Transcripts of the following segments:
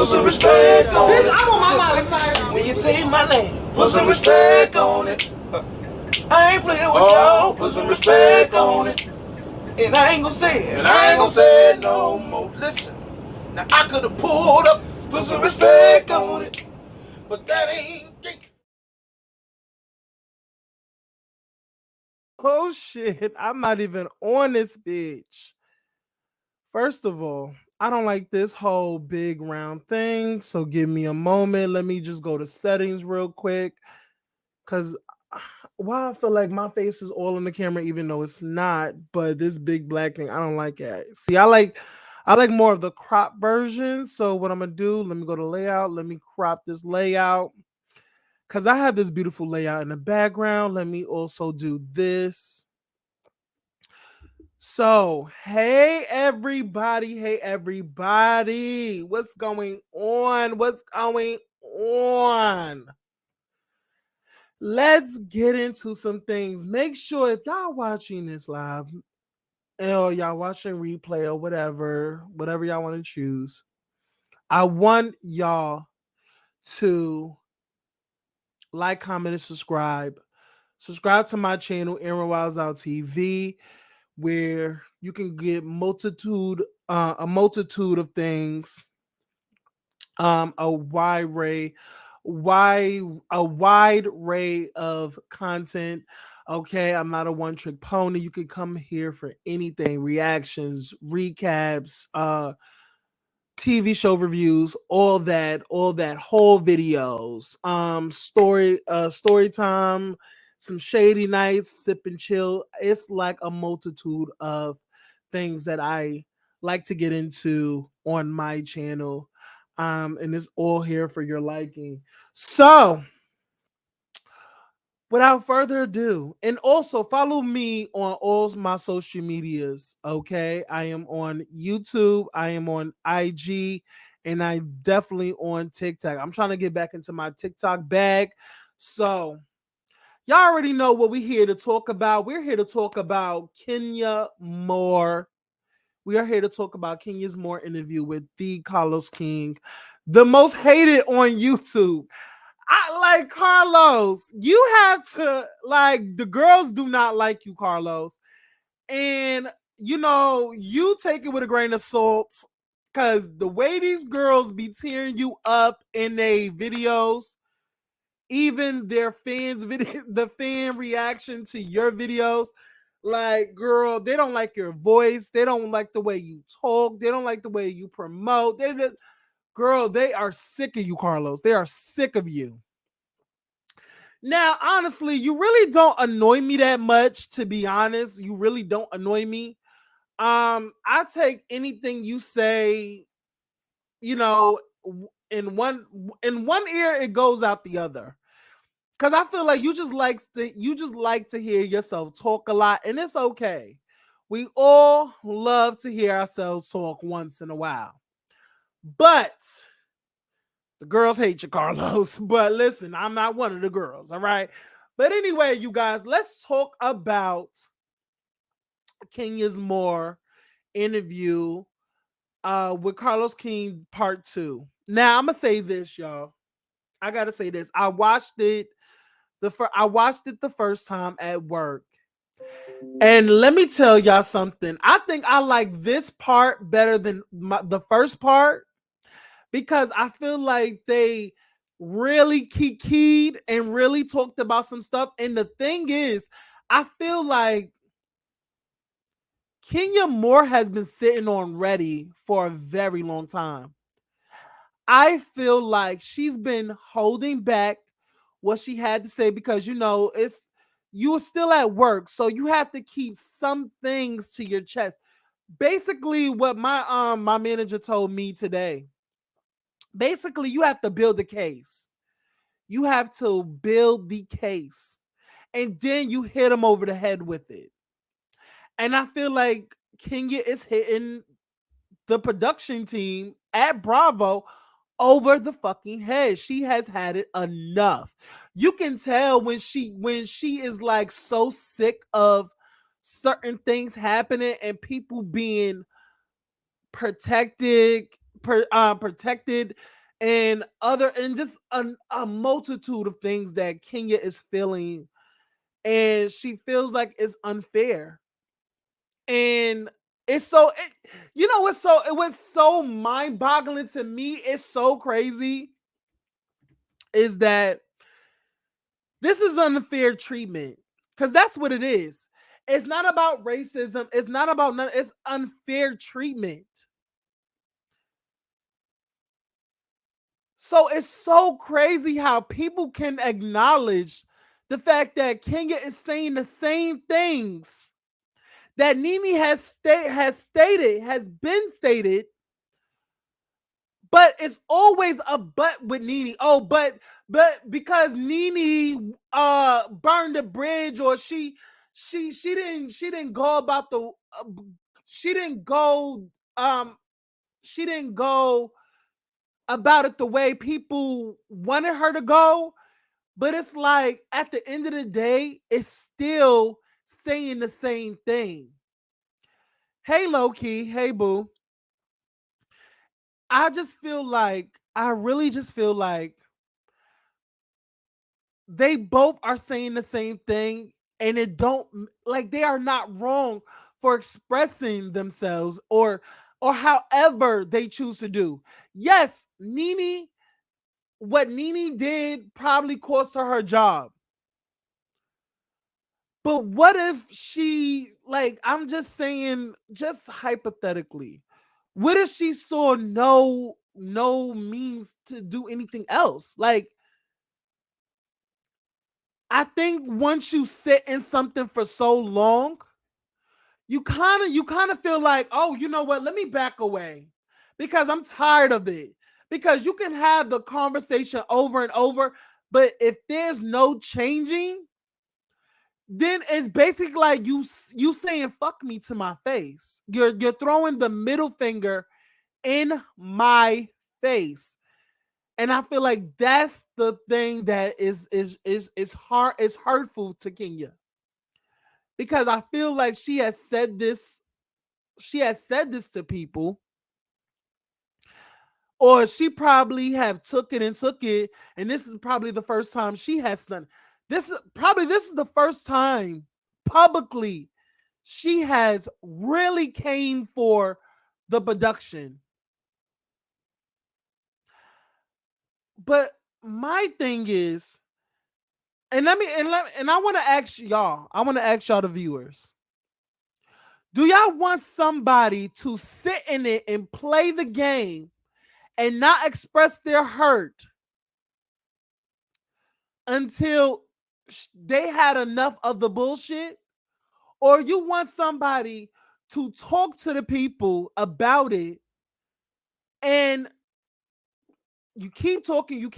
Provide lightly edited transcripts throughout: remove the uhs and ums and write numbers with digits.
put some respect on it. Bitch, I'm on my mama's side. When you say my name, put some respect on it. I ain't playing with y'all, put some respect on it. And I ain't gonna say it, and I ain't gonna say it no more. Listen, now I could've pulled up, put some respect on it, but that ain't. Oh shit, I'm not even on this bitch. First of all, I don't like this whole big round thing, so give me a moment. Let me just go to settings real quick. Cause why I feel like my face is all in the camera, even though it's not, but this big black thing, I don't like it. See, I like more of the crop version. So what I'm gonna do, let me go to layout, let me crop this layout. Cause I have this beautiful layout in the background. Let me also do this. So, hey everybody. What's going on? What's going on? Let's get into some things. Make sure if y'all watching this live or y'all watching replay or whatever y'all want to choose, I want y'all to like, comment, and subscribe. Subscribe to my channel, Aaron Wiles Out TV, where you can get a multitude of things, a wide array of content. Okay, I'm not a one trick pony. You can come here for anything: reactions, recaps, TV show reviews, all that whole videos, story time, some shady nights, sip and chill. It's like a multitude of things that I like to get into on my channel. And it's all here for your liking. So without further ado, and also follow me on all my social medias. Okay, I am on YouTube, I am on IG, and I definitely on TikTok. I'm trying to get back into my TikTok bag. So y'all already know what we're here to talk about. We're here to talk about Kenya Moore. We are here to talk about Kenya's Moore interview with the Carlos King, the most hated on YouTube. I like Carlos. You have to like the girls do not like you, Carlos. And you take it with a grain of salt because the way these girls be tearing you up in their videos, even their fans video, the fan reaction to your videos, like girl, they don't like your voice, they don't like the way you talk, they don't like the way you promote. Girl, they are sick of you, Carlos. They are sick of you. Now, honestly, you really don't annoy me that much, to be honest. You really don't annoy me. I take anything you say, you know, in one ear, it goes out the other. Cause I feel like you just like to hear yourself talk a lot, and it's okay. We all love to hear ourselves talk once in a while. But the girls hate you, Carlos. But listen, I'm not one of the girls, all right? But anyway, you guys, let's talk about Kenya's Moore interview with Carlos King part 2. Now, I'm gonna say this, y'all. I gotta say this. I watched it the first time at work. And let me tell y'all something. I think I like this part better than the first part, because I feel like they really keyed and really talked about some stuff. And the thing is, I feel like Kenya Moore has been sitting on ready for a very long time. I feel like she's been holding back what she had to say because you are still at work, so you have to keep some things to your chest. Basically, what my manager told me today. Basically, you have to build a case. You have to build the case, and then you hit them over the head with it. And I feel like Kenya is hitting the production team at Bravo over the fucking head. She has had it enough. You can tell when she is like so sick of certain things happening and people being protected, protected, and just a multitude of things that Kenya is feeling, and she feels like it's unfair. And it's so it was so mind-boggling to me. It's so crazy is that this is unfair treatment, because that's what it is. It's not about racism. It's not about none. It's unfair treatment. So it's so crazy how people can acknowledge the fact that Kenya is saying the same things that Nene has been stated, but it's always a but with Nene. Oh, but because Nene burned the bridge, or she didn't go about the she didn't go um she didn't go about it the way people wanted her to go. But it's like at the end of the day, it's still saying the same thing. Hey, low key, hey, boo. I really just feel like they both are saying the same thing, and it don't like they are not wrong for expressing themselves, or however they choose to do. Yes, what Nene did probably cost her job. But what if she, like, I'm just saying, just hypothetically, what if she saw no means to do anything else? Like, I think once you sit in something for so long, you kind of feel like, oh, you know what? Let me back away because I'm tired of it. Because you can have the conversation over and over, but if there's no changing, then it's basically like you saying fuck me to my face. You're throwing the middle finger in my face. And I feel like that's the thing that is hurtful to Kenya. Because I feel like she has said this to people, or she probably have took it and took it, and this is probably the first time she has done. This is the first time publicly she has really came for the production. But my thing is, and I want to ask y'all, the viewers, do y'all want somebody to sit in it and play the game and not express their hurt until they had enough of the bullshit? Or you want somebody to talk to the people about it, and you keep talking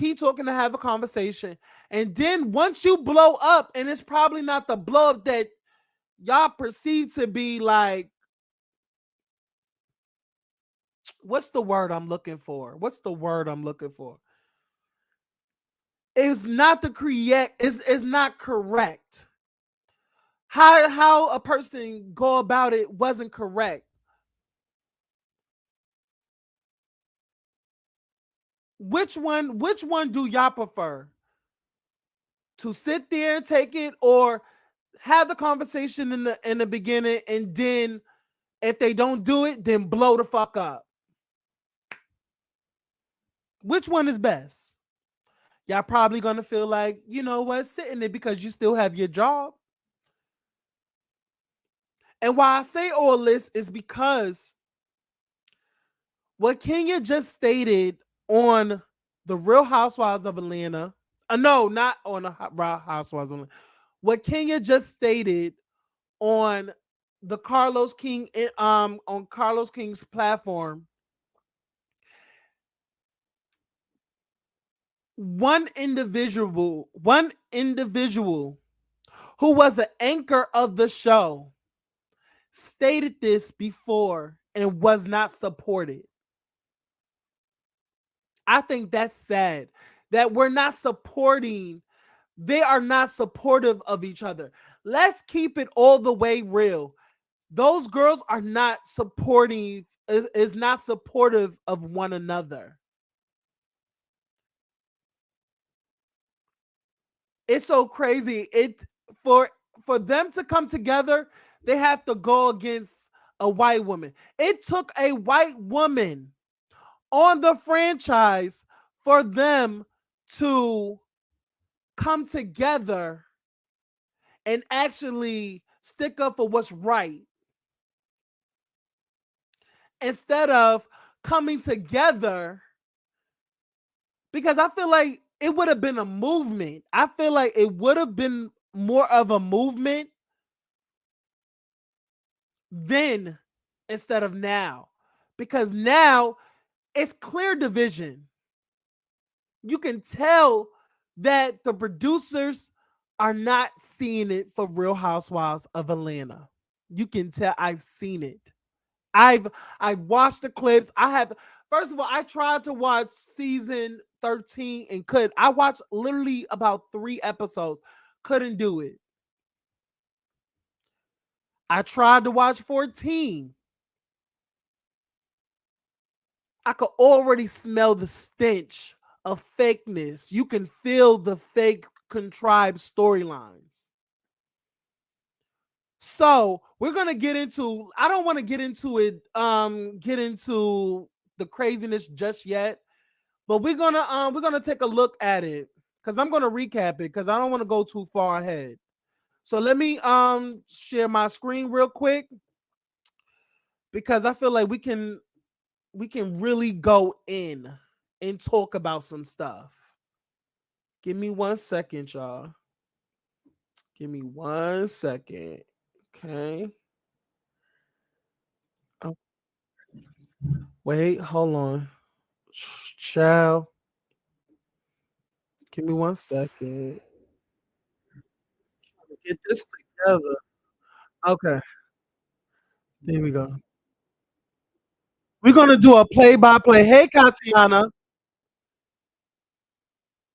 to have a conversation, and then once you blow up, and it's probably not the blow up that y'all perceive to be, like, what's the word I'm looking for? It's not it's not correct. How a person go about it wasn't correct. Which one do y'all prefer? To sit there and take it, or have the conversation in the beginning, and then if they don't do it, then blow the fuck up? Which one is best? Y'all probably gonna feel like, you know what, sitting there because you still have your job. And why I say all this is because what Kenya just stated on the Real Housewives of Atlanta, no, not on the Real Housewives of Atlanta, what Kenya just stated on the Carlos King, on Carlos King's platform, one individual who was an anchor of the show stated this before and was not supported. I think that's sad that we're not supporting. They are not supportive of each other. Let's keep it all the way real. Those girls are not supporting is not supportive of one another. It's so crazy. For for them to come together, they have to go against a white woman. It took a white woman on the franchise for them to come together and actually stick up for what's right instead of coming together, because I feel like it would have been a movement. I feel like it would have been more of a movement then instead of now, because now it's clear division. You can tell that the producers are not seeing it for Real Housewives of Atlanta. You can tell. I've seen it. I've I've watched the clips. I have. First of all, I tried to watch season 13 and couldn't. I watched literally about 3 episodes. Couldn't do it. I tried to watch 14. I could already smell the stench of fakeness. You can feel the fake contrived storylines. So we're gonna get into. I don't want to get into it. Get into the craziness just yet, but we're gonna take a look at it because I'm gonna recap it because I don't want to go too far ahead. So let me share my screen real quick because I feel like we can really go in and talk about some stuff. Give me 1 second, y'all. Give me 1 second. Okay. Oh, wait, hold on. Child. Give me 1 second. Get this together. Okay. There we go. We're gonna do a play by play. Hey, Katiana.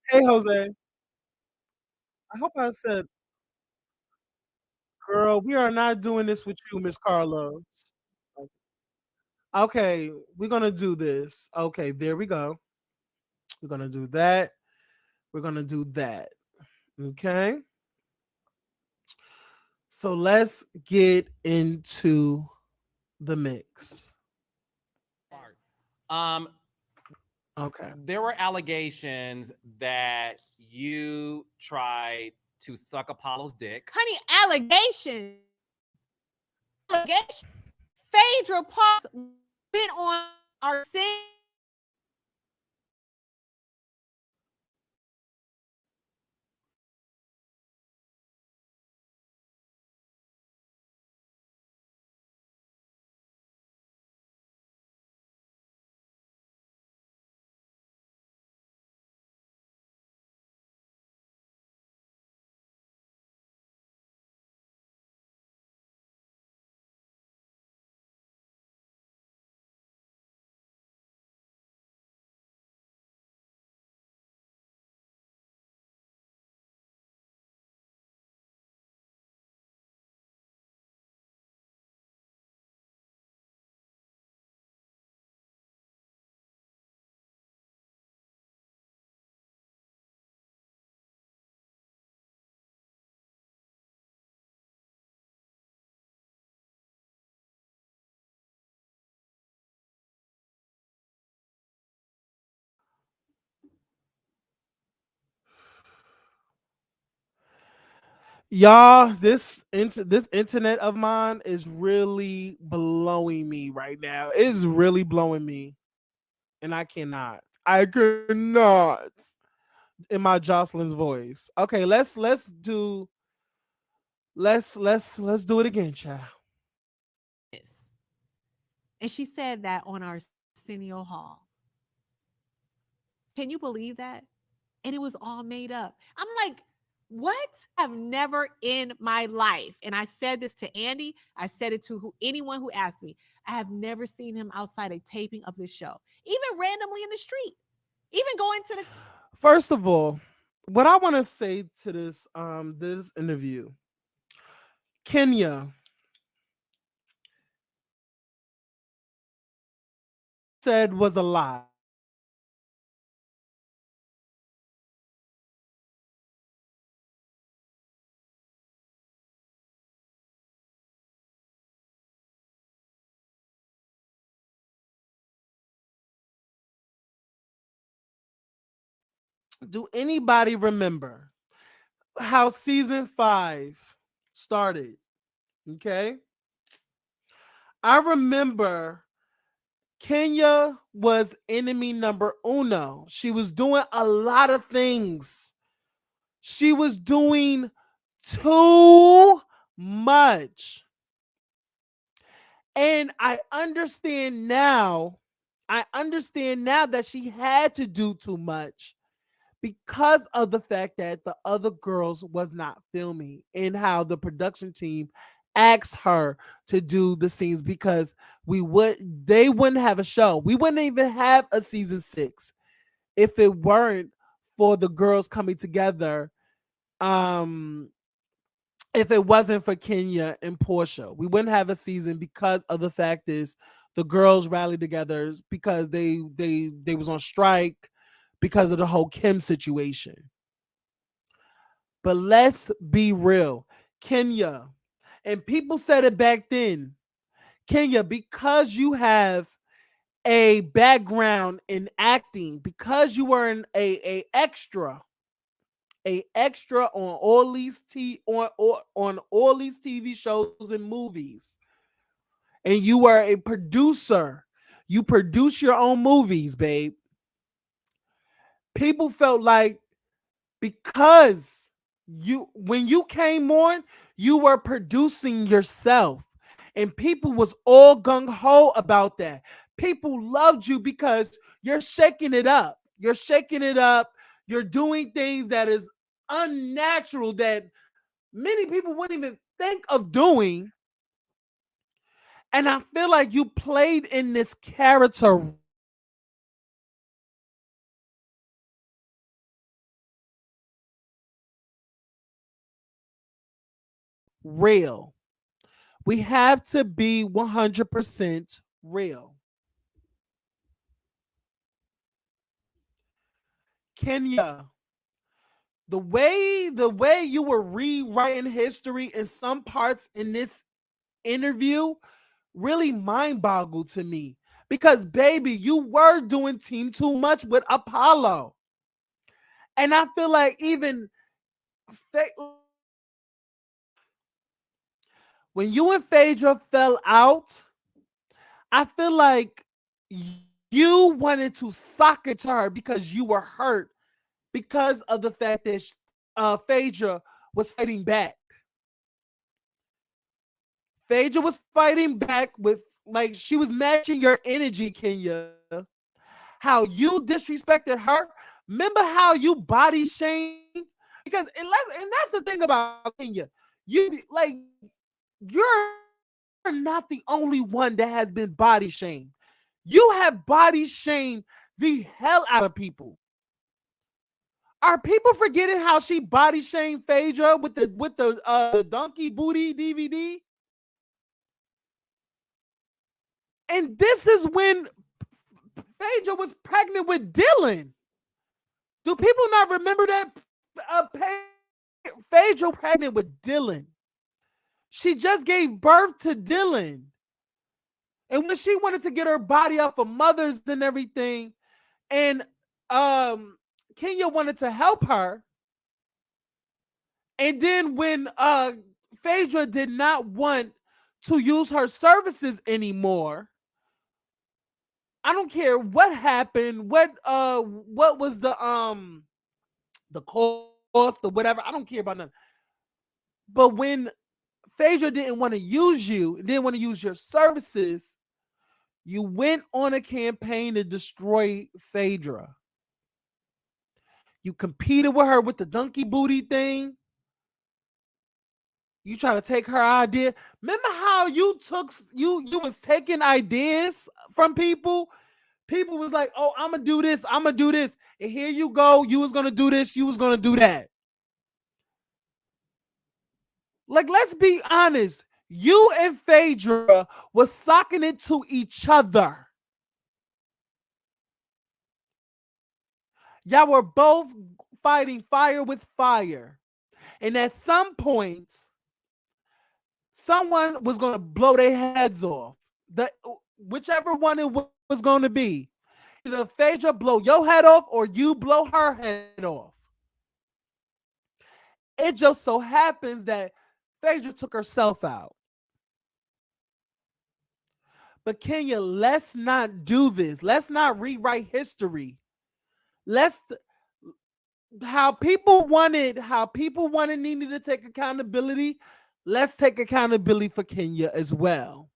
Hey, Jose. I hope I said, girl, we are not doing this with you, Miss Carlos. Okay, we're gonna do this. Okay, there we go. We're gonna do that. We're gonna do that. Okay. So let's get into the mix. Um, Okay. there were allegations that you tried to suck Apollo's dick. Honey, allegations. Allegations. Phaedra Parks went on our scene. Y'all, this internet of mine is really blowing me right now. It is really blowing me. And I cannot. I cannot in my Jocelyn's voice. Okay, let's do it again, child. This. And she said that on our Arsenio Hall. Can you believe that? And it was all made up. I'm like, what? I've never in my life, and I said this to Andy, I said it to anyone who asked me, I have never seen him outside a taping of this show, even randomly in the street, even going to the First of all, what I want to say to this interview, Kenya, said was a lie. Do anybody remember how season 5 started? Okay. I remember Kenya was enemy number uno. She was doing a lot of things. She was doing too much. And I understand now that she had to do too much because of the fact that the other girls was not filming and how the production team asked her to do the scenes because they wouldn't have a show. We wouldn't even have a season 6 if it weren't for the girls coming together. If it wasn't for Kenya and Portia, we wouldn't have a season because of the fact is the girls rallied together because they was on strike because of the whole Kim situation. But let's be real. Kenya, and people said it back then, Kenya, because you have a background in acting, because you were a extra on all these TV shows and movies, and you were a producer. You produce your own movies, babe. People felt like because when you came on, you were producing yourself. And people was all gung-ho about that. People loved you because you're shaking it up. You're shaking it up. You're doing things that is unnatural that many people wouldn't even think of doing. And I feel like you played in this character real. We have to be 100% real. Kenya, the way you were rewriting history in some parts in this interview really mind boggled to me because baby, you were doing team too much with Apollo. And I feel like even when you and Phaedra fell out, I feel like you wanted to sock it to her because you were hurt because of the fact that Phaedra was fighting back. Phaedra was fighting back with like she was matching your energy, Kenya. How you disrespected her. Remember how you body shamed? Because and that's the thing about Kenya. You like you're not the only one that has been body shamed. You have body shamed the hell out of people. Are people forgetting how she body shamed Phaedra with the donkey booty DVD? And this is when Phaedra was pregnant with Dylan. Do people not remember that? Phaedra pregnant with Dylan. She just gave birth to Dylan. And when she wanted to get her body up for mothers and everything, and Kenya wanted to help her. And then when Phaedra did not want to use her services anymore, I don't care what happened, what was the cost or whatever, I don't care about nothing. But when Phaedra didn't want to use you, didn't want to use your services, you went on a campaign to destroy Phaedra. You competed with her with the donkey booty thing. You try to take her idea. Remember how you was taking ideas from people? People was like, "Oh, I'm gonna do this. I'm gonna do this." And here you go. You was gonna do this. You was gonna do that. Like, let's be honest. You and Phaedra was socking it to each other. Y'all were both fighting fire with fire. And at some point, someone was going to blow their heads off. The whichever one it was going to be. Either Phaedra blow your head off or you blow her head off. It just so happens that Phaedra took herself out. But Kenya, let's not do this. Let's not rewrite history. Let's how people wanted Nene to take accountability. Let's take accountability for Kenya as well.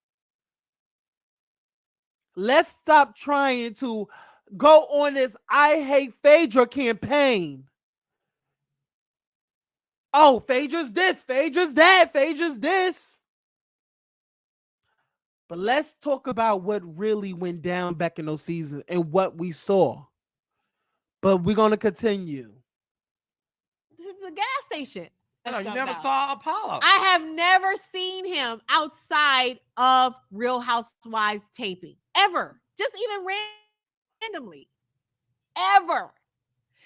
Let's stop trying to go on this I hate Phaedra campaign. Oh, Phaedra's this, Phaedra's that, Phaedra's this. But let's talk about what really went down back in those seasons and what we saw. But we're going to continue. The gas station. No, you never saw Apollo. I have never seen him outside of Real Housewives taping ever, just even randomly, ever.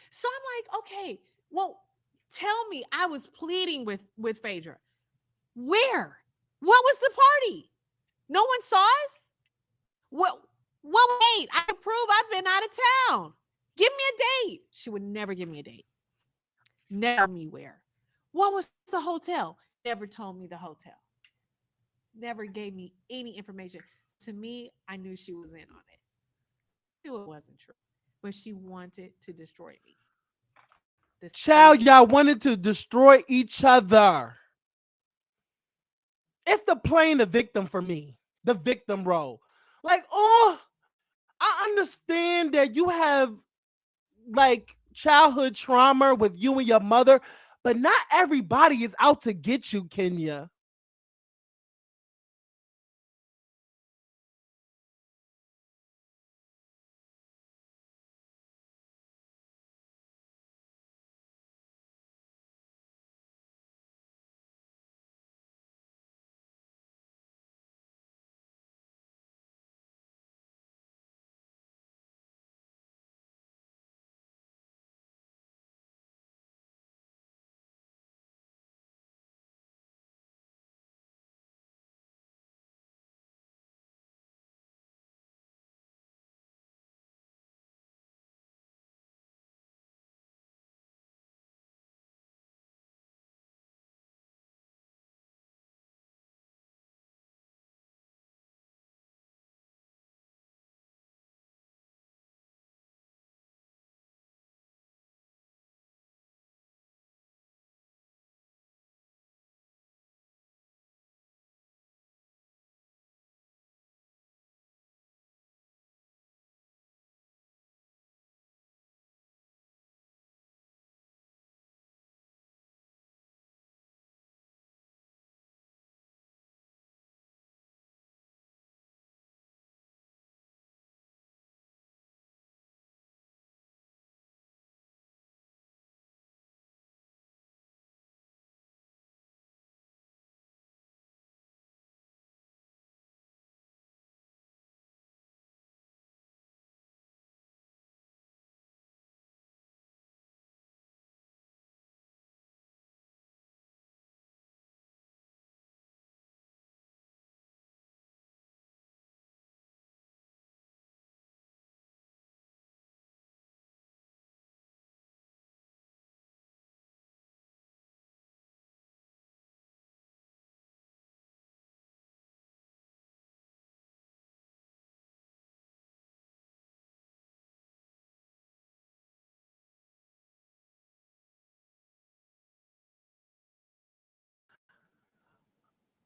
So I'm like, okay, well, tell me. I was pleading with Phaedra. Where? What was the party? No one saw us. What? Wait, I can prove I've been out of town. Give me a date. She would never give me a date. Never tell me where. What was the hotel? Never told me the hotel. Never gave me any information. To me, I knew she was in on it. I knew it wasn't true, but she wanted to destroy me. Child, y'all wanted to destroy each other. It's the playing the victim for me, the victim role. Like, oh, I understand that you have like childhood trauma with you and your mother, but not everybody is out to get you, Kenya.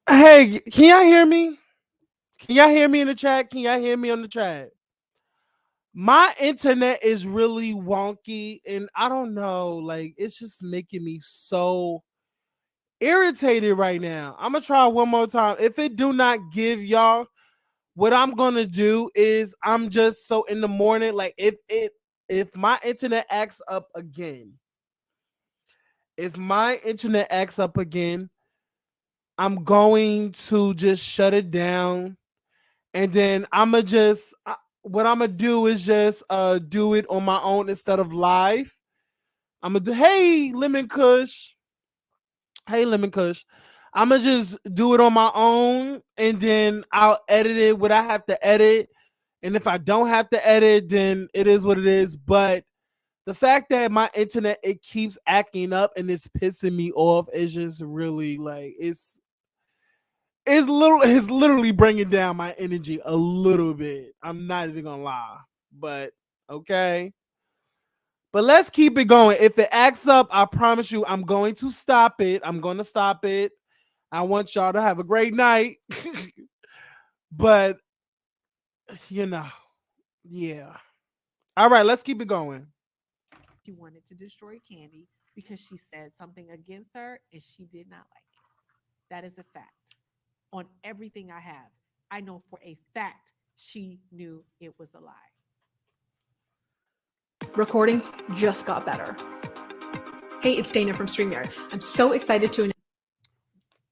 Hey, can y'all hear me? Can y'all hear me in the chat? Can y'all hear me on the chat? My internet is really wonky and I don't know, like it's just making me so irritated right now. I'm gonna try one more time. If it do not give y'all, what I'm gonna do is I'm just so in the morning, like if my internet acts up again, if my internet acts up again, I'm going to just shut it down and then I'm gonna just what I'm gonna do is just do it on my own instead of live. I'm gonna do hey Lemon Kush. Hey Lemon Kush. I'm gonna just do it on my own and then I'll edit it what I have to edit. And if I don't have to edit, then it is what it is. But the fact that my internet it keeps acting up and it's pissing me off is just really like it's literally bringing down my energy a little bit. I'm not even gonna lie, but okay. But let's keep it going. If it acts up, I promise you, I'm going to stop it. I'm going to stop it. I want y'all to have a great night. But you know, yeah. All right, let's keep it going. She wanted to destroy Candy because she said something against her and she did not like it. That is a fact. On everything I have, I know for a fact she knew it was a lie. Recordings just got better. Hey, it's Dana from StreamYard. I'm so excited to.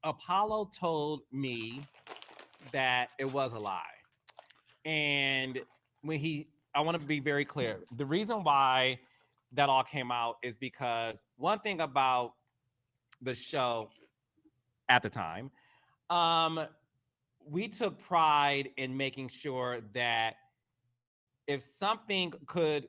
Apollo told me that it was a lie. And I want to be very clear. The reason why that all came out is because one thing about the show at the time, we took pride in making sure that if something could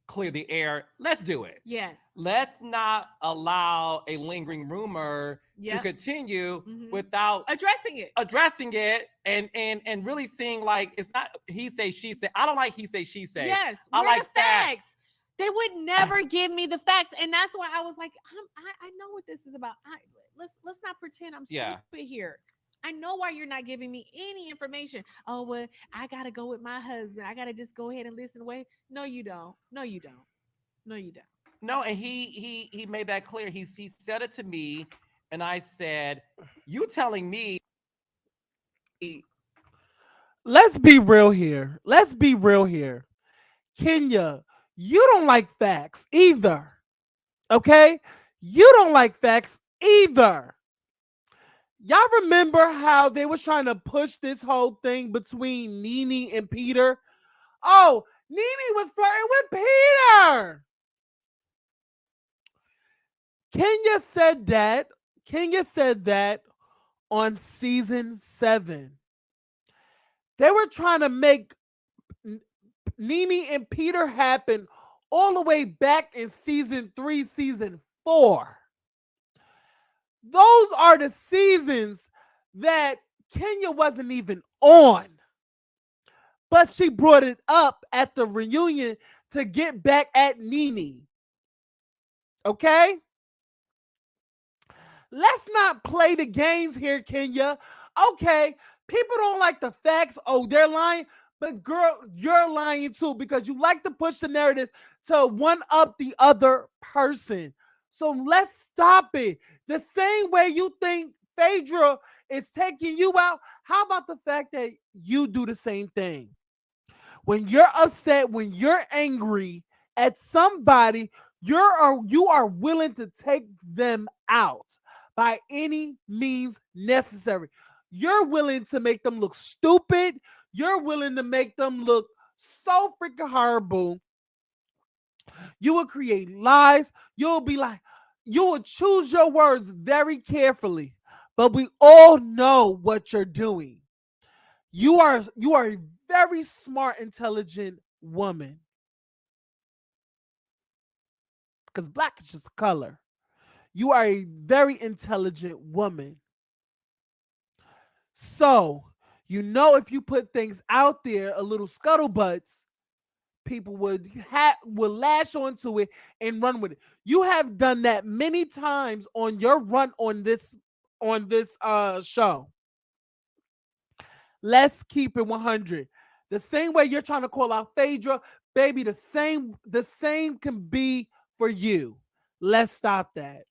clear the air, let's do it. Yes. Let's not allow a lingering rumor to Yep. continue Mhm. without Addressing it. and really seeing like it's not he say she say. I don't like he say she say. Yes. I Where like the facts? They would never give me the facts, and that's why I was like, I know what this is about. Let's not pretend I'm Yeah. stupid here. I know why you're not giving me any information. Oh well, I gotta go with my husband. I gotta just go ahead and listen away. No, you don't. No, you don't. No, you don't. No, and he made that clear. He said it to me, and I said, "You telling me?" Let's be real here. Let's be real here. Kenya, you don't like facts either. Okay? You don't like facts either. Y'all remember how they was trying to push this whole thing between Nene and Peter? Oh, Nene was flirting with Peter. Kenya said that. Kenya said that on season 7. They were trying to make Nene and Peter happen all the way back in season 3, season 4. Those are the seasons that Kenya wasn't even on. But she brought it up at the reunion to get back at Nene. Okay? Let's not play the games here, Kenya. Okay, people don't like the facts. Oh, they're lying. But girl, you're lying too because you like to push the narrative to one up the other person. So let's stop it. The same way you think Phaedra is taking you out, how about the fact that you do the same thing? When you're upset, when you're angry at somebody, you are willing to take them out by any means necessary. You're willing to make them look stupid. You're willing to make them look so freaking horrible. You will create lies. You'll be like, you will choose your words very carefully. But we all know what you're doing. You are a very smart, intelligent woman. Because black is just a color. You are a very intelligent woman. So, if you put things out there, a little scuttlebutts, people would lash onto it and run with it. You have done that many times on your run on this show. Let's keep it 100. The same way you're trying to call out Phaedra, baby, the same can be for you. Let's stop that.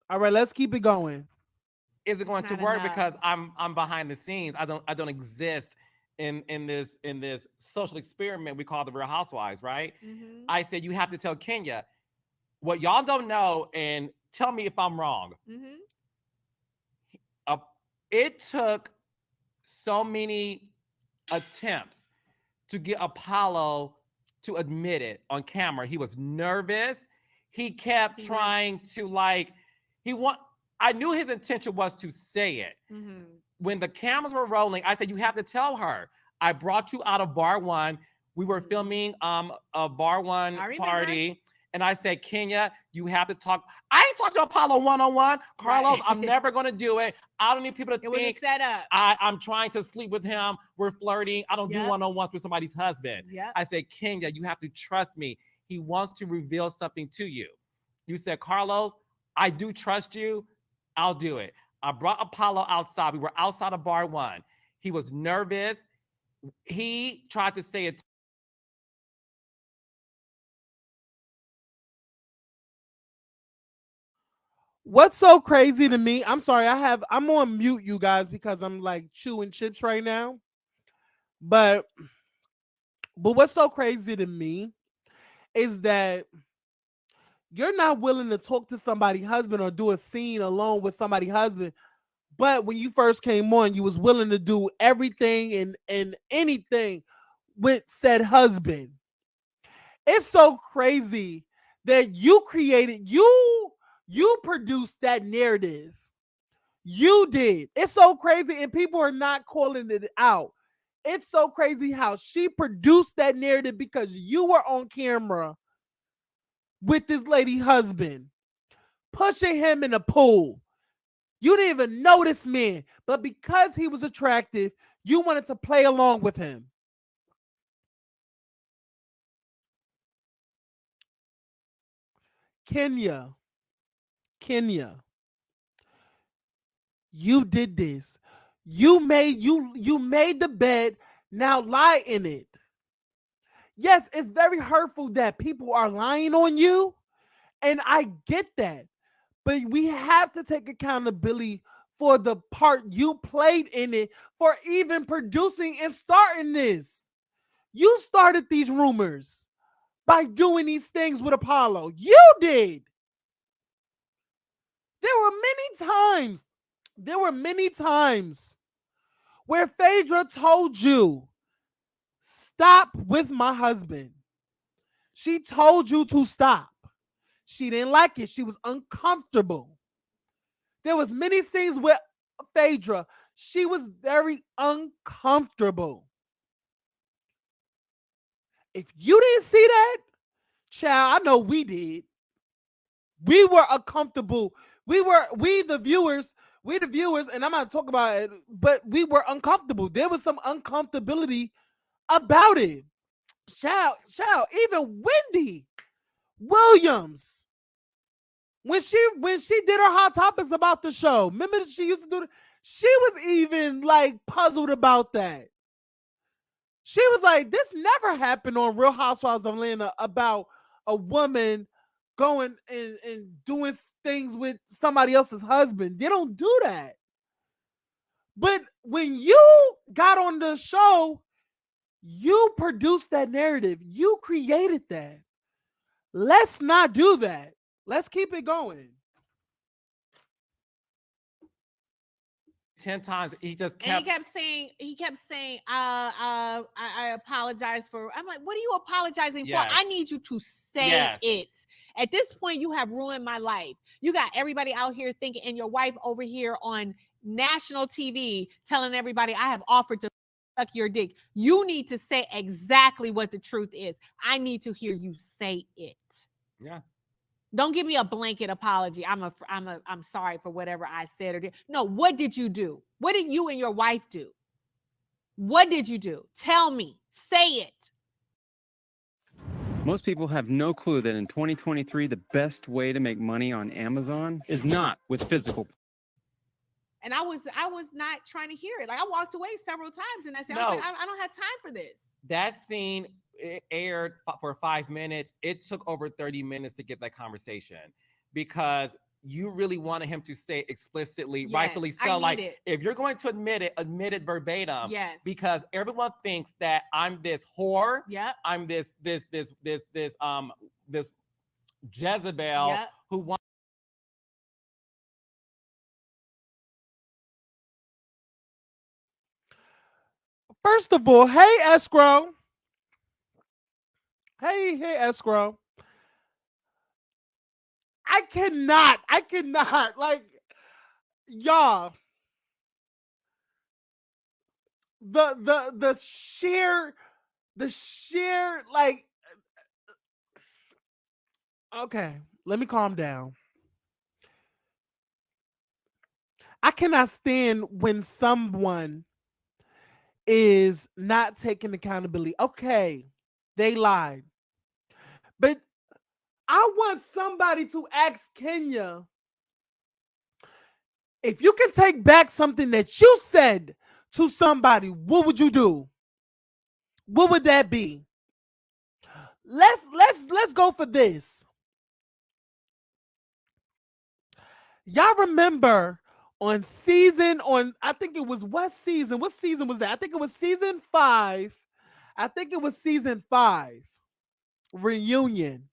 All right, let's keep it going. Is it going to work because I'm behind the scenes? I don't exist in this social experiment we call the Real Housewives, right? Mm-hmm. I said you have to tell Kenya what y'all don't know and tell me if I'm wrong. Mm-hmm. It took so many attempts to get Apollo to admit it on camera. He was nervous. He kept trying to I knew his intention was to say it. Mm-hmm. When the cameras were rolling, I said, you have to tell her. I brought you out of bar one. We were filming a bar one party. And I said, Kenya, you have to talk. I ain't talked to Apollo one-on-one. Carlos, I'm never going to do it. I don't need people to think was a setup. I'm trying to sleep with him. We're flirting. I don't do one-on-ones with somebody's husband. Yep. I said, Kenya, you have to trust me. He wants to reveal something to you. You said, Carlos, I do trust you. I'll do it. I brought Apollo outside. We were outside of bar one. He was nervous. He tried to say it. What's so crazy to me? I'm sorry, I'm on mute, you guys, because I'm like chewing chips right now. But what's so crazy to me is that you're not willing to talk to somebody's husband or do a scene alone with somebody's husband. But when you first came on, you was willing to do everything and anything with said husband. It's so crazy that you produced that narrative. You did. It's so crazy, and people are not calling it out. It's so crazy how she produced that narrative because you were on camera with this lady husband, pushing him in a pool. You didn't even know this man, but because he was attractive, you wanted to play along with him. Kenya, you did this. You made the bed. Now lie in it. Yes, it's very hurtful that people are lying on you, and I get that. But we have to take accountability for the part you played in it, for even producing and starting this. You started these rumors by doing these things with Apollo. You did. There were many times where Phaedra told you, stop with my husband. She told you to stop. She didn't like it. She was uncomfortable. There was many scenes with Phaedra. She was very uncomfortable. If you didn't see that, child, I know we did. We were uncomfortable. We the viewers, and I'm not talking about it, but we were uncomfortable. There was some uncomfortability about it. Child, even Wendy Williams, when she did her hot topics about the show, remember she used to do it? She was even like puzzled about that. She was like, this never happened on Real Housewives of Atlanta about a woman going and doing things with somebody else's husband. They don't do that. But when you got on the show, you produced that narrative. You created that. Let's not do that. Let's keep it going. 10 times he just kept. And he kept saying, I apologize for. I'm like, what are you apologizing for? I need you to say it. At this point, you have ruined my life. You got everybody out here thinking, and your wife over here on national TV telling everybody, I have offered to suck your dick. You need to say exactly what the truth is. I need to hear you say it. Yeah. Don't give me a blanket apology. I'm sorry for whatever I said or did. No, what did you do? What did you and your wife do? What did you do? Tell me. Say it. Most people have no clue that in 2023, the best way to make money on Amazon is not with physical. And I was not trying to hear it. Like I walked away several times and I said, I don't have time for this. That scene aired for 5 minutes. It took over 30 minutes to get that conversation because you really wanted him to say explicitly, rightfully so. Like if you're going to admit it verbatim. Yes. Because everyone thinks that I'm this whore. Yep. I'm this Jezebel who wants. First of all, hey, Escrow. Hey, escrow. I cannot, like, y'all. The sheer like, okay, let me calm down. I cannot stand when someone is not taking accountability. Okay, they lied. But I want somebody to ask Kenya, if you can take back something that you said to somebody, what would you do? What would that be? Let's go for this. Y'all remember I think it was what season? What season was that? I think it was season 5. I think it was season 5 reunion.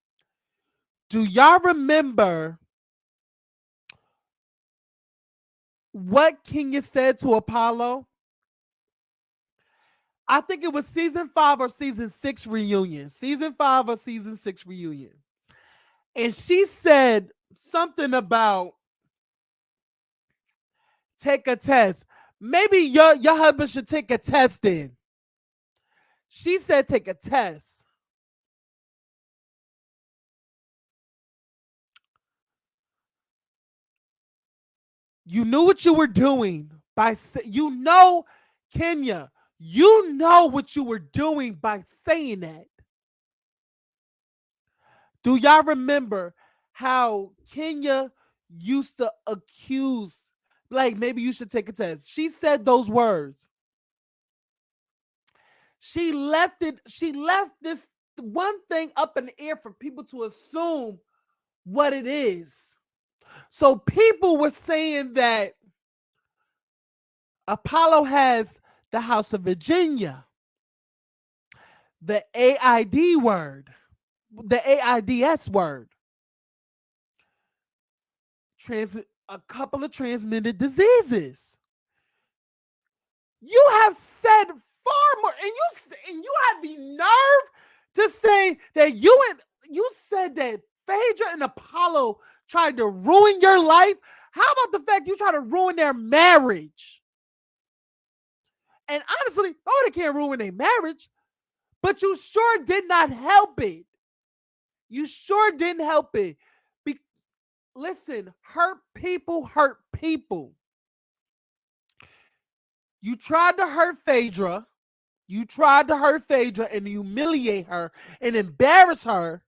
Do y'all remember what Kenya said to Apollo? I think it was season 5 or season 6 reunion. Season 5 or season 6 reunion. And she said something about take a test. Maybe your husband should take a test then. She said take a test. You knew what you were doing Kenya, you know what you were doing by saying that. Do y'all remember how Kenya used to accuse, like, maybe you should take a test? She said those words. She left this one thing up in the air for people to assume what it is. So people were saying that Apollo has the House of Virginia, the AID word, the AIDS word, a couple of transmitted diseases. You have said far more, and you have the nerve to say that you said that Phaedra and Apollo tried to ruin your life. How about the fact you try to ruin their marriage? And honestly, nobody can't ruin their marriage, but you sure did not help it. You sure didn't help it. Listen, hurt people hurt people. You tried to hurt Phaedra. You tried to hurt Phaedra and humiliate her and embarrass her.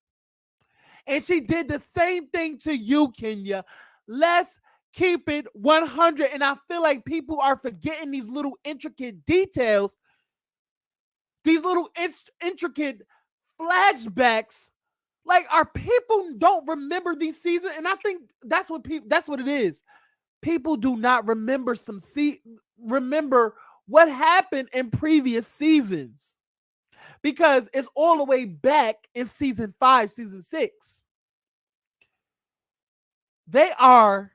And she did the same thing to you, Kenya. Let's keep it 100. And I feel like people are forgetting these little intricate details, these little intricate flashbacks. Like, our people don't remember these seasons. And I think that's what it is. People do not remember remember what happened in previous seasons, because it's all the way back in season 5, season 6. They are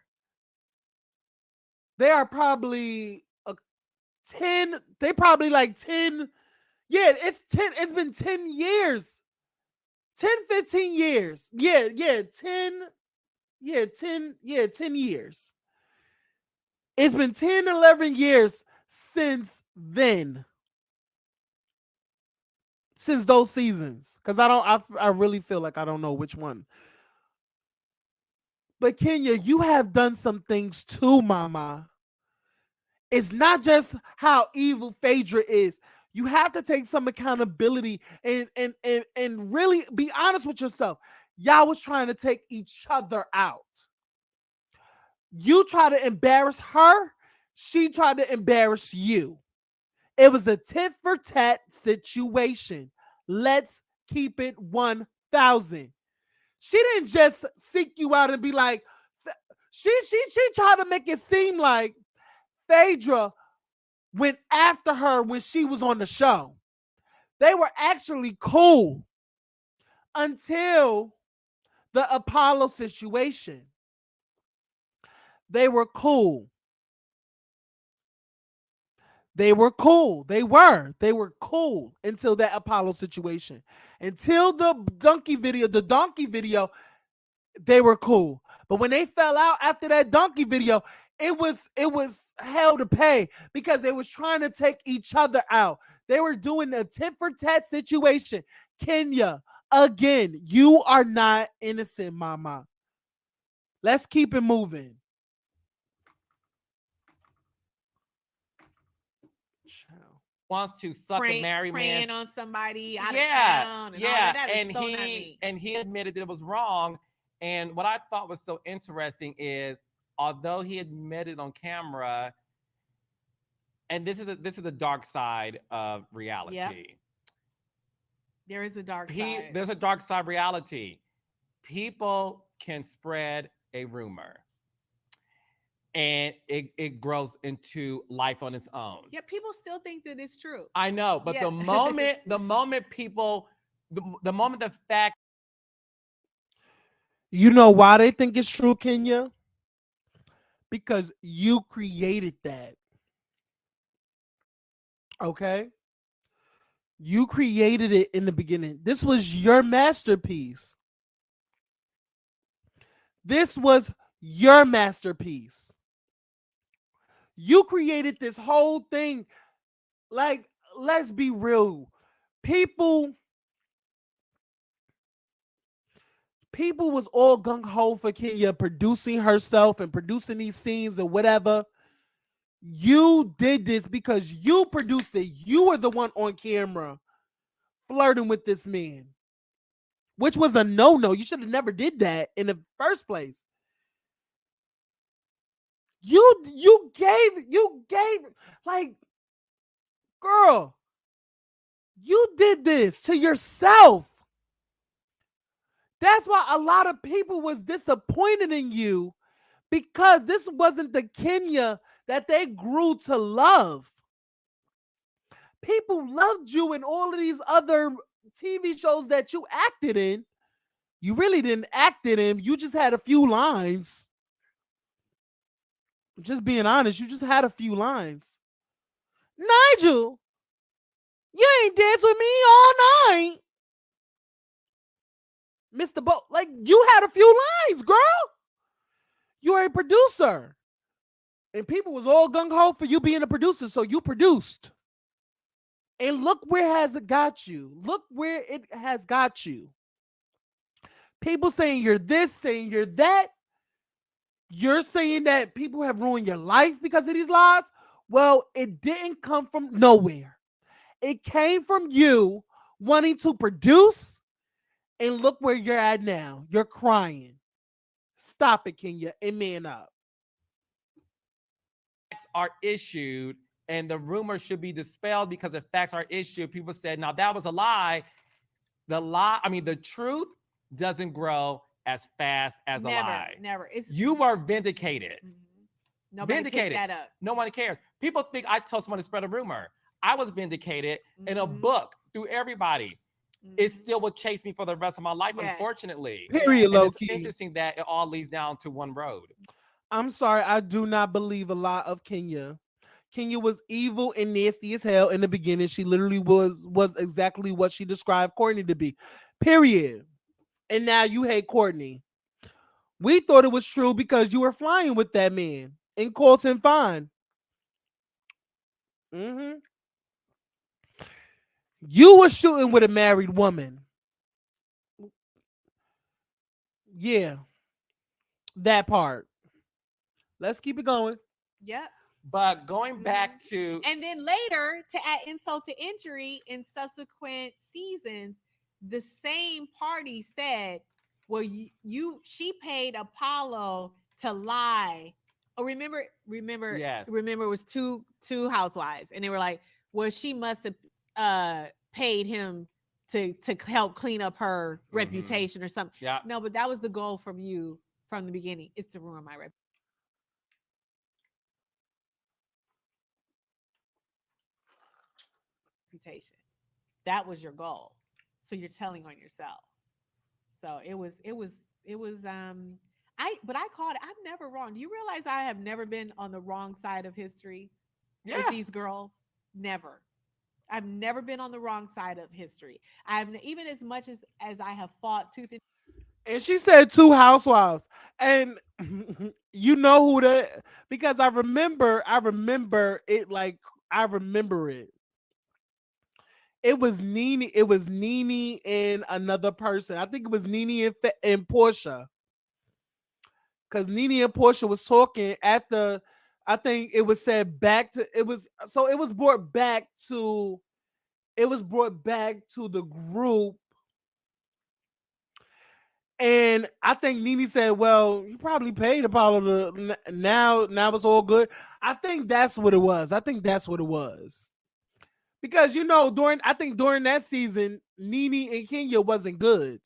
probably 10. They probably like 10. Yeah, it's 10. It's been 10 years. 10, 15 years. Yeah, 10. Yeah, 10. Yeah, 10 years. It's been 10, 11 years since then. Since those seasons. Because I really feel like I don't know which one. But Kenya, you have done some things too, mama. It's not just how evil Phaedra is. You have to take some accountability and really be honest with yourself. Y'all was trying to take each other out. You try to embarrass her. She tried to embarrass you. It was a tit for tat situation. Let's keep it 1,000. She didn't just seek you out and be like, she tried to make it seem like Phaedra went after her when she was on the show. They were actually cool until the Apollo situation. They were cool. They were cool. They were cool until that Apollo situation. Until the donkey video, they were cool. But when they fell out after that donkey video, it was hell to pay because they was trying to take each other out. They were doing a tit for tat situation. Kenya, again, you are not innocent, mama. Let's keep it moving. Wants to suck and marry praying man. on somebody out of Yeah, town and all yeah. that. That is And so not me. he admitted that it was wrong. And what I thought was so interesting is, although he admitted on camera, and this is the dark side of reality. Yep. There is a dark side. There's a dark side reality. People can spread a rumor, and it grows into life on its own. Yeah, people still think that it's true. I know, but Yeah. the moment people, the moment the fact, You know why they think it's true, Kenya? Because you created that. Okay? You created it in the beginning. This was your masterpiece. This was your masterpiece. You created this whole thing. Like, let's be real. People was all gung-ho for Kenya producing herself and producing these scenes or whatever. You did this because you produced it. You were the one on camera flirting with this man, which was a no-no. You should have never did that in the first place. You gave like, girl, you did this to yourself. That's why a lot of people was disappointed in you, because this wasn't the Kenya that they grew to love. People loved you in all of these other TV shows that you acted in. You really didn't act in them. You just had a few lines. Just being honest, you just had a few lines. Nigel, you ain't danced with me all night. Mr. Bo, like, you had a few lines, girl. You're a producer. And people was all gung-ho for you being a producer, so you produced. And look where has it got you. Look where it has got you. People saying you're this, saying you're that. You're saying that people have ruined your life because of these lies. Well, it didn't come from nowhere. It came from you wanting to produce, and look where you're at now. You're crying. Stop it, Kenya, and man up. facts are issued and the rumor should be dispelled because the facts are issued, people said, now that was a lie. The truth doesn't grow as fast as the lie. Never. You were vindicated. Mhm. Nobody Vindicated. picked that up. Nobody cares. People think I told someone to spread a rumor. I was vindicated in a book through everybody. It still will chase me for the rest of my life, Yes. unfortunately. Period, And low it's key. interesting that it all leads down to one road. I'm sorry, I do not believe a lot of Kenya. Kenya was evil and nasty as hell in the beginning. She literally was exactly what she described Courtney to be. Period. And now you hate Courtney. We thought it was true because you were flying with that man in Colton Fine. You were shooting with a married woman. Yeah. That part. Let's keep it going. Yep. But going back to, And then later, to add insult to injury, in subsequent seasons, the same party said, well, she paid Apollo to lie. Oh, remember, yes, remember it was two housewives, and they were like, well, she must have paid him to help clean up her reputation or something. Yeah. No, but that was the goal from you from the beginning, is to ruin my reputation. That was your goal. So you're telling on yourself. So it was I called it. I'm never wrong. Do you realize I have never been on the wrong side of history with these girls? Never. I've never been on the wrong side of history. I've even as much as I have fought tooth And she said two housewives. And you know who that, because I remember it like I remember it. It was Nene and another person. I think it was Nene and Portia. Because Nene and Portia was talking after, I think it was said back to it was so it was brought back to the group. And I think Nene said, "Well, you probably paid Apollo now it's all good." I think that's what it was. I think that's what it was. Because during that season, Nene and Kenya wasn't good.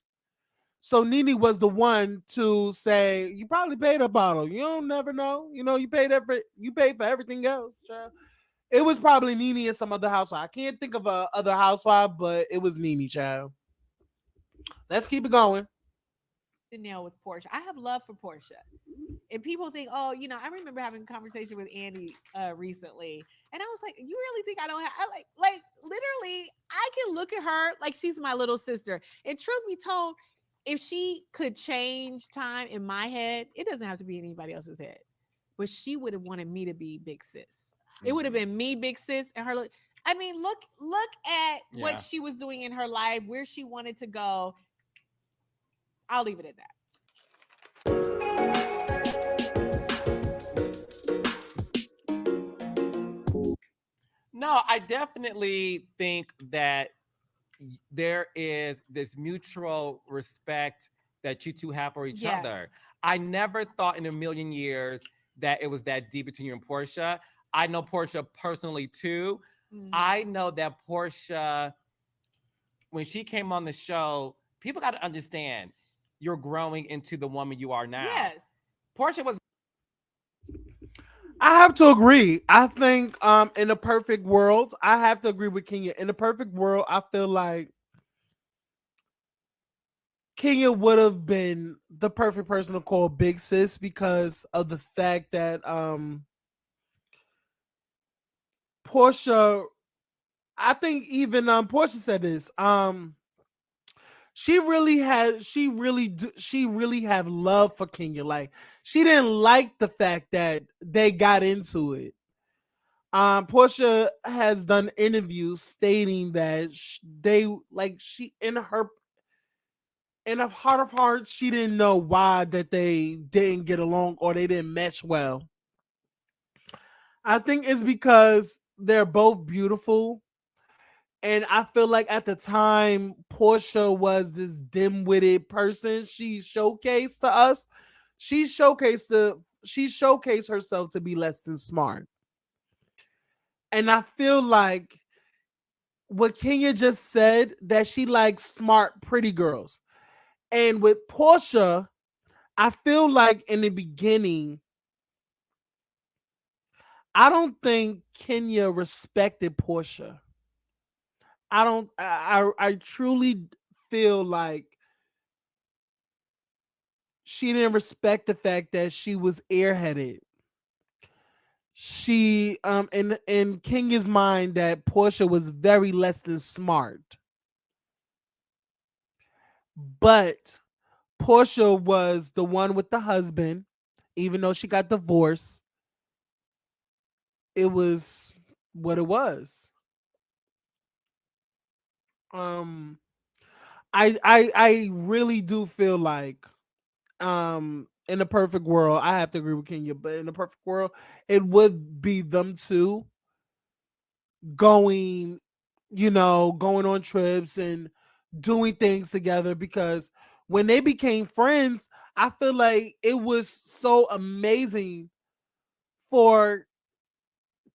So Nene was the one to say, "You probably paid Apollo. You don't never know. You paid for everything else, child." It was probably Nene and some other housewife. I can't think of a other housewife, but it was Nene, child. Let's keep it going. nail with Portia. I have love for Portia. And people think, oh, I remember having a conversation with Andy recently, and I was like, you really think I don't have? I like literally, I can look at her like she's my little sister. And truth be told, if she could change time in my head, it doesn't have to be in anybody else's head, but she would have wanted me to be big sis. It would have been me, big sis, and her. I mean, look at what she was doing in her life, where she wanted to go. I'll leave it at that. No, I definitely think that there is this mutual respect that you two have for each other. Yes. I never thought in a million years that it was that deep between you and Portia. I know Portia personally too. Mhm. I know that Portia, when she came on the show, people got to understand you're growing into the woman you are now. Yes. Portia was I have to agree. I think in a perfect world, I have to agree with Kenya. In a perfect world, I feel like Kenya would have been the perfect person to call Big Sis because of the fact that Portia, I think even Portia said this. She really had love for Kenya. Like she didn't like the fact that they got into it. Portia has done interviews stating that they like she in her heart of hearts she didn't know why that they didn't get along or they didn't mesh well. I think it's because they're both beautiful. And I feel like at the time, Portia was this dim-witted person. She showcased to us. She showcased herself to be less than smart. And I feel like what Kenya just said that she likes smart, pretty girls. And with Portia, I feel like in the beginning, I don't think Kenya respected Portia. I truly feel like she didn't respect the fact that she was airheaded. She in Kenya's mind that Portia was very less than smart. But Portia was the one with the husband, even though she got divorced. It was what it was. Um I really do feel like in a perfect world, I have to agree with Kenya, but in a perfect world, it would be them two going, going on trips and doing things together because when they became friends, I feel like it was so amazing for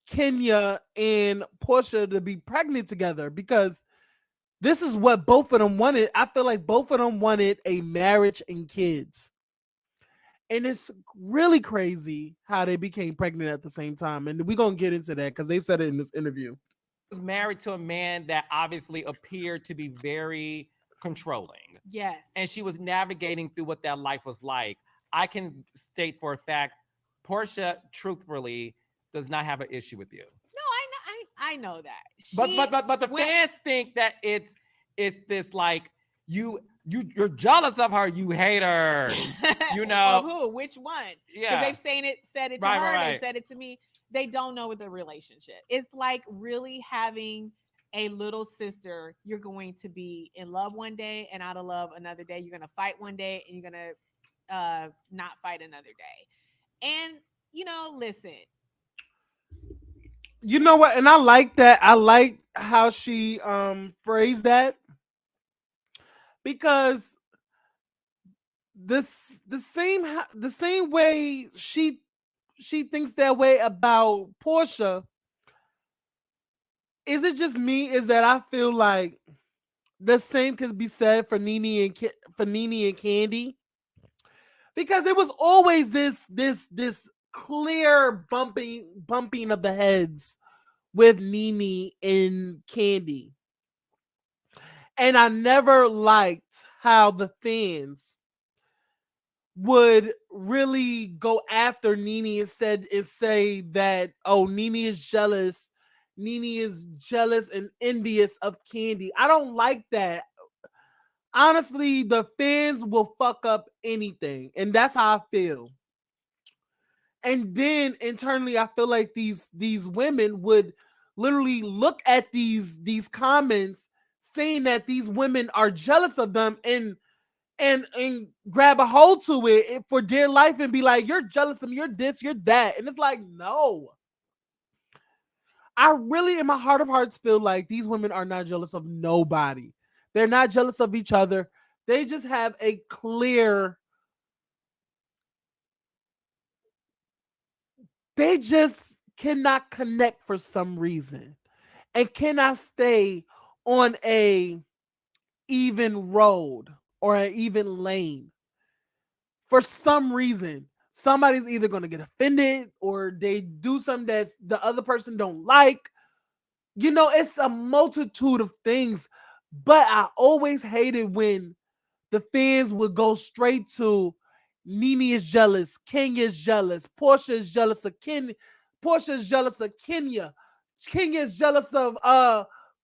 Kenya and Portia to be pregnant together because this is what both of them wanted. I feel like both of them wanted a marriage and kids. And it's really crazy how they became pregnant at the same time. And we're going to get into that because they said it in this interview. was married to a man that obviously appeared to be very controlling. Yes. And she was navigating through what that life was like. I can state for a fact, Portia, truthfully, does not have an issue with you. No, I know that. But the fans think that it's this like you're jealous of her, you hate her. You know. Of who? Which one? Because Yeah. they've said it to Right, her, right, they've right. said it to me. They don't know what the relationship. It's like really having a little sister. You're going to be in love one day and out of love another day. You're gonna fight one day and you're gonna not fight another day. And listen, You know what? And I like that. I like how she phrased that, because the same way she thinks that way about Portia. Is it just me? Is that I feel like the same could be said for Nene and Candy, because it was always this clear bumping of the heads with Nene and Candy. And I never liked how the fans would really go after Nene and say that, oh, Nene is jealous. Nene is jealous and envious of Candy. I don't like that. Honestly, the fans will fuck up anything, and that's how I feel. And then internally, I feel like these women would literally look at these comments saying that these women are jealous of them, and grab a hold to it for dear life and be like, you're jealous of me, you're this, you're that. And it's like, no. I really, in my heart of hearts, feel like these women are not jealous of nobody. They're not jealous of each other. They just have a clear, they just cannot connect for some reason and cannot stay on a even road or an even lane. For some reason, somebody's either going to get offended or they do something that the other person don't like. It's a multitude of things, but I always hated when the fans would go straight to Nene is jealous, Kenya is jealous, Portia is jealous of Portia is jealous of Kenya. Kenya is jealous of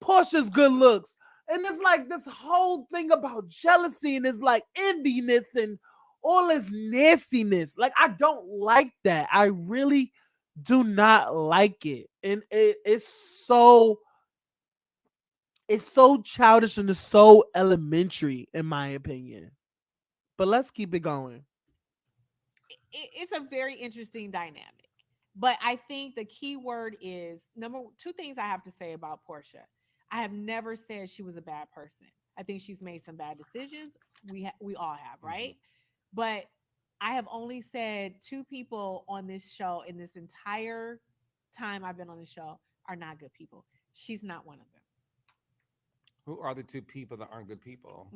Portia's good looks. And it's like this whole thing about jealousy, and it's like enviness and all this nastiness. Like, I don't like that. I really do not like it. And it's so childish and it's so elementary, in my opinion. But let's keep it going. it's a very interesting dynamic. But I think the key word is two things I have to say about Portia. I have never said she was a bad person. I think she's made some bad decisions. We all have, right? But I have only said two people on this show in this entire time I've been on the show are not good people. She's not one of them. Who are the two people that aren't good people?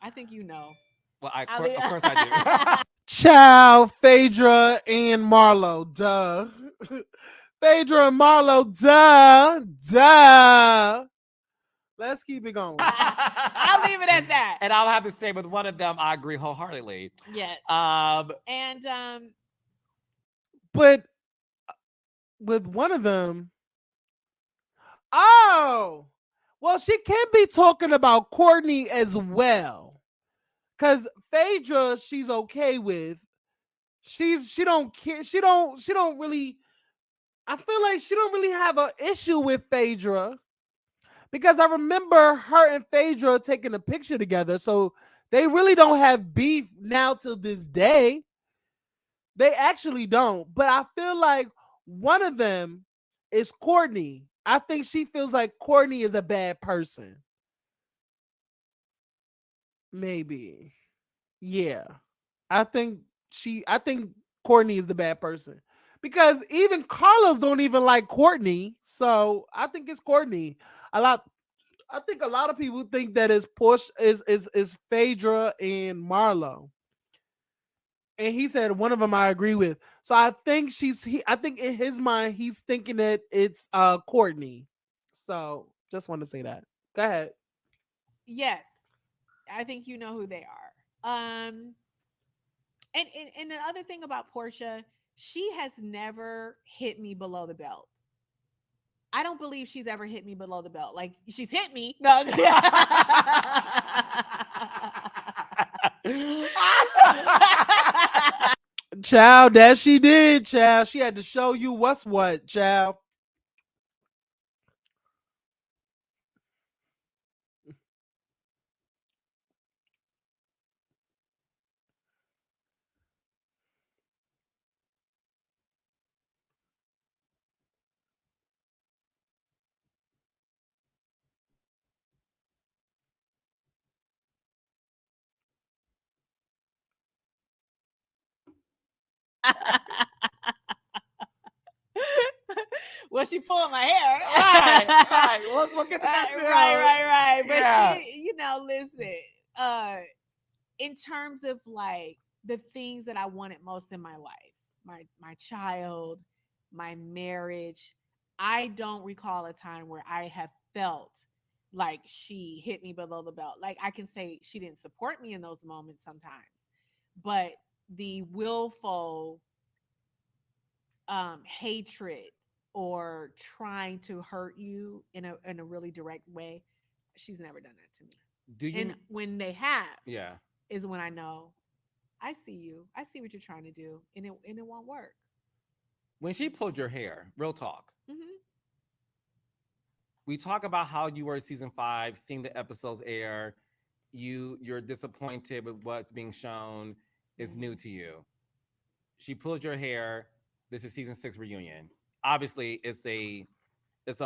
I think you know. Well, of course I do. Ciao, Phaedra and Marlo. Duh. Phaedra and Marlo. Duh. Let's keep it going. I'll leave it at that. And I'll have to say, with one of them, I agree wholeheartedly. Yes. But with one of them, well, she can be talking about Courtney as well, because Phaedra, she's okay with. She don't care. She don't really. I feel like she don't really have an issue with Phaedra, because I remember her and Phaedra taking a picture together. So they really don't have beef now till this day. They actually don't. But I feel like one of them is Courtney. I think she feels like Courtney is a bad person. Maybe. Yeah. I think Courtney is the bad person. Because even Carlos don't even like Courtney. So I think it's Courtney. I think a lot of people think that it's is Phaedra and Marlo. And he said one of them I agree with. So I think I think in his mind he's thinking that it's Courtney. So just want to say that. Go ahead. yes, I think you know who they are. And the other thing about Portia, she has never hit me below the belt. I don't believe she's ever hit me below the belt. Like she's hit me. No. Child, that she did, child. She had to show you what's what, child. Well, she pulling my hair. Right. We'll get to that too. Right. But Yeah. she, listen, in terms of like the things that I wanted most in my life, my child, my marriage, I don't recall a time where I have felt like she hit me below the belt. Like I can say she didn't support me in those moments sometimes, but the willful hatred or trying to hurt you in a really direct way, she's never done that to me. Do you? And when they have, Yeah. is when I know I see you. I see what you're trying to do, and it won't work. When she pulled your hair, real talk. Hmm. We talk about how you were season 5, seeing the episodes air. You're disappointed with what's being shown. Is new to you. She pulled your hair. This is season 6 reunion. Obviously, it's a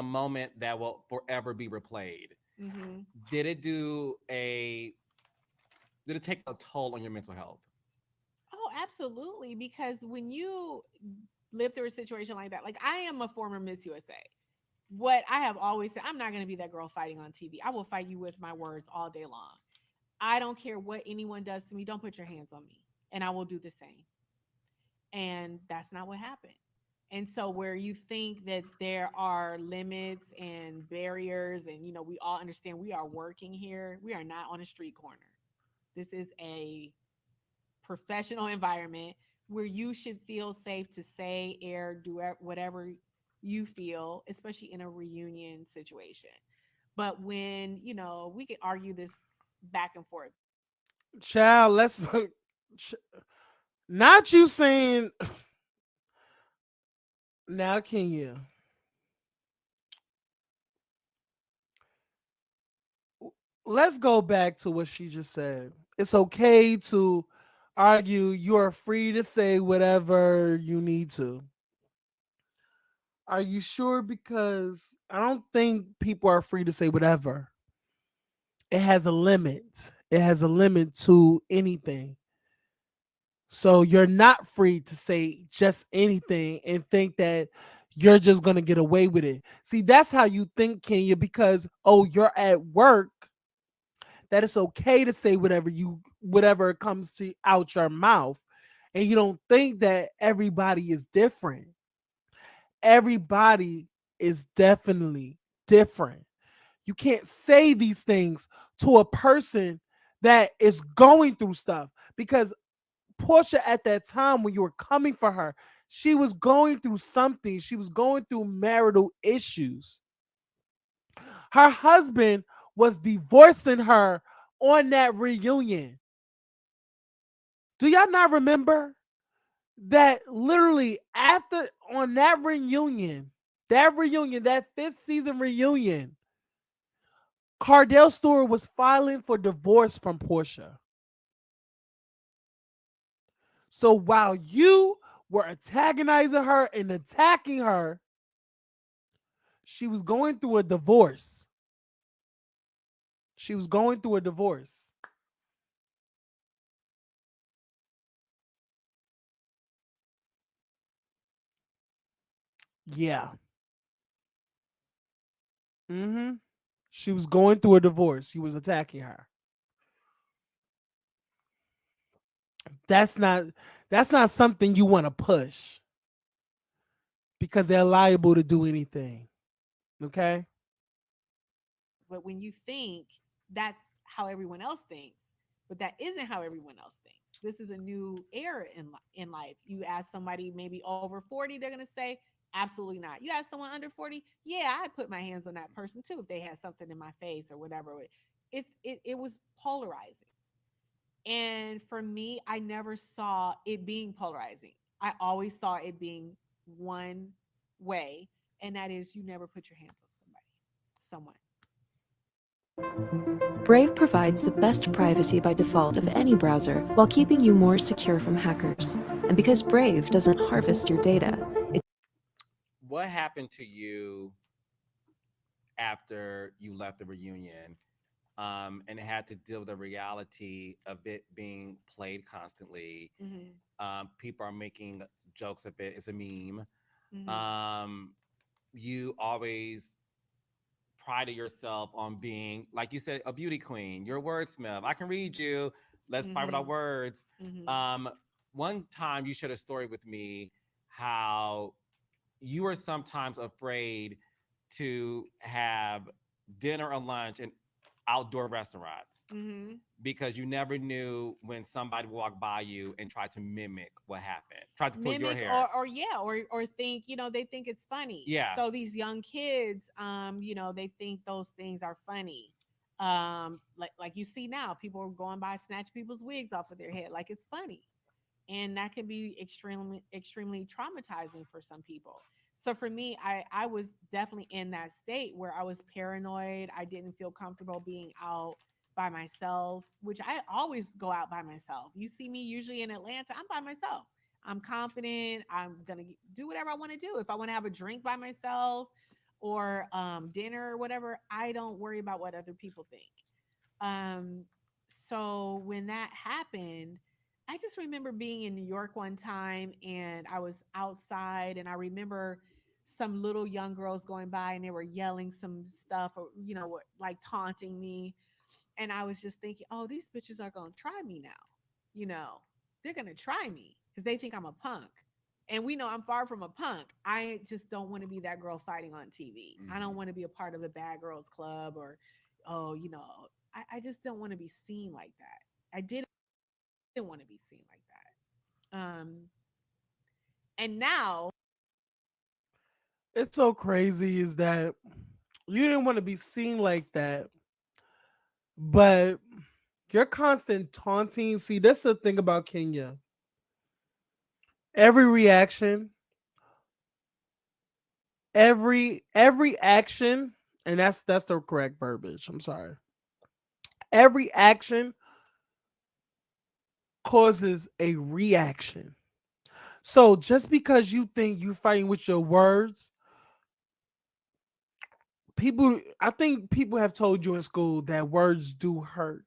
moment that will forever be replayed. Hmm. Did it take a toll on your mental health? Oh, absolutely. Because when you live through a situation like that, like I am a former Miss USA. What I have always said, I'm not going to be that girl fighting on TV. I will fight you with my words all day long. I don't care what anyone does to me. Don't put your hands on me, and I will do the same. And that's not what happened. And so, where you think that there are limits and barriers, and we all understand we are working here, we are not on a street corner. This is a professional environment where you should feel safe to say, air, do whatever you feel, especially in a reunion situation. But when, we can argue this back and forth. Child, let's not you saying now, can you? Let's go back to what she just said. It's okay to argue. You're free to say whatever you need to. Are you sure? Because I don't think people are free to say whatever. It has a limit. It has a limit to anything. So you're not free to say just anything and think that you're just going to get away with it. See, that's how you think, Kenya, because you're at work, that it's okay to say whatever comes to out your mouth. And you don't think that everybody is different. Everybody is definitely different. You can't say these things to a person that is going through stuff, because Portia, at that time when you were coming for her, she was going through something. She was going through marital issues. Her husband was divorcing her on that reunion. Do y'all not remember that literally after on that fifth season reunion, Cardell Stewart was filing for divorce from Portia. So while you were antagonizing her and attacking her, she was going through a divorce. She was going through a divorce. Yeah. Mm-hmm. She was going through a divorce. He was attacking her. That's not something you want to push, because they're liable to do anything. Okay? But when you think that's how everyone else thinks, but that isn't how everyone else thinks. This is a new era in life. You ask somebody maybe over 40, they're going to say, Absolutely not. You have someone under 40, yeah, I put my hands on that person too if they had something in my face or whatever. It was polarizing. And for me, I never saw it being polarizing. I always saw it being one way, and that is you never put your hands on someone. Brave provides the best privacy by default of any browser while keeping you more secure from hackers. And because Brave doesn't harvest your data, What happened to you after you left the reunion? And it had to deal with the reality of it being played constantly. Mm-hmm. People are making jokes of it. It's a meme. Mm-hmm. Um, you always prided yourself on being, like you said, a beauty queen. You're a wordsmith. I can read you. Let's fight with our Mm-hmm. words. Mm-hmm. Um, One time you shared a story with me how you are sometimes afraid to have dinner or lunch in outdoor restaurants Mm-hmm. because you never knew when somebody walked by you and tried to mimic what happened, tried to pull your Mimic hair. or yeah, or think, they think it's funny. Yeah. So these young kids, they think those things are funny. Like you see now, people are going by snatch people's wigs off of their head like it's funny. And that can be extremely traumatizing for some people. So for me, I was definitely in that state where I was paranoid. I didn't feel comfortable being out by myself, which I always go out by myself. You see me usually in Atlanta, I'm by myself. I'm confident. I'm gonna do whatever I want to do. If I want to have a drink by myself or dinner or whatever, I don't worry about what other people think. um, so when that happened, I just remember being in New York one time and I was outside and I remember some little young girls going by and they were yelling some stuff or, like taunting me. And I was just thinking, oh, these bitches are going to try me now. You know, they're going to try me because they think I'm a punk. And we know I'm far from a punk. I just don't want to be that girl fighting on TV. I don't want to be a part of the bad girls club or, oh, I just don't want to be seen like that. I didn't want to be seen like that. And now, It's so crazy is that you didn't want to be seen like that, but your constant taunting. See, that's the thing about Kenya. Every reaction, every action, and that's the correct verbiage. I'm sorry. Every action causes a reaction. So just because you think you're fighting with your words, I think people have told you in school that words do hurt.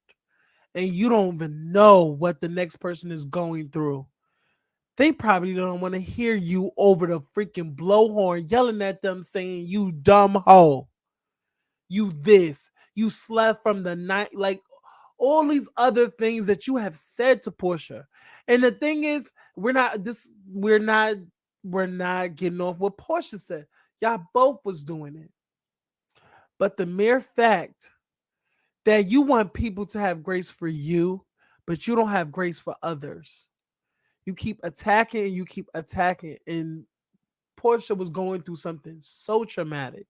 And you don't even know what the next person is going through. They probably don't want to hear you over the freaking blowhorn yelling at them saying, you dumb hoe, you this, you slept from the night, like all these other things that you have said to Portia. And the thing is, we're not getting off what Portia said. Y'all both was doing it. But the mere fact that you want people to have grace for you, but you don't have grace for others. You keep attacking and you keep attacking. And Portia was going through something so traumatic.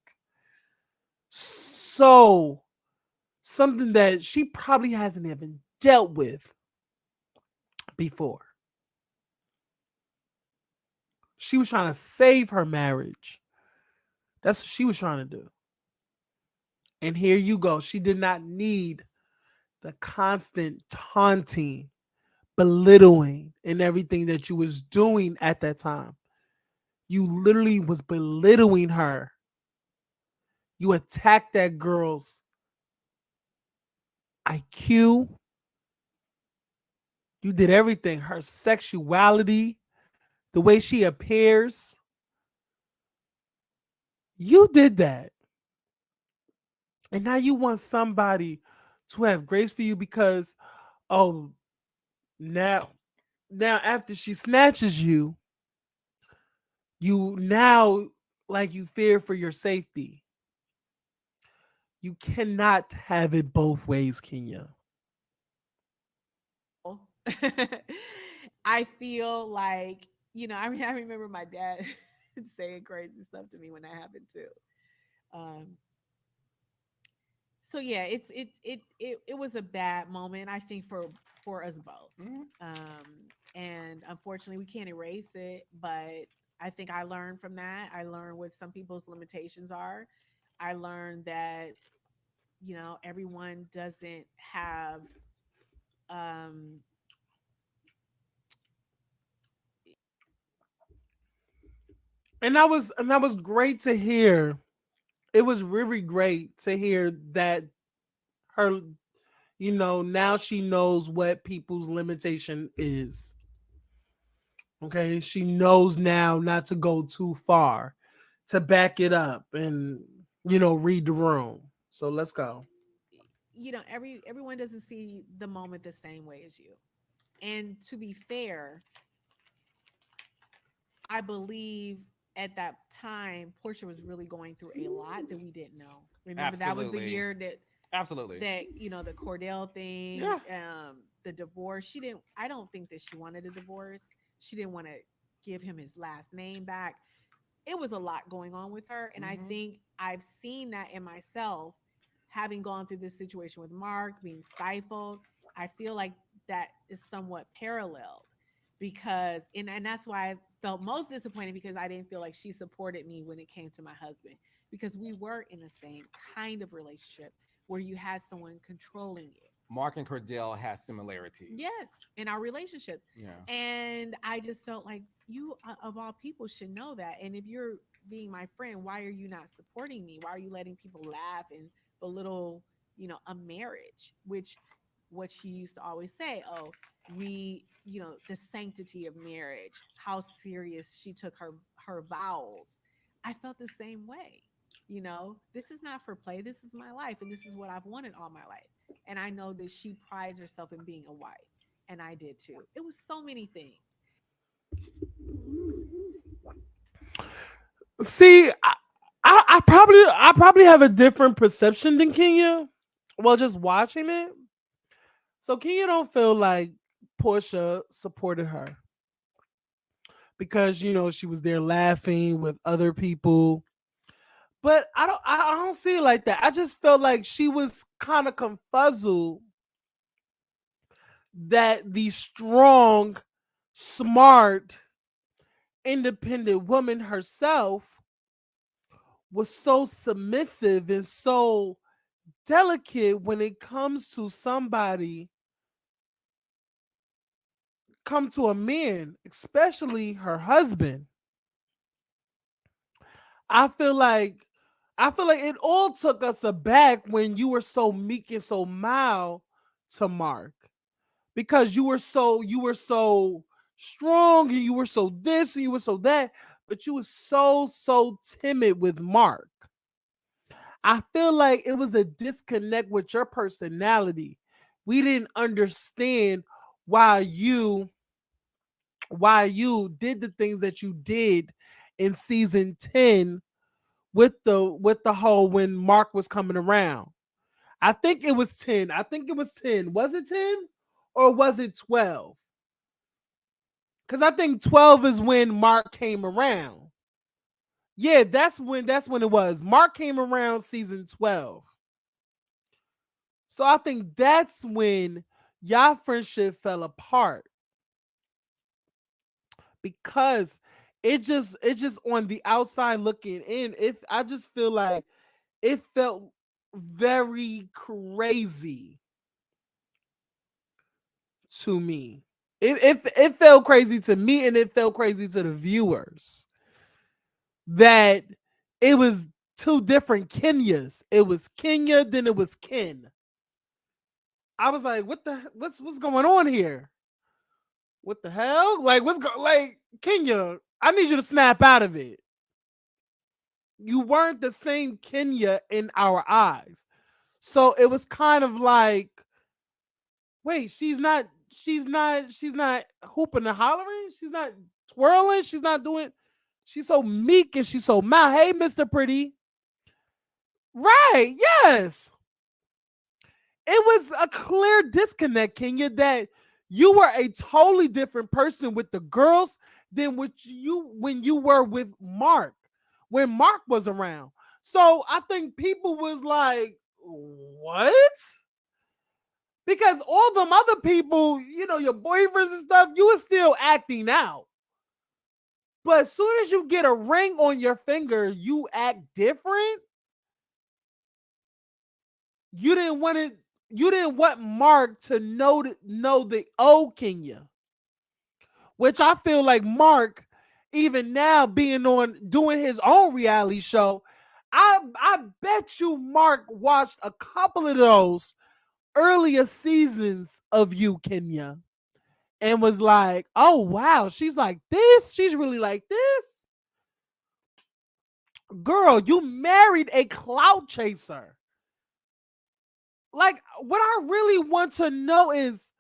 So something that she probably hasn't even dealt with before. She was trying to save her marriage. That's what she was trying to do. And here you go. She did not need the constant taunting, belittling, and everything that you was doing at that time. You literally was belittling her. You attacked that girl's IQ. You did everything. Her sexuality, the way she appears. You did that. And now you want somebody to have grace for you because, oh, now after she snatches you, you now like you fear for your safety. You cannot have it both ways, Kenya. I feel like, I remember my dad. saying crazy stuff to me when that happened too. Um, so yeah, it was a bad moment, I think, for us both. Mhm. And unfortunately, we can't erase it, but I think I learned from that. I learned what some people's limitations are. I learned that everyone doesn't have um And that was great to hear. It was really great to hear that her, now she knows what people's limitation is. Okay, she knows now not to go too far, to back it up and read the room. So let's go. everyone doesn't see the moment the same way as you. And to be fair, I believe at that time Portia was really going through a lot that we didn't know. Remember, that was the Absolutely. year that Absolutely. the Cordell thing, Yeah. the divorce. She didn't. I don't think that she wanted a divorce. She didn't want to give him his last name back. It was a lot going on with her, and I Mhm. think I've seen that in myself, having gone through this situation with Mark being stifled. I feel like that is somewhat paralleled, because and that's why I felt most disappointed, because I didn't feel like she supported me when it came to my husband, because we were in the same kind of relationship where you had someone controlling you. Mark and Cordell has similarities. Yes, in our relationship. Yeah. And I just felt like you, of all people, should know that. And if you're being my friend, why are you not supporting me? Why are you letting people laugh and belittle, a marriage? Which, what she used to always say, oh, the sanctity of marriage, how serious she took her vows. I felt the same way. This is not for play. This is my life, and this is what I've wanted all my life. And I know that she prides herself in being a wife, and I did too. It was so many things. See, I probably have a different perception than Kenya. Well, just watching it. So Kenya don't feel like Portia supported her because she was there laughing with other people. But I don't see it like that. I just felt like she was kind of confuzzled that the strong, smart, independent woman herself was so submissive and so delicate when it comes to somebody, come to a man, especially her husband. I feel like I feel like it all took us aback when you were so meek and so mild to Mark, because you were so strong and you were so this and you were so that, but you were so timid with Mark. I feel like it was a disconnect with your personality. We didn't understand why you why you did the things that you did in season 10 with the whole when Mark was coming around. I think it was 10. I think it was 10. Was it 10 or was it 12? Cuz I think 12 is when Mark came around. Yeah, that's when it was. Mark came around season 12. So I think that's when y'all friendship fell apart, because it just on the outside looking in, if I just feel like it felt very crazy to me. It felt crazy to me, and it felt crazy to the viewers, that it was two different Kenyas. It was Kenya, then it was Ken. I was like, what's going on here? What the hell? Like, like, Kenya, I need you to snap out of it. You weren't the same Kenya in our eyes. So it was kind of like, wait, she's not hooping and hollering, she's not twirling, she's not doing, she's so meek and she's so mild. Hey, Mr. Pretty. Right, yes. It was a clear disconnect, Kenya, that you were a totally different person with the girls than when you were with Mark, when Mark was around. So I think people was like, what? Because all them other people, your boyfriends and stuff, you were still acting out. But as soon as you get a ring on your finger, you act different. You didn't want Mark to know the old Kenya. Which I feel like Mark, even now doing his own reality show, I bet you Mark watched a couple of those earlier seasons of You, Kenya, and was like, oh wow, she's like this, she's really like this. Girl, you married a clout chaser. Like, what I really want to know is,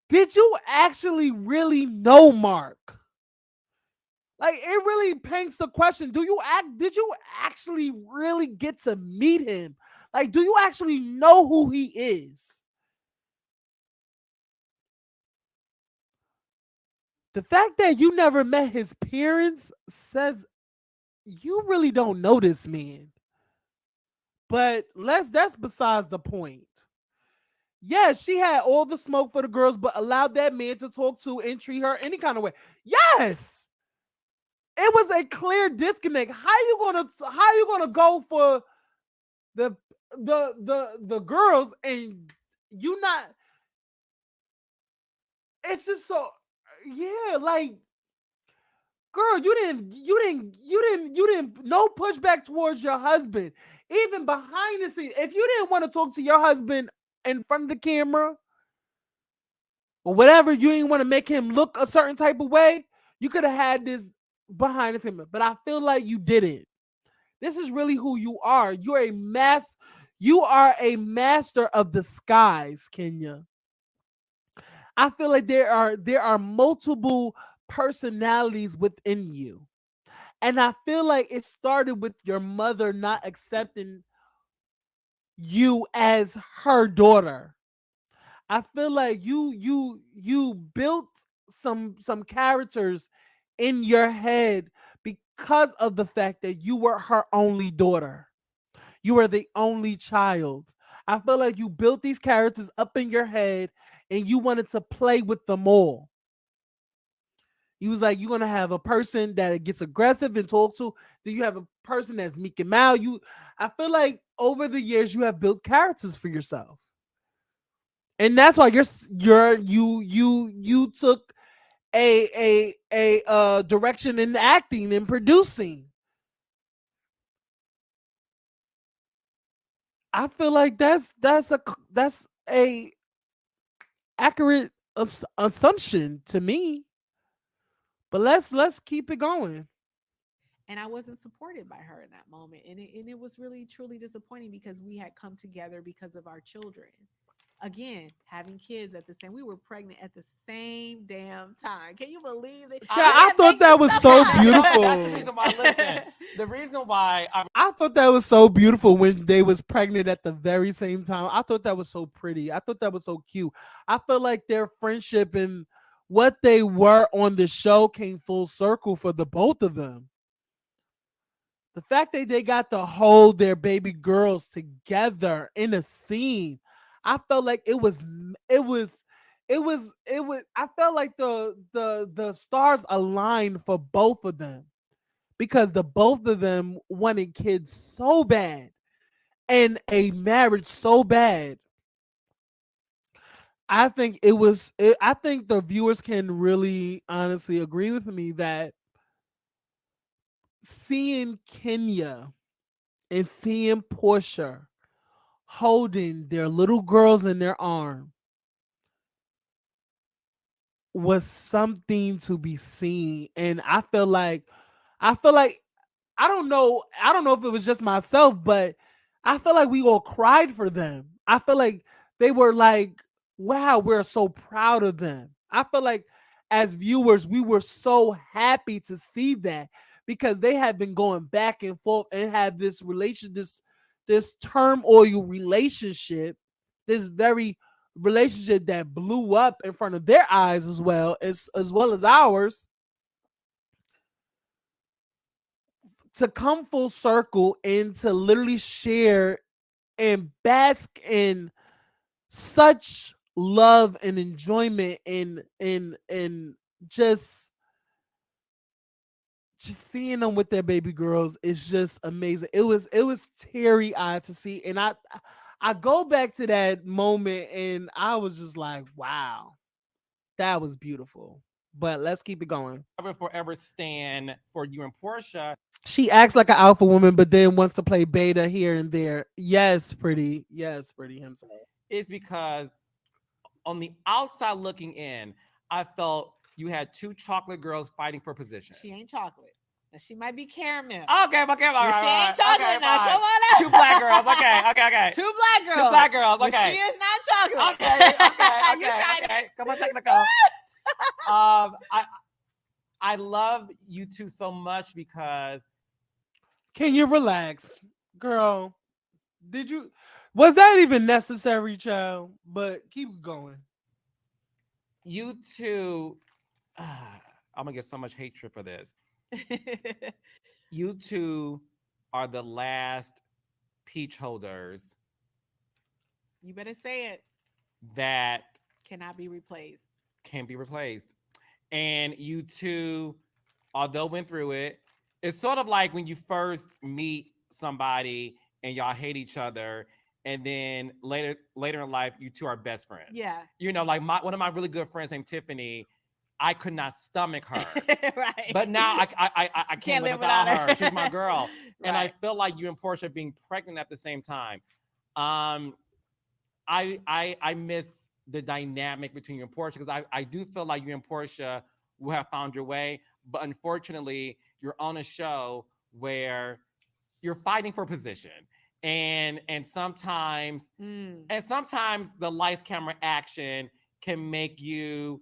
did you actually really know Mark? Like, it really paints the question, did you actually really get to meet him? Like, do you actually know who he is? The fact that you never met his parents says you really don't know this man. But that's besides the point. Yeah, she had all the smoke for the girls, but allowed that man to talk to and treat her any kind of way. Yes. It was a clear disconnect. How you gonna go for the girls and you not? It's just so, yeah, like, girl, you didn't no pushback towards your husband, even behind the scenes. If you didn't want to talk to your husband in front of the camera or whatever, you didn't want to make him look a certain type of way, you could have had this behind the scenes. But I feel like you didn't. This is really who you are. You are a master of disguise, Kenya. I feel like there are multiple personalities within you. And I feel like it started with your mother not accepting you as her daughter. I feel like you built some characters in your head because of the fact that you were her only daughter. You were the only child. I feel like you built these characters up in your head and you wanted to play with them all. You was like, you're gonna have a person that gets aggressive and talk to. Then you have a person that's meek and mild. I feel like over the years you have built characters for yourself, and that's why you took a direction in acting and producing. I feel like that's a accurate assumption to me. But let's keep it going. And I wasn't supported by her in that moment. And it was really, truly disappointing because we had come together because of our children. Again, having kids at the same, we were pregnant at the same damn time. Can you believe it? I thought that was so beautiful. That's the reason why. Listen, the reason why I thought that was so beautiful when they was pregnant at the very same time. I thought that was so pretty. I thought that was so cute. I felt like their friendship and what they were on the show came full circle for the both of them. The fact that they got to hold their baby girls together in a scene, I felt like it was I felt like the stars aligned for both of them because the both of them wanted kids so bad and a marriage so bad. I think I think the viewers can really honestly agree with me that seeing Kenya and seeing Portia holding their little girls in their arm was something to be seen. And I feel like I don't know if it was just myself, but I feel like we all cried for them. I feel like they were like, wow, we're so proud of them. I feel like as viewers, we were so happy to see that because they have been going back and forth and have this turmoil relationship, this very relationship that blew up in front of their eyes as well as ours, to come full circle and to literally share and bask in such love and enjoyment and just seeing them with their baby girls is just amazing. It was teary eyed to see, and I go back to that moment and I was just like, wow, that was beautiful. But let's keep it going. Forever stand for you and Portia She acts like an alpha woman, but then wants to play beta here and there. Yes, pretty. Yes, pretty himself. is because on the outside looking in, I felt you had two chocolate girls fighting for position. She ain't chocolate. Now, she might be caramel. Okay, all But right, she ain't chocolate okay, now. fine. Come on up. Two black girls. Okay. Two black girls. Two black girls. But Okay. she is not chocolate. Okay. You tried it. Come on, technical. I love you two so much because Can you relax, girl? Was that even necessary, child? But keep going. you two. I'm gonna get so much hatred for this. You two are the last peach holders You better say it. that Cannot be replaced. can be replaced. And you two, although went through it, it's sort of like when you first meet somebody and y'all hate each other, and then later in life, you two are best friends. Yeah. You know, like one of my really good friends named Tiffany, I could not stomach her. Right. But now I can't live without her. She's my girl. And I Right. feel like you and Portia being pregnant at the same time. I miss the dynamic between you and Portia, because I do feel like you and Portia will have found your way. But unfortunately, you're on a show where you're fighting for position. And sometimes the lights, camera, action can make you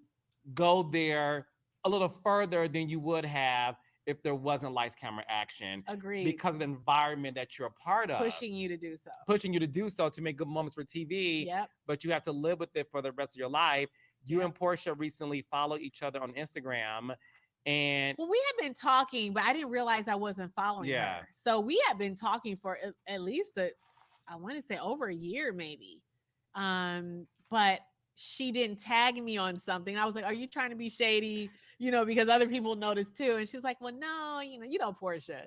go there a little further than you would have if there wasn't lights, camera, action. Agreed. Because of the environment that you're a part of. Pushing you to do so. Pushing you to do so, to make good moments for TV. Yep. But you have to live with it for the rest of your life. You Yep. and Portia recently followed each other on Instagram. And Well, we had been talking, but I didn't realize I wasn't following Yeah. her. So we had been talking for at least I want to say over a year, maybe. But she didn't tag me on something. I was like, "Are you trying to be shady?" You know, because other people noticed too. And she's like, "Well, no, you know, Portia."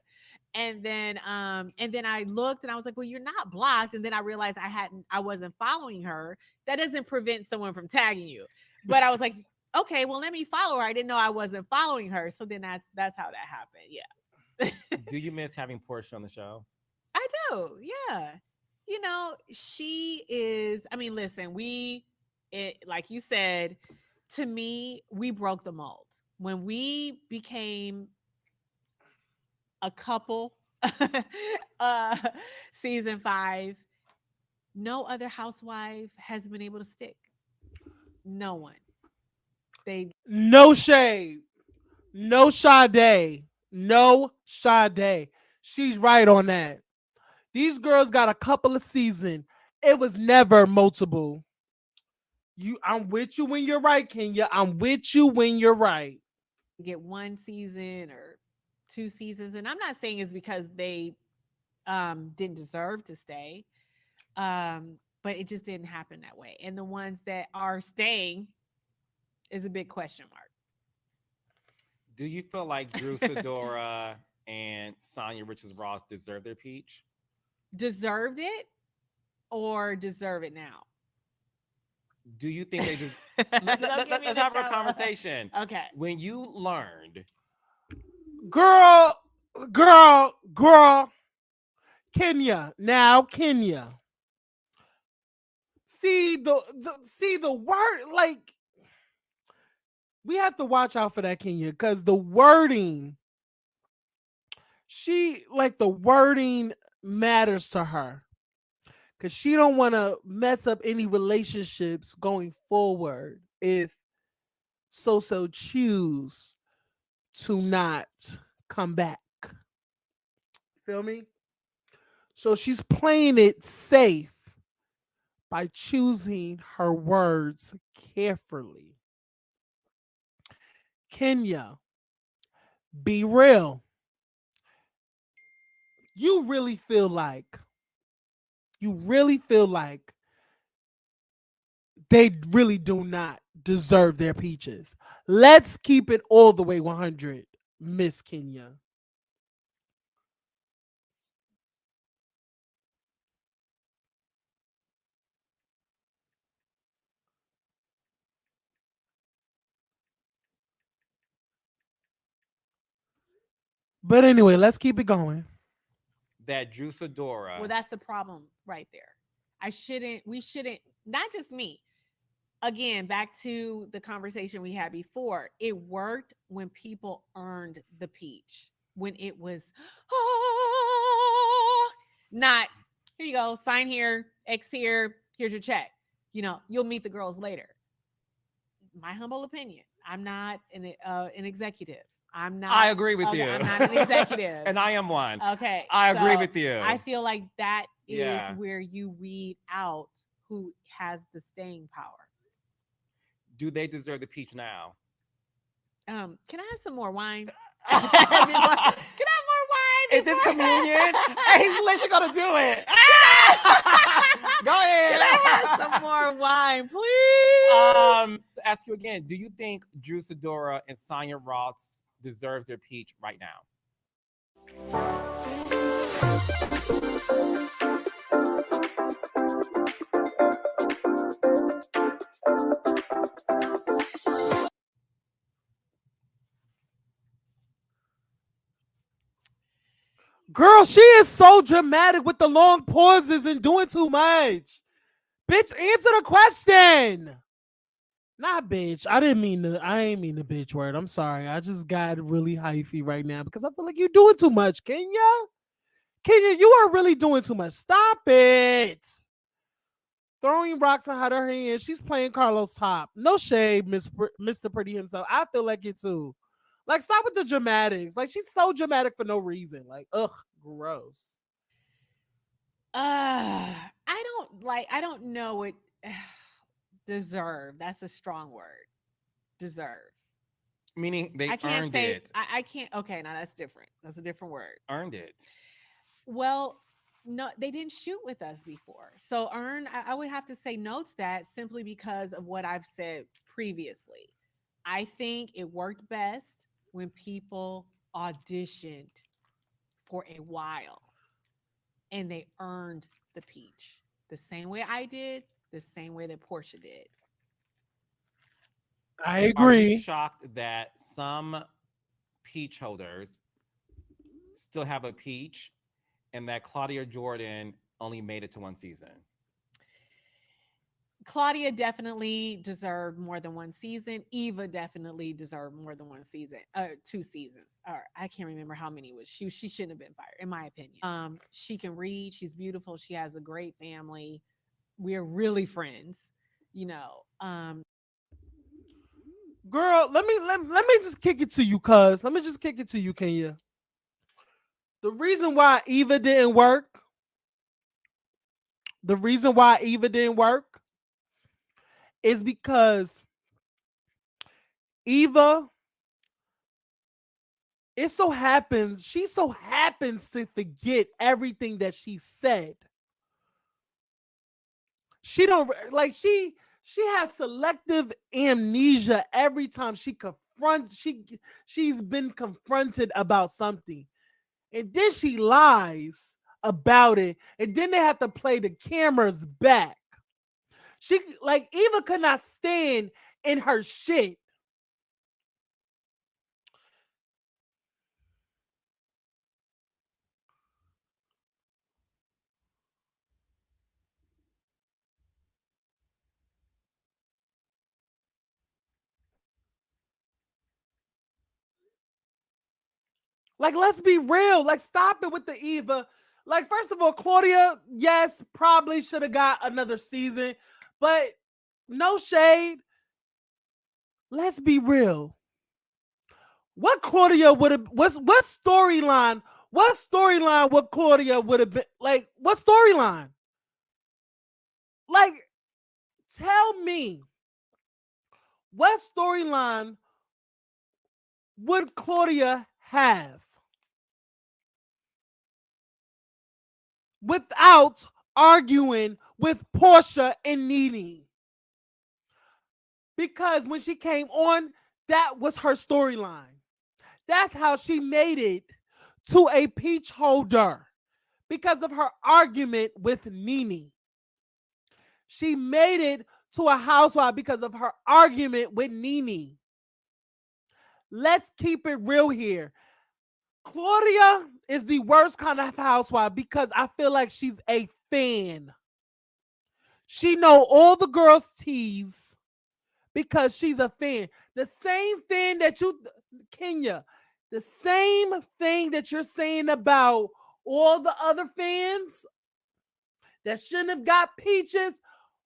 And then I looked and I was like, "Well, you're not blocked." And then I realized I wasn't following her. That doesn't prevent someone from tagging you. But I was like, okay, well, let me follow her. I didn't know I wasn't following her. So then that's how that happened. Yeah. do you miss having Portia on the show? I do. Yeah. You know, she is, I mean, listen, like you said, to me, we broke the mold. When we became a couple, season 5, no other housewife has been able to stick. No one. No shade. No Sade. No Sade. She's right on that. These girls got a couple of seasons. It was never multiple. I'm with you when you're right, Kenya. I'm with you when you're right. Get 1 season or 2 seasons, and I'm not saying it's because they didn't deserve to stay, but it just didn't happen that way. And the ones that are staying is a big question mark. Do you feel like Drew Sidora and Sonia Richards-Ross deserve their peach? Deserved it or deserve it now? Do you think they just Let's have a conversation? Okay. When you learned, Girl, Kenya. Now, Kenya. See the word, like, we have to watch out for that, Kenya, because the wording, the wording matters to her. Because she don't want to mess up any relationships going forward if so choose to not come back. Feel me? So she's playing it safe by choosing her words carefully. Kenya, be real. You really feel like they really do not deserve their peaches. Let's keep it all the way 100, Miss Kenya. But anyway, let's keep it going. That Juicidora. Well, that's the problem right there. We shouldn't, not just me. Again, back to the conversation we had before. It worked when people earned the peach. When it was, not, here you go, sign here, X here, here's your check. You'll meet the girls later. My humble opinion. I'm not an executive. I agree with you. I'm not an executive. And I am one. Okay. I agree with you. I feel like that is Yeah. where you weed out who has the staying power. Do they deserve the peach now? Can I have some more wine? Can I have more wine? Is this communion? Hey, he's literally gonna do it. Go ahead. Can I have some more wine, please? Ask you again. Do you think Juicidora and Sonya Ross deserves their peach right now? Girl, she is so dramatic with the long pauses and doing too much. Bitch, answer the question. Nah, bitch. I ain't mean the bitch word. I'm sorry. I just got really hyphy right now because I feel like you're doing too much, Kenya. Kenya, you are really doing too much. Stop it. Throwing rocks and hide her hands. She's playing Carlos top. No shade, Mr. Pretty himself. I feel like it too. Like, stop with the dramatics. Like, she's so dramatic for no reason. Like, ugh, gross. I don't know what deserve. That's a strong word. Deserve. Meaning they I can't earned say it. I can't. Okay, now that's different. That's a different word. Earned it. Well, no, they didn't shoot with us before. So I would have to say no to that simply because of what I've said previously. I think it worked best when people auditioned for a while and they earned the peach. The same way I did, the same way that Portia did. I Are you agree. shocked that some peach holders still have a peach and that Claudia Jordan only made it to one season? Claudia definitely deserved more than one season. Eva definitely deserved more than one season, 2 seasons. Or I can't remember how many was. She shouldn't have been fired, in my opinion. She can read. She's beautiful. She has a great family. We're really friends. Girl, let me just kick it to you, cuz. Let me just kick it to you, Kenya. The reason why Eva didn't work is because Eva, she so happens to forget everything that she said. She don't like she has selective amnesia every time she's been confronted about something. And then she lies about it, and then they have to play the cameras back. Eva could not stand in her shit. Like, let's be real. Like, stop it with the Eva. Like, first of all, Claudia, yes, probably should have got another season, but no shade. Let's be real. What Claudia would have, what storyline would Claudia would have been like? What storyline? Like, tell me, what storyline would Claudia have without arguing with Portia and Nene? Because when she came on, that was her storyline. That's how she made it to a peach holder because of her argument with Nene. She made it to a housewife because of her argument with Nene. Let's keep it real here. Claudia is the worst kind of housewife because I feel like she's a fan. She know all the girls' teas because she's a fan. The same fan that you, Kenya, the same thing that you're saying about all the other fans that shouldn't have got peaches.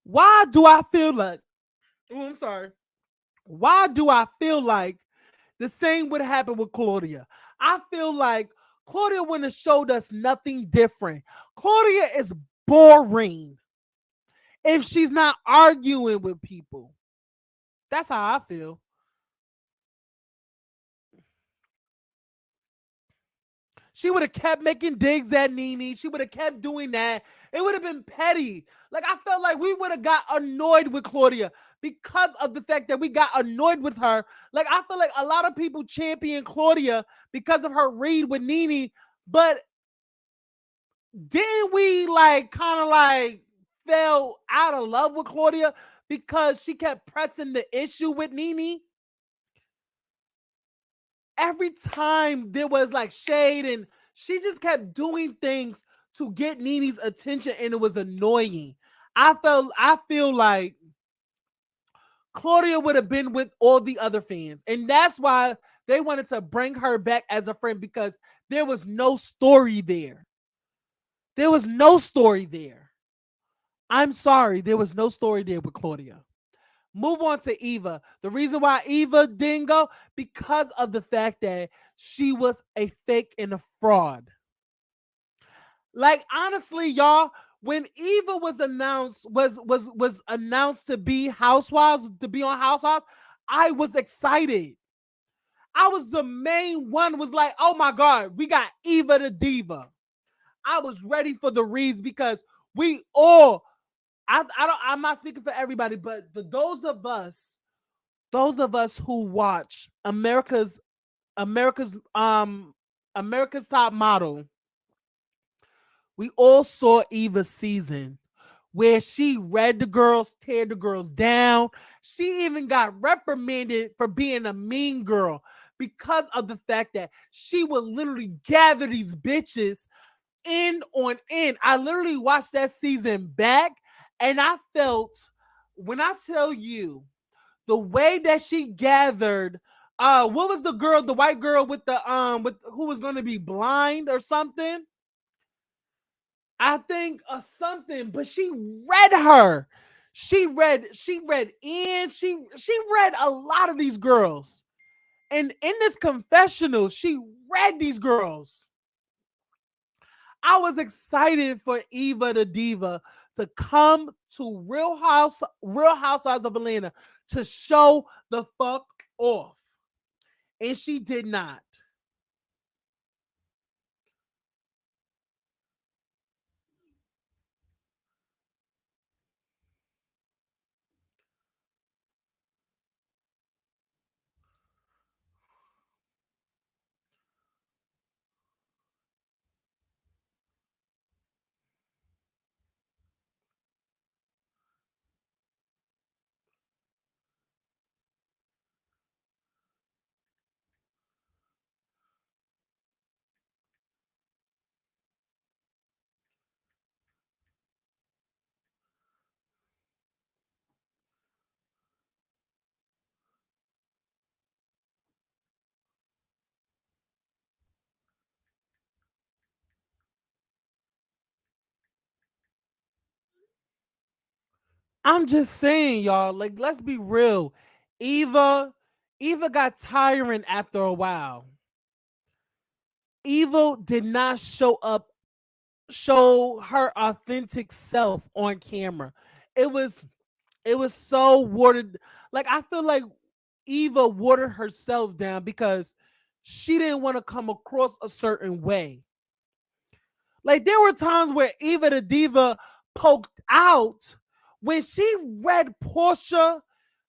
Why do I feel like, oh, I'm sorry. Why do I feel like the same would happen with Claudia? I feel like Claudia wouldn't have showed us nothing different. Claudia is boring if she's not arguing with people. That's how I feel. She would have kept making digs at Nene. She would have kept doing that. It would have been petty. Like, I felt like we would have got annoyed with Claudia because of the fact that we got annoyed with her. Like, I feel like a lot of people champion Claudia because of her read with Nene, but didn't we like kind of like fell out of love with Claudia because she kept pressing the issue with Nene? Every time there was like shade and she just kept doing things to get Nene's attention and it was annoying. I feel like Claudia would have been with all the other fans. And that's why they wanted to bring her back as a friend because there was no story there. There was no story there. I'm sorry, there was no story there with Claudia. Move on to Eva. The reason why Eva didn't go, because of the fact that she was a fake and a fraud. Like, honestly, y'all, when Eva was announced, was announced to be Housewives, to be on Housewives, I was excited. I was the main one, was like, oh my God, we got Eva the Diva. I was ready for the reads because we all, I'm not speaking for everybody, but those of us who watch America's Top Model, we all saw Eva's season where she read the girls, tear the girls down. She even got reprimanded for being a mean girl because of the fact that she would literally gather these bitches in on in. I literally watched that season back and I felt, when I tell you the way that she gathered, what was the girl, the white girl with the with who was going to be blind or something? I think something, but she read her. She read Ian. She read a lot of these girls. And in this confessional, she read these girls. I was excited for Eva the Diva to come to Real Housewives of Atlanta to show the fuck off. And she did not. I'm just saying, y'all, like, let's be real. Eva, Eva got tiring after a while. Eva did not show her authentic self on camera. it was so watered. Like I feel like Eva watered herself down because she didn't want to come across a certain way. Like there were times where Eva the Diva poked out when she read Portia.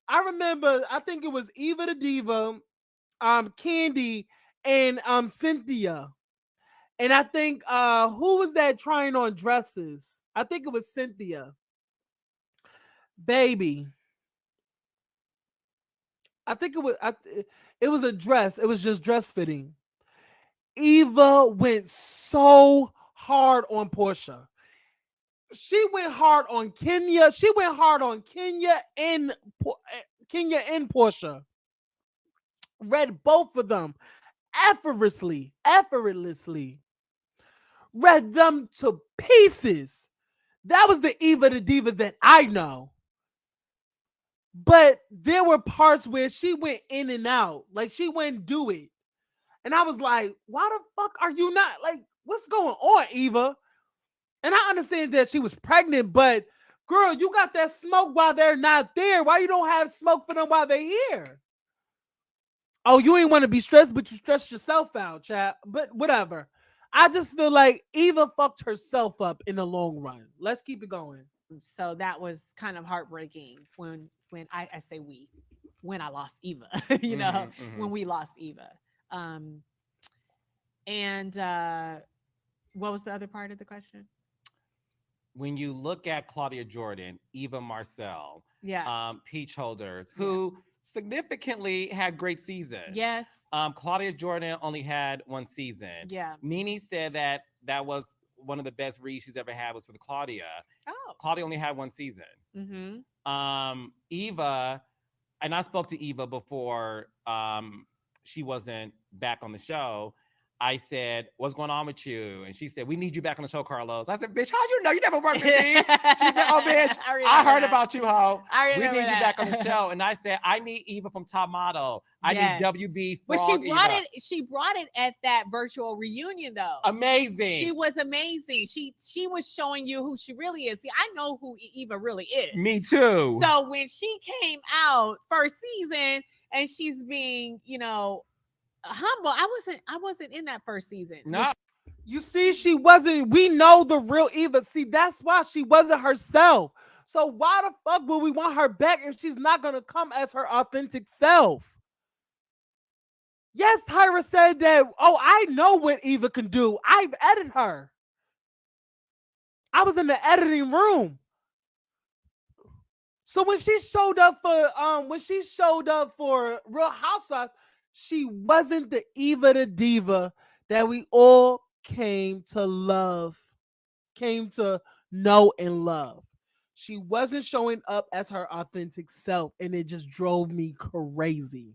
I remember, I think it was Eva the Diva, Candy, and Cynthia. And I think who was that trying on dresses? I think it was Cynthia. Baby. I think it was a dress. It was just dress fitting. Eva went so hard on Portia. She went hard on Kenya. She went hard on Kenya and Portia. Read both of them effortlessly. Read them to pieces. That was the Eva the Diva that I know. But there were parts where she went in and out. Like she wouldn't do it. And I was like, why the fuck are you not? Like, what's going on, Eva? And I understand that she was pregnant, but girl, you got that smoke while they're not there. Why you don't have smoke for them while they're here? Oh, you ain't want to be stressed, but you stressed yourself out, chat. But whatever. I just feel like Eva fucked herself up in the long run. Let's keep it going. So that was kind of heartbreaking when I say we, when I lost Eva, you know, when we lost Eva. And what was the other part of the question? When you look at Claudia Jordan, Eva Marcel, Yeah. Peach Holders, who significantly had great seasons. Yes. Claudia Jordan only had one season. Yeah. Nene said that was one of the best reads she's ever had was for the Claudia. Oh. Claudia only had one season. Mm-hmm. Eva, and I spoke to Eva before she wasn't back on the show. I said, what's going on with you? And she said, we need you back on the show, Carlos. I said, bitch, how you know? You never worked with me. She said, oh, bitch, I heard about you, ho. We need you back on the show. And I said, I need Eva from Top Model. I need WB But Frog Eva. she brought it at that virtual reunion, though. Amazing. She was amazing. She was showing you who she really is. See, I know who Eva really is. Me too. So when she came out first season and she's being, you know, humble, I wasn't in that first season. No. You see, she wasn't. We know the real Eva. See, that's why she wasn't herself. So why the fuck would we want her back if she's not gonna come as her authentic self? Yes, Tyra said that. Oh, I know what Eva can do. I've edited her. I was in the editing room. So when she showed up for Real Housewives, she wasn't the Eva the Diva that we all came to love, came to know and love. She wasn't showing up as her authentic self, and it just drove me crazy.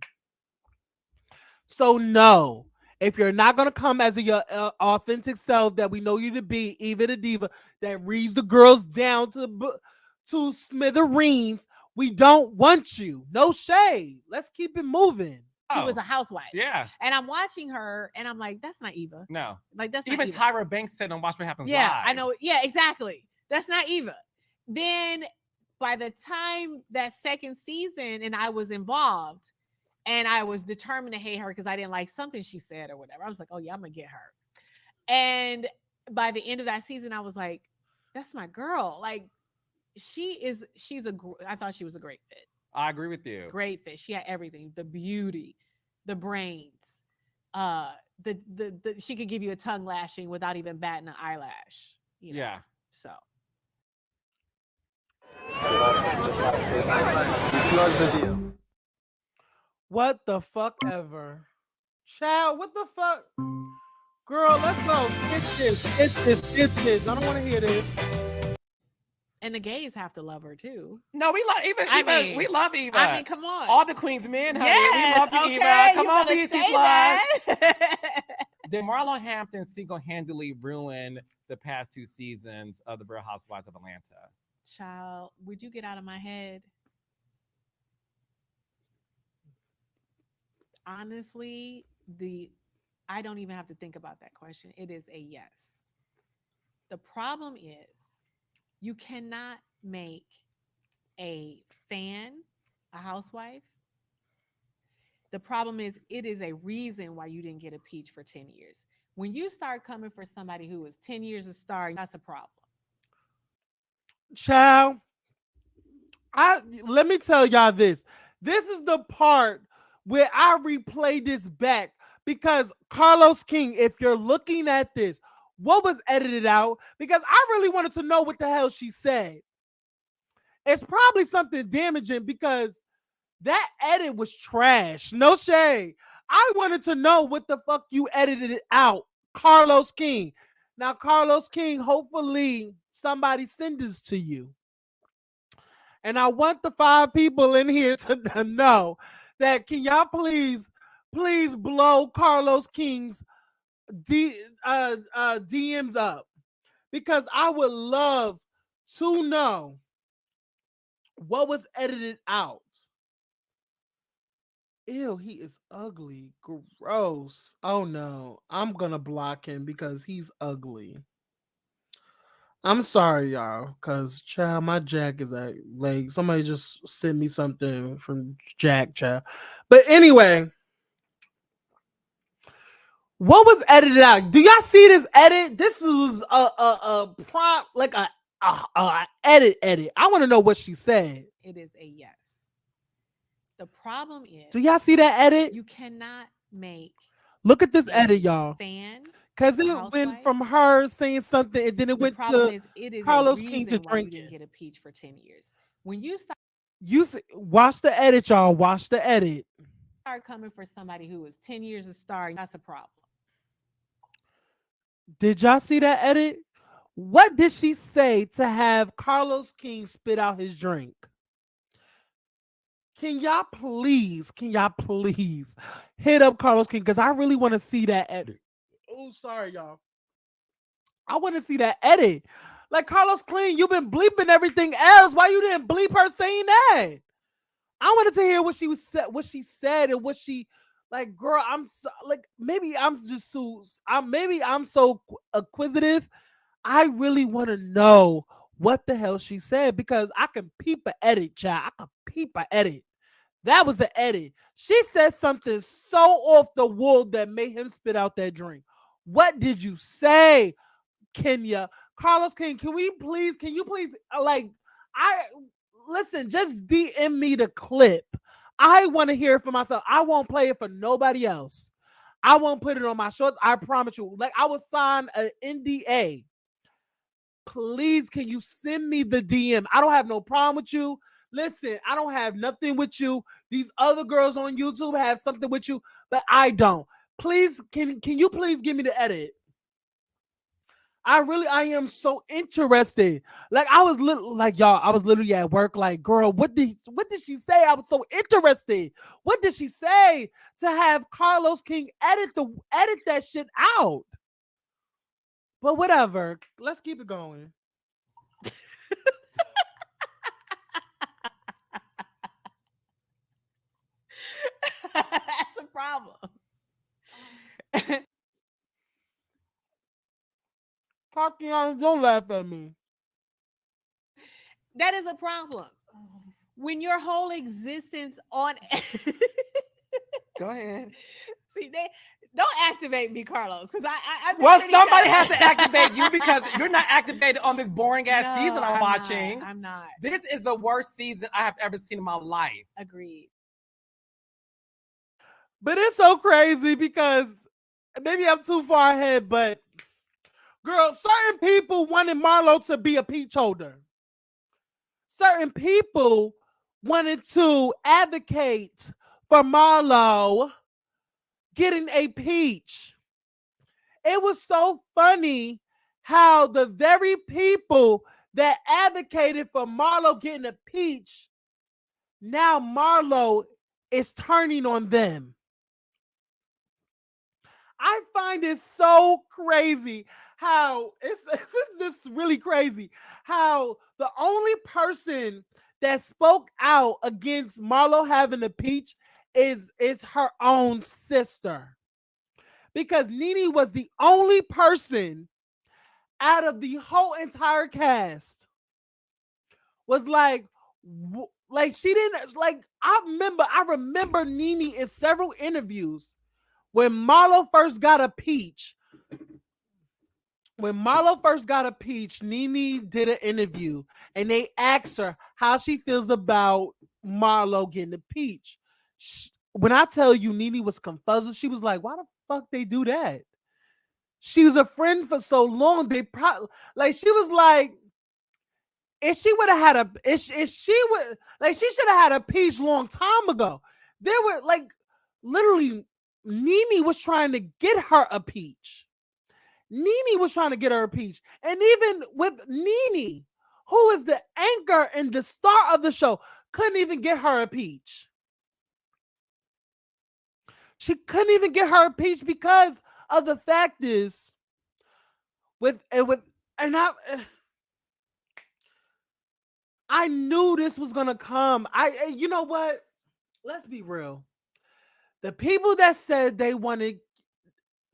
So no, if you're not gonna come as your authentic self that we know you to be, Eva the Diva that reads the girls down to smithereens, we don't want you. No shade. Let's keep it moving. She was a housewife. Yeah. And I'm watching her and I'm like, that's not Eva. No. Like that's even not Eva. Tyra Banks said on Watch What Happens Yeah, Live. I know. Yeah, exactly. That's not Eva. Then by the time that second season and I was involved and I was determined to hate her because I didn't like something she said or whatever, I was like, oh yeah, I'm gonna get her. And by the end of that season, I was like, that's my girl. Like I thought she was a great fit. I agree with you. Great fit. She had everything: the beauty, the brains, the she could give you a tongue lashing without even batting an eyelash. You know? Yeah. So. What the fuck ever. Child, what the fuck? Girl, let's go. Skip this. I don't want to hear this. And the gays have to love her too. No, we love Eva. We love Eva. I mean, come on. All the Queen's men, honey. Yes, we love you, okay, Eva. Come you on, better BET say Plus. Did Marlo Hampton single-handedly ruin the past 2 seasons of The Real Housewives of Atlanta? Child, would you get out of my head? Honestly, I don't even have to think about that question. It is a yes. The problem is you cannot make a fan, a housewife. The problem is, it is a reason why you didn't get a peach for 10 years. When you start coming for somebody who is 10 years a star, that's a problem. Child, let me tell y'all this. This is the part where I replay this back because Carlos King, if you're looking at this, what was edited out? Because I really wanted to know what the hell she said. It's probably something damaging because that edit was trash. No shade. I wanted to know what the fuck you edited it out, Carlos King. Now, Carlos King, hopefully somebody send this to you. And I want the 5 people in here to know that can y'all please blow Carlos King's DMs up, because I would love to know what was edited out. Ew, he is ugly. Gross. Oh no. I'm gonna block him because he's ugly. I'm sorry, y'all, because child, my Jack is like somebody just sent me something from Jack, child. But anyway, what was edited out? Do y'all see this edit? This was a prompt, like a edit. I want to know what she said. It is a yes. The problem is, Do y'all see that edit? you cannot make Look at this a edit, y'all. fan. Because a it housewife. went from her saying something and then it The went problem to is, it is Carlos a King reason to why you drink didn't it. get a peach for 10 years. When you Watch the edit, y'all. Watch the edit. start coming for somebody who is 10 years a star, that's a problem. Did y'all see that edit? What did she say to have Carlos King spit out his drink? Can y'all please hit up Carlos King? Because I really want to see that edit. Oh, sorry, y'all. I want to see that edit. Like, Carlos King, you've been bleeping everything else. Why you didn't bleep her saying that? I wanted to hear what she said, and what she, like, girl, I'm so, like, maybe I'm just so, I'm so acquisitive. I really want to know what the hell she said, because I can peep a edit, child. I can peep a edit. That was the edit. She said something so off the wall that made him spit out that drink. What did you say, Kenya? Carlos King, can you please, like, listen, just DM me the clip. I want to hear it for myself. I won't play it for nobody else. I won't put it on my shorts. I promise you. Like, I will sign an NDA. Please, can you send me the DM? I don't have no problem with you. Listen, I don't have nothing with you. These other girls on YouTube have something with you, but I don't. Please, can you please give me the edit? I am so interested. Like, I was literally at work, like, girl, what did she say? I was so interested. What did she say to have Carlos King edit that shit out? But whatever. Let's keep it going. That's a problem. Tatiana, don't laugh at me. That is a problem. When your whole existence on Go ahead. see, they don't activate me, Carlos, because I Well, somebody has to activate you because you're not activated on this boring ass season I'm watching. I'm not. This is the worst season I have ever seen in my life. Agreed. But it's so crazy because maybe I'm too far ahead, but girl, certain people wanted Marlo to be a peach holder. Certain people wanted to advocate for Marlo getting a peach. It was so funny how the very people that advocated for Marlo getting a peach, now Marlo is turning on them. I find it so crazy how it's just really crazy how the only person that spoke out against Marlo having a peach is her own sister. Because Nene was the only person out of the whole entire cast was like, Like she didn't like. I remember Nene in several interviews when Marlo first got a peach. When Marlo first got a peach, Nene did an interview and they asked her how she feels about Marlo getting the peach. When I tell you Nene was confuzzled, she was like, why the fuck they do that? She was a friend for so long. They probably like she was like, if she would have had a if she would like she should have had a peach long time ago. There were like literally Nene was trying to get her a peach. Nene was trying to get her a peach. And even with Nene, who is the anchor and the star of the show, couldn't even get her a peach. She couldn't even get her a peach because of the fact is I knew this was gonna come. You know what? Let's be real. The people that said they wanted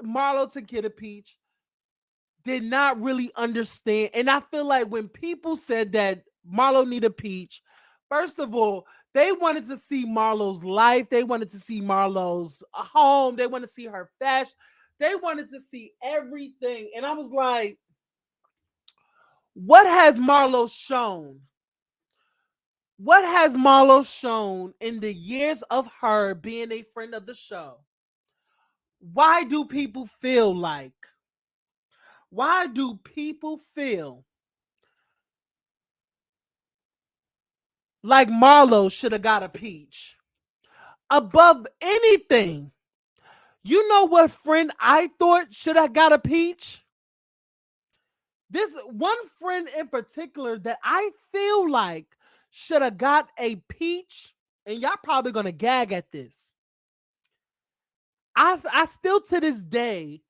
Marlo to get a peach did not really understand. And I feel like when people said that Marlo need a peach, first of all, they wanted to see Marlo's life. They wanted to see Marlo's home. They wanted to see her fashion. They wanted to see everything. And I was like, what has Marlo shown? What has Marlo shown in the years of her being a friend of the show? Why do people feel like Marlo should have got a peach above anything? You know what friend I thought should have got a peach? This one friend in particular that I feel like should have got a peach, and y'all probably gonna gag at this. I still to this day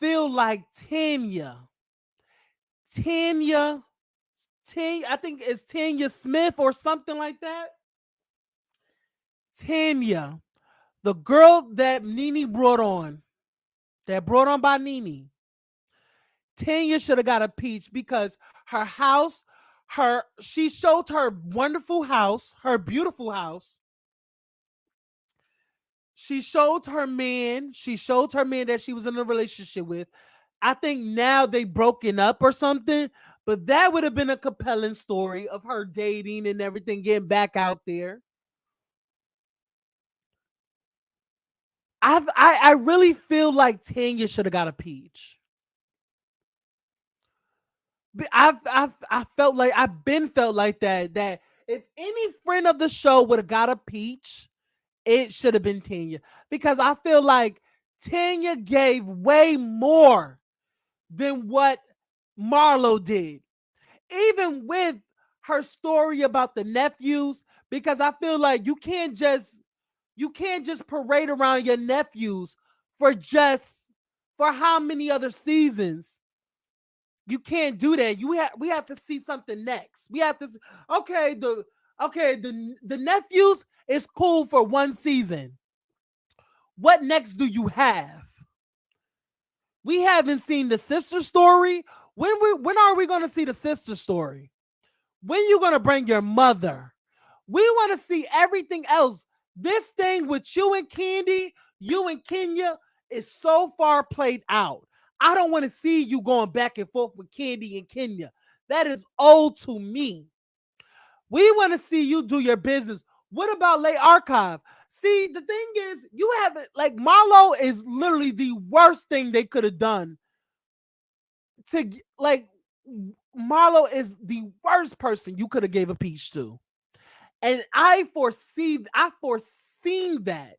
feel like Tanya, I think it's Tanya Smith or something like that. Tanya, the girl that Nene brought on by Nene. Tanya should have got a peach because her house, she showed her wonderful house, her beautiful house. She showed her man that she was in a relationship with. I think now they broken up or something, but that would have been a compelling story of her dating and everything, getting back out there. I really feel like Tanya should have got a peach. I felt like I've been felt like that if any friend of the show would have got a peach, it should have been Tanya, because I feel like Tanya gave way more than what Marlo did, even with her story about the nephews, because I feel like you can't just parade around your nephews for how many other seasons. You can't do that. We have to see something next. We have to the nephews is cool for one season. What next do you have? We haven't seen the sister story. When are we going to see the sister story? When you going to bring your mother? We want to see everything else. This thing with you and Candy, you and Kenya is so far played out. I don't want to see you going back and forth with Candy and Kenya. That is old to me. We want to see you do your business. What about Late Archive? See, the thing is, you haven't, like, Marlo is literally the worst thing they could have done. Marlo is the worst person you could have gave a peach to. And I foreseen that.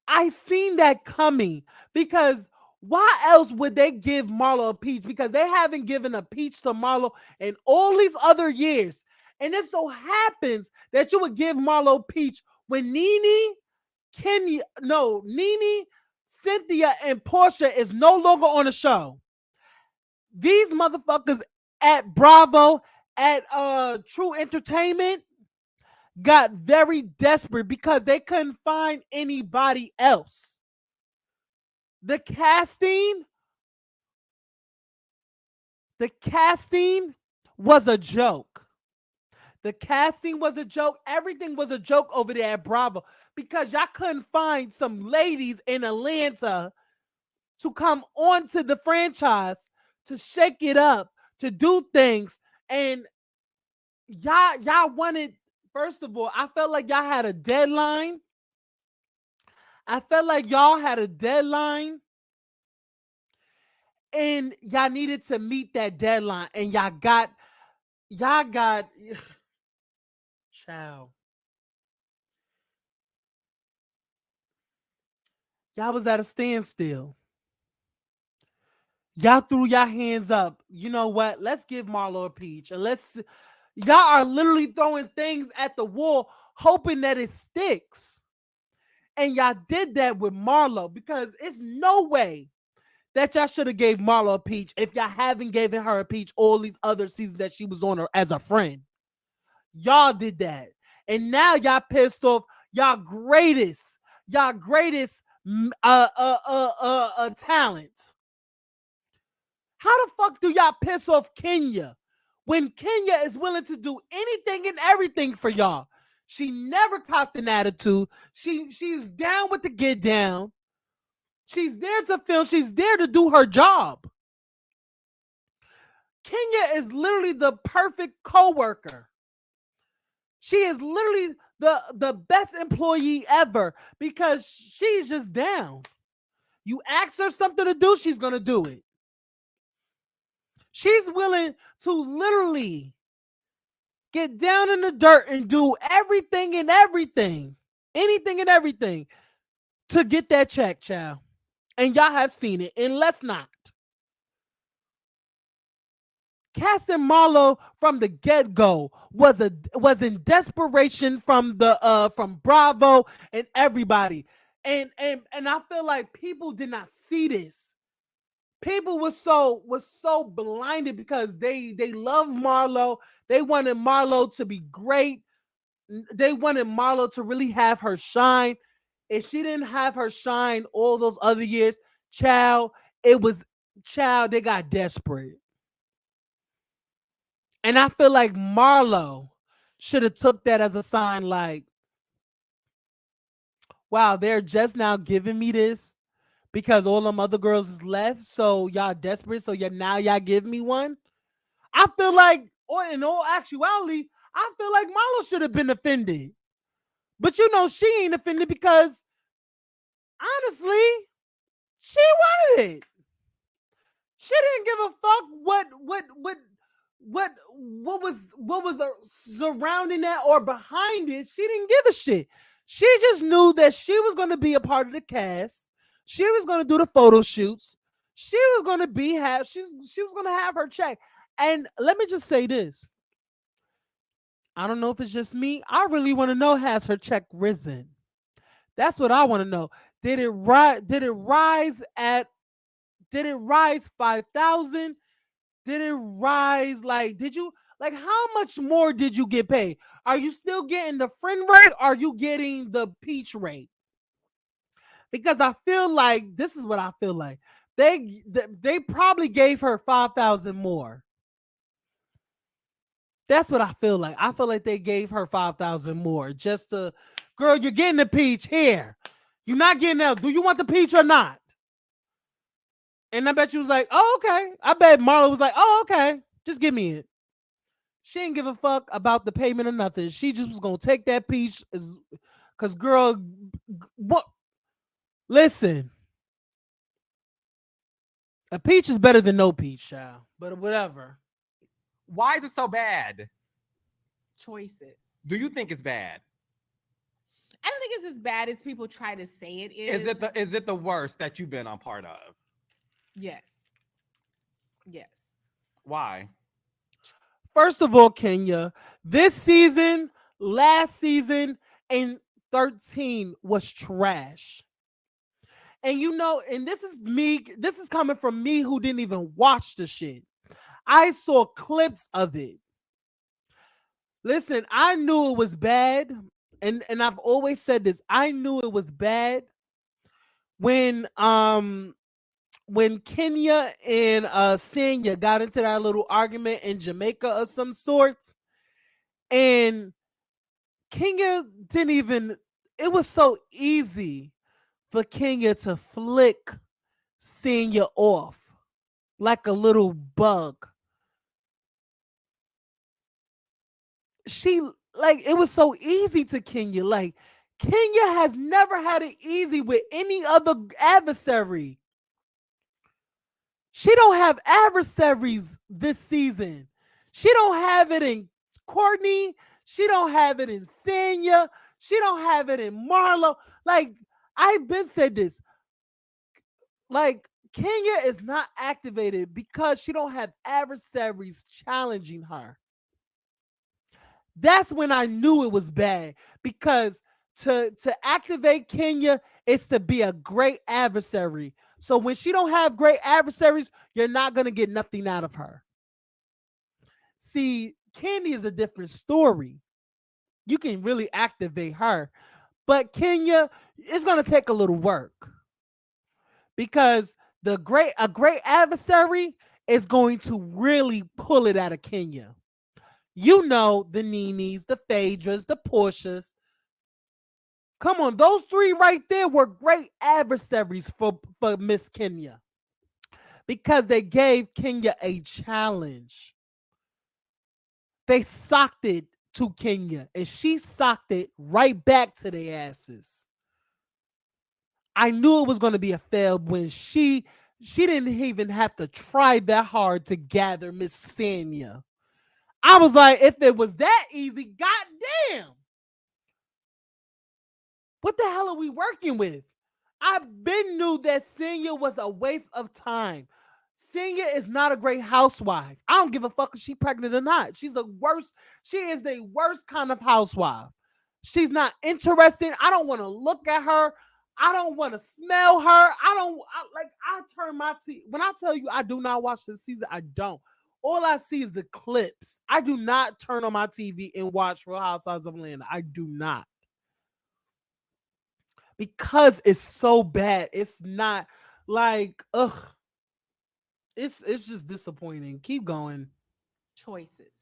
I seen that coming, because why else would they give Marlo a peach? Because they haven't given a peach to Marlo in all these other years. And it so happens that you would give Marlo peach when Nene, Cynthia, and Portia is no longer on the show. These motherfuckers at Bravo, at True Entertainment, got very desperate because they couldn't find anybody else. The casting was a joke. The casting was a joke. Everything was a joke over there at Bravo because y'all couldn't find some ladies in Atlanta to come onto the franchise to shake it up, to do things. And y'all wanted, first of all, I felt like y'all had a deadline. I felt like y'all had a deadline and y'all needed to meet that deadline. And y'all got child. Y'all was at a standstill. Y'all threw your hands up. You know what? Let's give Marlo a peach. And y'all are literally throwing things at the wall, hoping that it sticks. And y'all did that with Marlo because it's no way that y'all should have gave Marlo a peach if y'all haven't given her a peach all these other seasons that she was on her as a friend. Y'all did that. And now y'all pissed off y'all greatest talent. How the fuck do y'all piss off Kenya when Kenya is willing to do anything and everything for y'all? She never copped an attitude. She's down with the get down. She's there to film. She's there to do her job. Kenya is literally the perfect coworker. She is literally the best employee ever because she's just down. You ask her something to do, she's going to do it. She's willing to literally get down in the dirt and do anything and everything to get that check, child. And y'all have seen it. And let's not. Casting Marlo from the get-go was in desperation from Bravo and everybody. And I feel like people did not see this. People was so blinded because they love Marlo. They wanted Marlo to be great. They wanted Marlo to really have her shine. If she didn't have her shine all those other years, they got desperate. And I feel like Marlo should have took that as a sign like, wow, they're just now giving me this because all them other girls is left. So y'all desperate. So y'all give me one. I feel like, or in all actuality, I feel like Marlo should have been offended. But she ain't offended because honestly, she wanted it. She didn't give a fuck what was surrounding that or behind it. She didn't give a shit. She just knew that she was going to be a part of the cast. She was going to do the photo shoots. She was going to she was going to have her check. And let me just say this. I don't know if it's just me. I really want to know, has her check risen? That's what I want to know. Did it rise 5,000? Did it rise how much more did you get paid? Are you still getting the friend rate? Or are you getting the peach rate? Because I feel like this is what I feel like. They probably gave her 5,000 more. That's what I feel like. I feel like they gave her 5,000 more just to, girl, you're getting the peach here. You're not getting that. Do you want the peach or not? And I bet you was like, oh, okay. I bet Marlo was like, oh, okay. Just give me it. She didn't give a fuck about the payment or nothing. She just was going to take that peach because, girl, what? Listen. A peach is better than no peach, child. But whatever. Why is it so bad? Choices. Do you think it's bad? I don't think it's as bad as people try to say it is. Is it the worst that you've been a part of? Yes. Yes. Why? First of all, Kenya, this season, last season, and 13 was trash. And and this is coming from me who didn't even watch the shit. I saw clips of it. Listen, I knew it was bad. And I've always said this. I knew it was bad when Kenya and Sanya got into that little argument in Jamaica of some sorts. And Kenya didn't even, it was so easy for Kenya to flick Senior off like a little bug. She, like, it was so easy to Kenya. Like, Kenya has never had it easy with any other adversary. She don't have adversaries this season. She don't have it in Courtney. She don't have it in Senya. She don't have it in Marlo. Like, I've been said this. Like, Kenya is not activated because she don't have adversaries challenging her. That's when I knew it was bad, because to activate Kenya is to be a great adversary. So when she don't have great adversaries, you're not going to get nothing out of her. See, Candy is a different story. You can really activate her. But Kenya, it's going to take a little work, because a great adversary is going to really pull it out of Kenya. You know, the Nenes, the Phaedras, the Portias. Come on, those three right there were great adversaries for Miss Kenya, because they gave Kenya a challenge. They socked it to Kenya, and she socked it right back to their asses. I knew it was going to be a fail when she didn't even have to try that hard to gather Miss Sanya. I was like, if it was that easy, goddamn. What the hell are we working with? I've been knew that Senya was a waste of time. Senya is not a great housewife. I don't give a fuck if she's pregnant or not. She is the worst kind of housewife. She's not interesting. I don't want to look at her. I don't want to smell her. I turn my TV. When I tell you I do not watch this season, I don't. All I see is the clips. I do not turn on my TV and watch Real Housewives of Atlanta. I do not. Because it's so bad. It's not like, ugh. It's just disappointing. Keep going. Choices.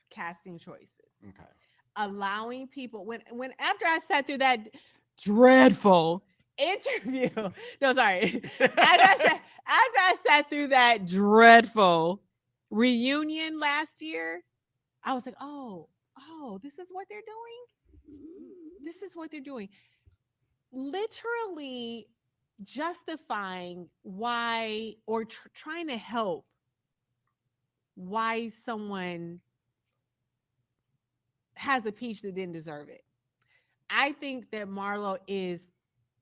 Casting choices. Okay. Allowing people, when after I sat through that dreadful interview. No, sorry. After I sat through that dreadful reunion last year, I was like, oh, this is what they're doing. This is what they're doing. Literally justifying why, or trying to help why someone has a peach that didn't deserve it. I think that Marlo is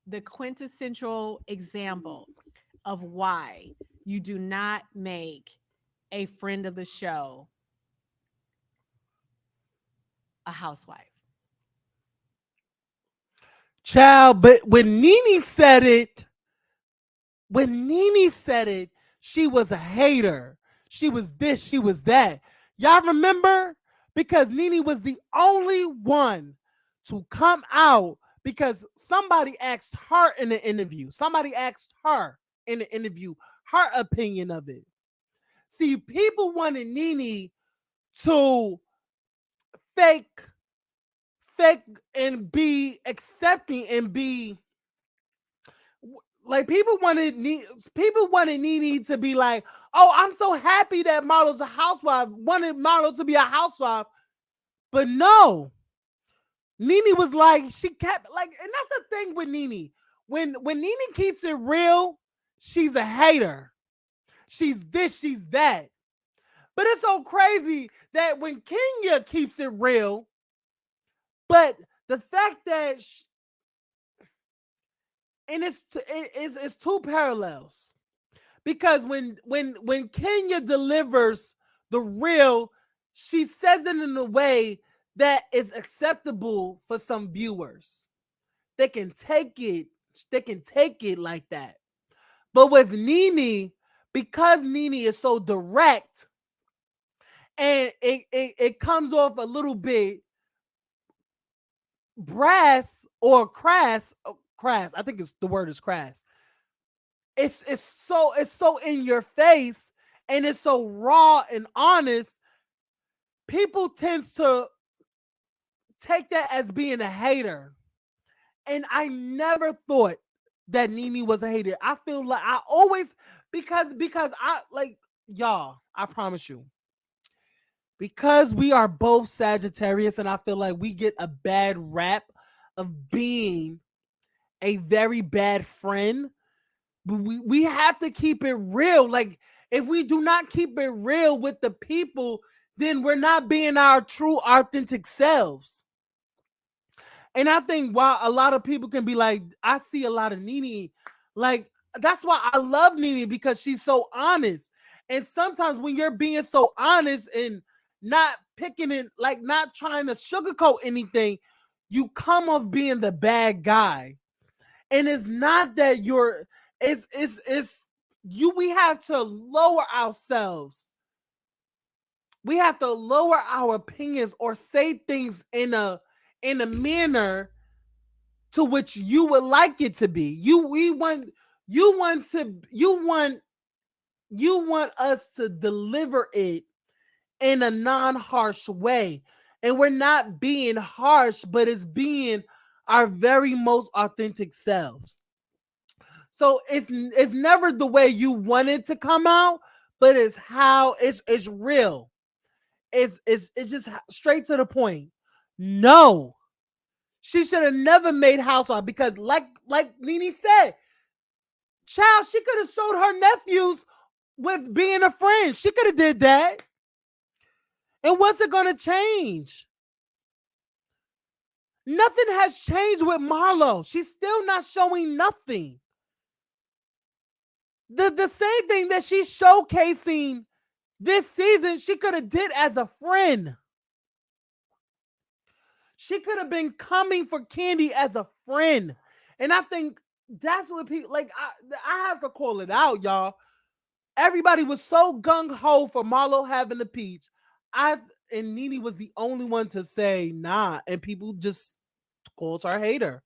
the quintessential example of why you do not make a friend of the show a housewife. Child, but when Nene said it, she was a hater. She was this, she was that. Y'all remember? Because Nene was the only one to come out, because somebody asked her in the interview. Her opinion of it. See, people wanted Nene to fake and be accepting and be like, people wanted Nene to be like, oh, I'm so happy that Marlo's a housewife. Wanted Marlo to be a housewife, but no. Nene was like, she kept like, and that's the thing with Nene. When Nene keeps it real, she's a hater. She's this, she's that. But it's so crazy that when Kenya keeps it real, but the fact that it's two parallels, because when Kenya delivers the real, she says it in a way that is acceptable for some viewers. They can take it like that. But with Nene, because Nene is so direct, and it comes off a little bit brass or crass. I think the word is crass. It's so in your face, and it's so raw and honest people tends to take that as being a hater. And I never thought that Nene was a hater. I feel like I always because I like y'all, I promise you. Because we are both Sagittarius and I feel like we get a bad rap of being a very bad friend. We have to keep it real. Like if we do not keep it real with the people, then we're not being our true authentic selves. And I think while a lot of people can be like, I see a lot of Nene, like that's why I love Nene because she's so honest. And sometimes when you're being so honest and not picking it, like not trying to sugarcoat anything, you come off being the bad guy. And it's not that you're it's you we have to lower ourselves. We have to lower our opinions or say things in a manner to which you would like it to be. You want us to deliver it in a non-harsh way. And we're not being harsh, but it's being our very most authentic selves. So it's never the way you want it to come out, but it's how it's real. It's just straight to the point. No, she should have never made Housewives because, like Nene said, child, she could have showed her nephews with being a friend. She could have did that. And what's it gonna change? Nothing has changed with Marlo. She's still not showing nothing. The same thing that she's showcasing this season, she could have did as a friend. She could have been coming for Candy as a friend. And I think that's what people like. I have to call it out, y'all. Everybody was so gung-ho for Marlo having the peach. And Nene was the only one to say nah, and people just called her a hater.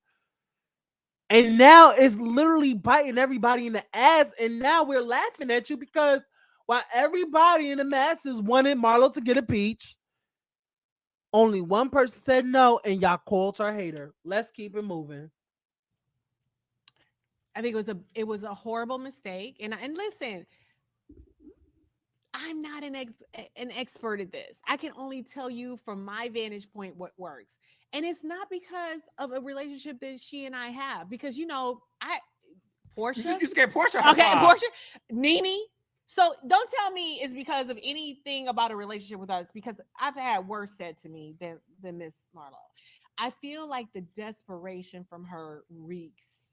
And now it's literally biting everybody in the ass. And now we're laughing at you because while everybody in the masses wanted Marlo to get a peach, only one person said no, and y'all called her a hater. Let's keep it moving. I think it was a horrible mistake. And listen, I'm not an expert at this. I can only tell you from my vantage point what works. And it's not because of a relationship that she and I have. Because Portia. You scared Portia. Okay, Portia, Nene. So don't tell me it's because of anything about a relationship with us, because I've had worse said to me than Miss Marlo. I feel like the desperation from her reeks,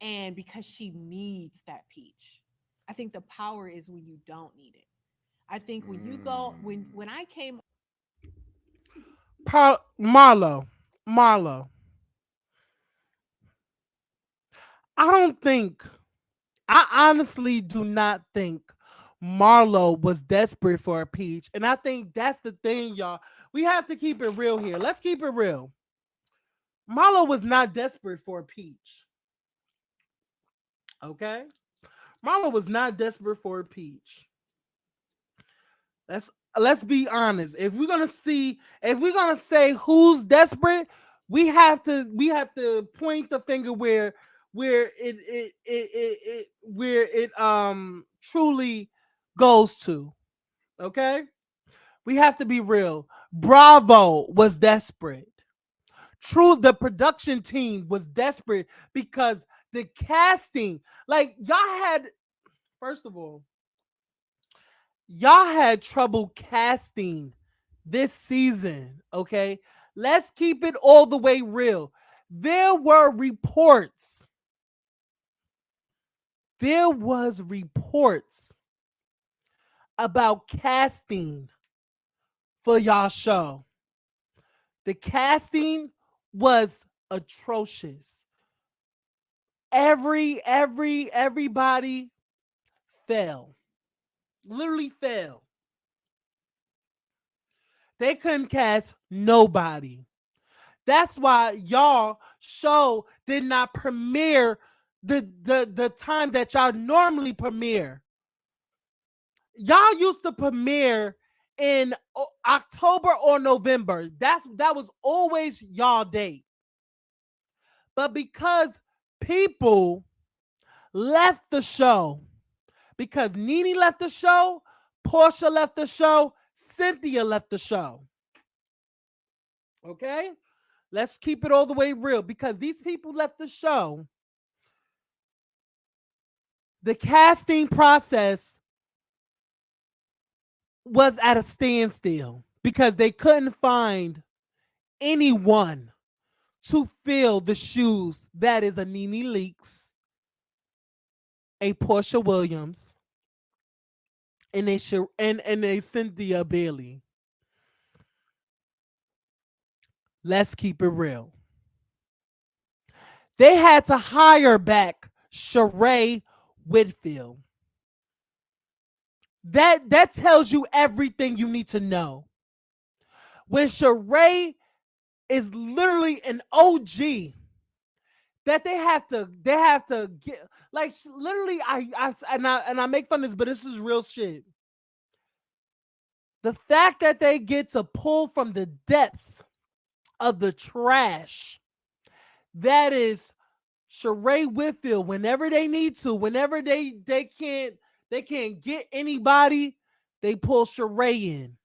and because she needs that peach. I think the power is when you don't need it. I think when you go when I came Marlo. I honestly do not think Marlo was desperate for a peach. And I think that's the thing, y'all. We have to keep it real here. Let's keep it real. Marlo was not desperate for a peach. Okay? Marlo was not desperate for a peach. Let's be honest. If we're gonna say who's desperate, we have to point the finger where it truly goes to. Okay? We have to be real. Bravo was desperate. The production team was desperate because the casting, like first of all, y'all had trouble casting this season, okay? Let's keep it all the way real. There was reports about casting for y'all show. The casting was atrocious. Everybody fell. Literally fell. They couldn't cast nobody. That's why y'all show did not premiere the time that y'all normally premiere. Y'all used to premiere in October or November. That was always y'all date. But because people left the show, because Nene left the show, Portia left the show, Cynthia left the show. Okay? Let's keep it all the way real. Because these people left the show, the casting process was at a standstill because they couldn't find anyone to fill the shoes that is a Nene Leakes, a Portia Williams, and a Cynthia Bailey. Let's keep it real. They had to hire back Sheree Whitfield. That tells you everything you need to know. When Sheree is literally an OG, that they have to get, like, literally, I make fun of this, but this is real shit. The fact that they get to pull from the depths of the trash, that is Sheree Whitfield, whenever they need to, whenever they can't get anybody, they pull Sheree in.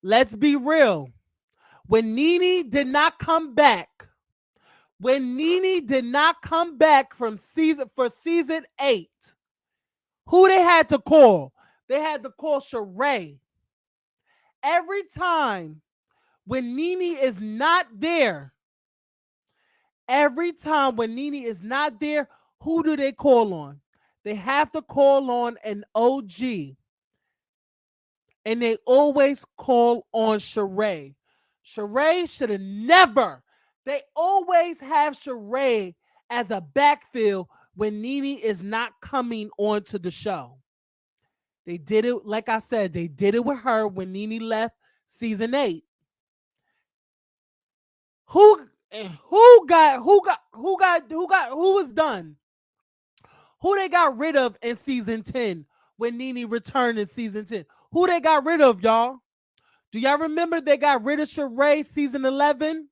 Let's be real. When Nene did not come back, from season 8, who they had to call? They had to call Sheree. Every time when Nene is not there, who do they call on? They have to call on an OG. And they always call on Sheree. Sheree should have never. They always have Sheree as a backfill when Nene is not coming onto the show. They did it, like I said, they did it with her when Nene left season 8. Who was done? Who they got rid of in season 10 when Nene returned in season 10? Who they got rid of, y'all? Do y'all remember they got rid of Sheree season 11?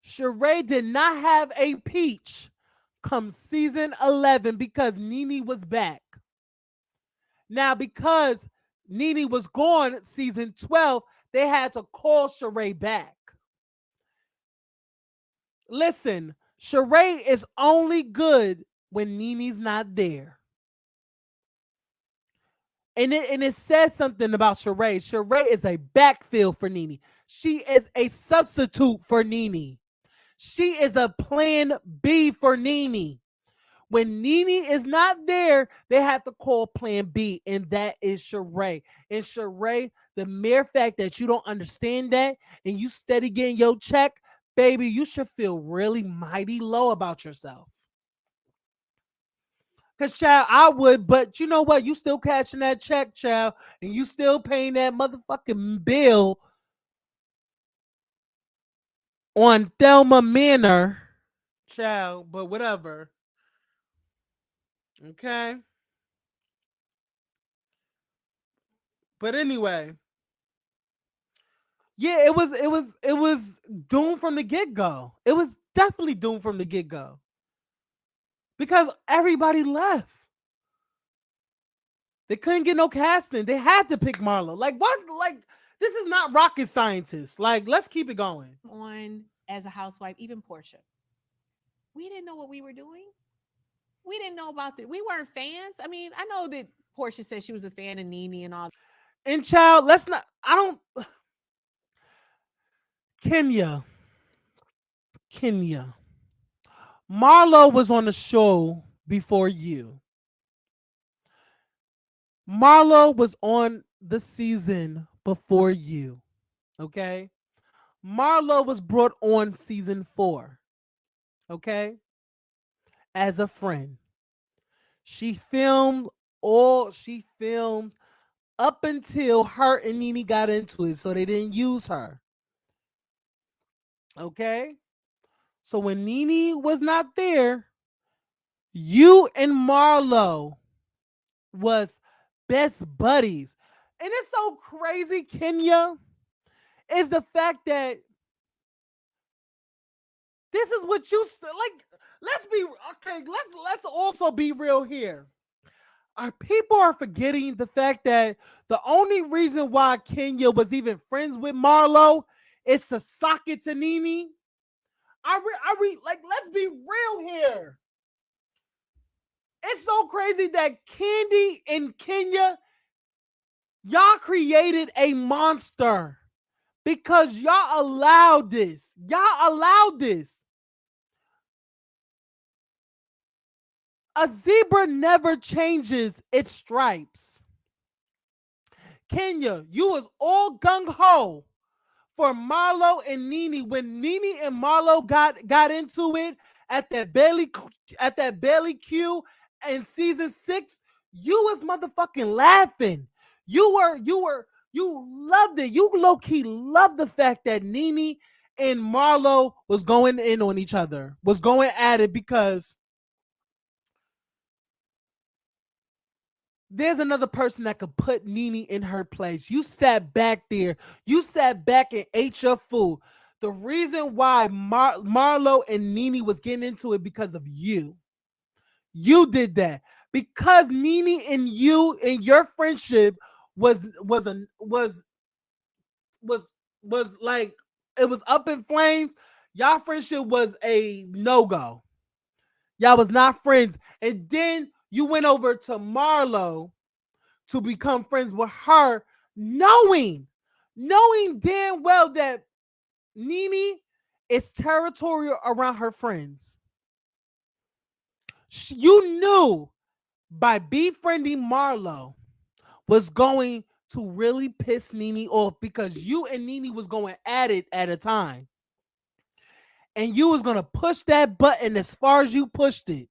Sheree did not have a peach come season 11 because Nene was back. Now, because Nene was gone season 12, they had to call Sheree back. Listen, Sheree is only good when Nene's not there. And it says something about Sheree. Sheree is a backfill for Nene. She is a substitute for Nene. She is a plan B for Nene. When Nene is not there, they have to call plan B, and that is Sheree. And Sheree, the mere fact that you don't understand that and you steady getting your check, baby, you should feel really mighty low about yourself. Because, child, I would, but you know what? You still cashing that check, child, and you still paying that motherfucking bill on Thelma Manor, child, but whatever. Okay? But anyway, yeah, it was doomed from the get-go. It was definitely doomed from the get-go. Because everybody left. They couldn't get no casting. They had to pick Marlo. Like, what? Like, this is not rocket scientists. Like, let's keep it going. On as a housewife, even Portia. We didn't know what we were doing. We didn't know about it. We weren't fans. I mean, I know that Portia said she was a fan of Nene and all. And child, Kenya. Marlo was on the show before you. Marlo was on the season before you. Okay? Marlo was brought on season 4. Okay? As a friend. She filmed up until her and Nene got into it, so they didn't use her. Okay? So when Nene was not there, you and Marlo was best buddies. And it's so crazy, Kenya, is the fact that this is what you like. Let's be okay. Let's also be real here. Our people are forgetting the fact that the only reason why Kenya was even friends with Marlo is to sock it to Nene. Like, let's be real here. It's so crazy that Candy and Kenya, y'all created a monster because y'all allowed this. Y'all allowed this. A zebra never changes its stripes. Kenya, you was all gung-ho for Marlo and Nene when Nene and Marlo got into it at that Bailey Q in season 6. You was motherfucking laughing. You loved it. You low-key loved the fact that Nene and Marlo was going in on each other, was going at it because there's another person that could put Nene in her place. You sat back there. You sat back and ate your food. The reason why Marlo and Nene was getting into it because of you. You did that because Nene and you and your friendship was like, it was up in flames. Y'all friendship was a no-go. Y'all was not friends. And then you went over to Marlo to become friends with her, knowing damn well that Nene is territorial around her friends. You knew by befriending Marlo was going to really piss Nene off because you and Nene was going at it at a time. And you was going to push that button as far as you pushed it.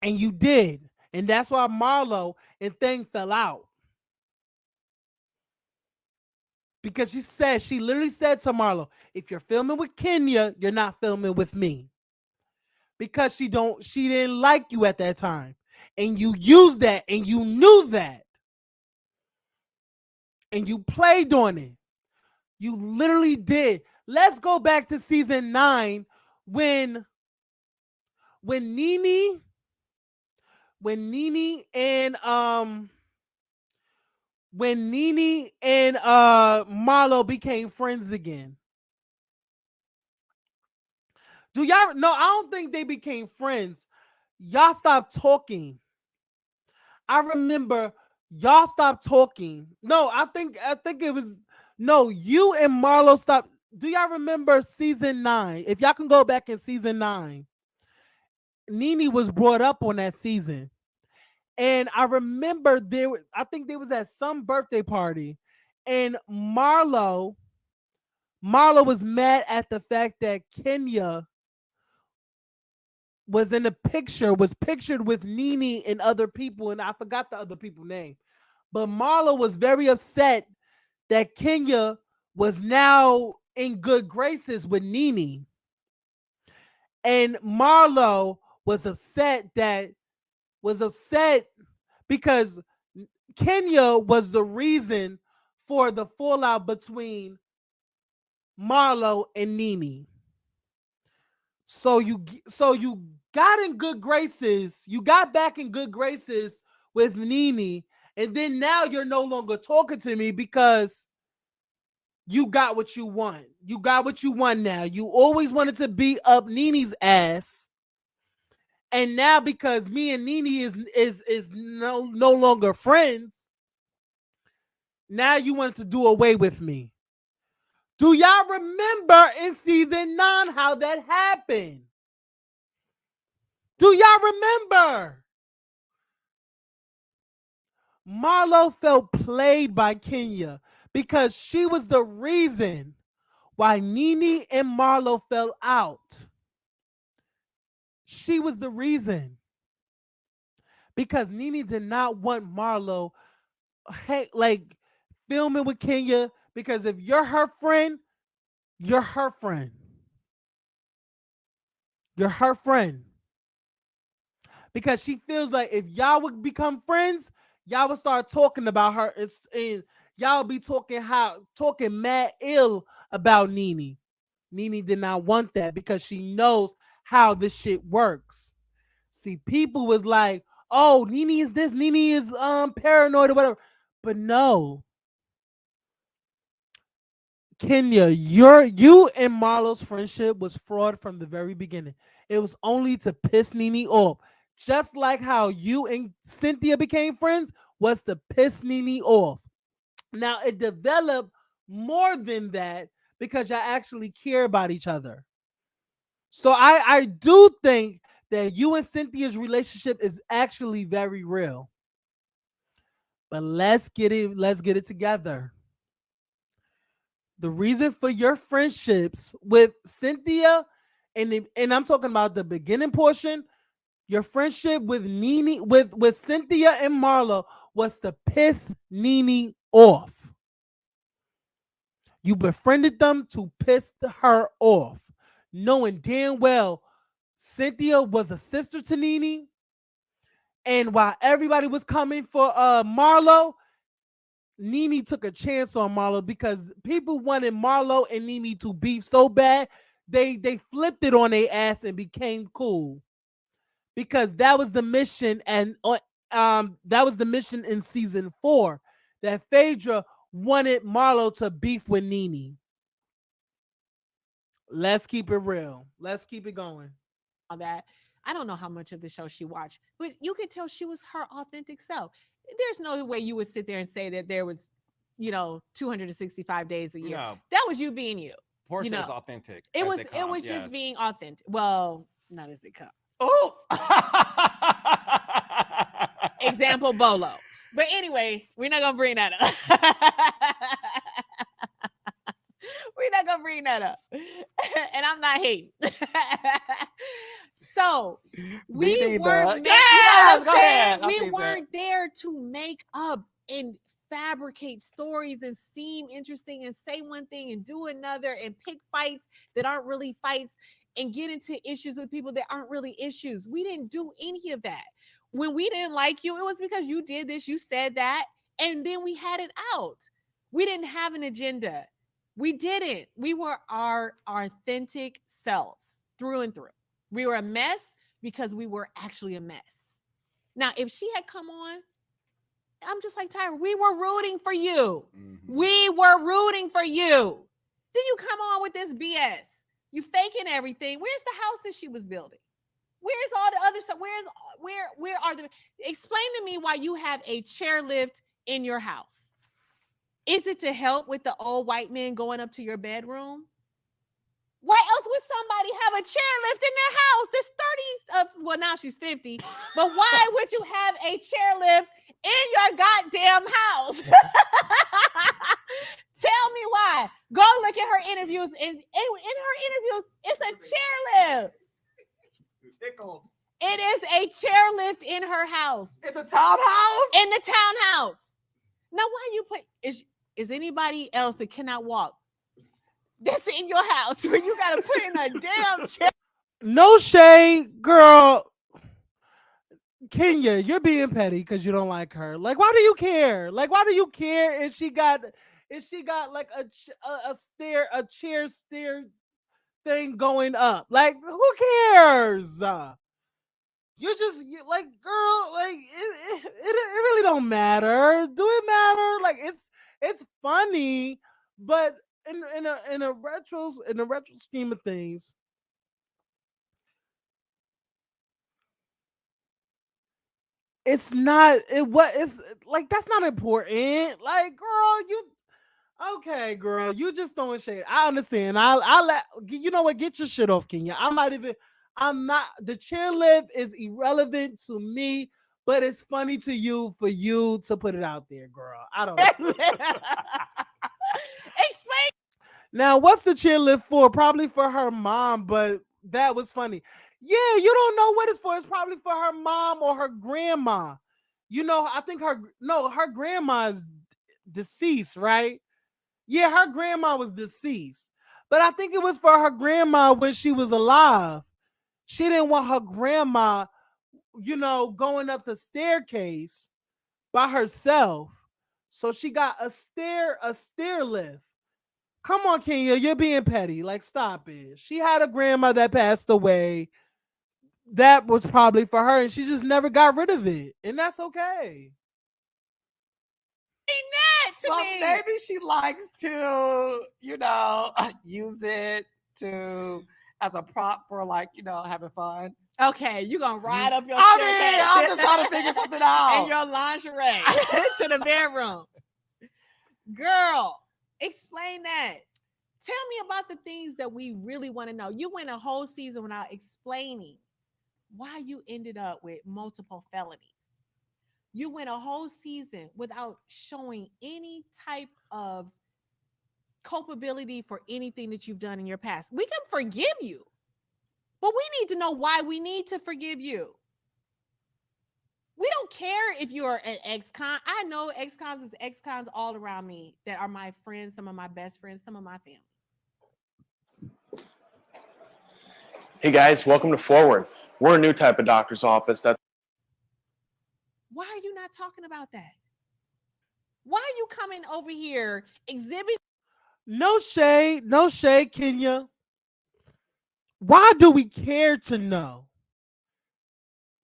And you did. And that's why Marlo and Thing fell out. Because she literally said to Marlo, if you're filming with Kenya, you're not filming with me. Because she didn't like you at that time. And you used that and you knew that. And you played on it. You literally did. Let's go back to season 9 when Nene and Marlo became friends again. Do y'all no, I don't think they became friends. Y'all stopped talking. I remember y'all stopped talking. No, I think it was no, you and Marlo stopped. Do y'all remember season 9? If y'all can go back in season 9, Nene was brought up on that season. And I remember I think there was at some birthday party, and Marlo was mad at the fact that Kenya was in the picture, was pictured with Nene and other people, and I forgot the other people's name. But Marlo was very upset that Kenya was now in good graces with Nene. And Marlo was upset because Kenya was the reason for the fallout between Marlo and Nene. So you got in good graces. You got back in good graces with Nene, and then now you're no longer talking to me because you got what you want. You got what you want now. You always wanted to beat up Nene's ass. And now because me and Nene is no longer friends, now you want to do away with me. Do y'all remember in season 9 how that happened? Do y'all remember? Marlo felt played by Kenya because she was the reason why Nene and Marlo fell out. She was the reason. Because Nene did not want Marlo filming with Kenya, because if you're her friend, you're her friend. You're her friend. because she feels like if y'all would become friends, y'all would start talking about her. And y'all be talking mad ill about Nene. Nene did not want that because she knows how this shit works. See, people was like, "Oh, Nene is this, Nene is paranoid or whatever," but no, Kenya, you and Marlo's friendship was fraud from the very beginning. It was only to piss Nene off. Just like how you and Cynthia became friends was to piss Nene off. Now it developed more than that because y'all actually care about each other. So I do think that you and Cynthia's relationship is actually very real. But let's get it together. The reason for your friendships with Cynthia, and I'm talking about the beginning portion, your friendship with Nene, with Cynthia and Marlo was to piss Nene off. You befriended them to piss her off, knowing damn well Cynthia was a sister to Nene. And while everybody was coming for Marlo, Nene took a chance on Marlo because people wanted Marlo and Nene to beef so bad, they flipped it on their ass and became cool. Because that was the mission, and that was the mission in season 4, that Phaedra wanted Marlo to beef with Nene. Let's keep it real. Let's keep it going. all that. I don't know how much of the show she watched, but you could tell she was her authentic self. There's no way you would sit there and say that there was, 265 days a year. No, That was you being you. Portia is authentic. It as was they it come, was just yes. being authentic. Well, not as they come. Oh. Example Bolo. But anyway, we're not gonna bring that up. We're not gonna bring that up. And I'm not hating. So we neither. weren't Yes, go ahead. I'll we take that. weren't there to make up and fabricate stories and seem interesting and say one thing and do another and pick fights that aren't really fights and get into issues with people that aren't really issues. We didn't do any of that. When we didn't like you, it was because you did this, you said that, and then we had it out. We didn't have an agenda. We didn't. We were our authentic selves through and through. We were a mess because we were actually a mess. Now, if she had come on, I'm just like Tyra, we were rooting for you. Mm-hmm. We were rooting for you. Then you come on with this BS. You faking everything. Where's the house that she was building? Where's all the other stuff? Where are the explain to me why you have a chairlift in your house? Is it to help with the old white men going up to your bedroom? Why else would somebody have a chairlift in their house? This 30s, well, now she's 50, but why would you have a chairlift in your goddamn house? Tell me why. Go look at her interviews. In her interviews, it's a chairlift. Tickled. It is a chairlift in her house. In the townhouse? In the townhouse. Now, why you put is anybody else that cannot walk that's in your house where you gotta put in a damn chair? No shade, girl. Kenya, you're being petty because you don't like her. Like, why do you care? Like, why do you care if she got like a chair stair thing going up? Like, who cares? You like, girl, like it really don't matter. Do it matter? Like, it's funny, but in a retro scheme of things, it's not it's like that's not important. Like, girl, okay, girl, you just throwing shade. I understand. I let you know what, get your shit off, Kenya. I'm not the chairlift is irrelevant to me, but it's funny to you for you to put it out there, girl. I don't know. Explain. Now, what's the chairlift for? Probably for her mom, but that was funny. Yeah, you don't know what it's for. It's probably for her mom or her grandma. I think her grandma is deceased, right? Yeah, her grandma was deceased. But I think it was for her grandma when she was alive. She didn't want her grandma going up the staircase by herself. So she got a stair lift. Come on, Kenya, you're being petty. Like, stop it. She had a grandma that passed away. That was probably for her, and she just never got rid of it. And that's okay. To Well, me. maybe she likes to, use it to as a prop for having fun. Okay, you gonna ride up your I staircase. mean, I'm just trying to figure something out. And your lingerie to the bedroom. Girl, explain that. Tell me about the things that we really want to know. You went a whole season without explaining why you ended up with multiple felonies. You went a whole season without showing any type of culpability for anything that you've done in your past. We can forgive you, but we need to know why we need to forgive you. We don't care if you're an ex-con. I know ex-cons is ex-cons all around me that are my friends, some of my best friends, some of my family. Hey guys, welcome to Forward. We're a new type of doctor's office that's Why are you not talking about that? Why are you coming over here exhibiting? No shade, Kenya. Why do we care to know?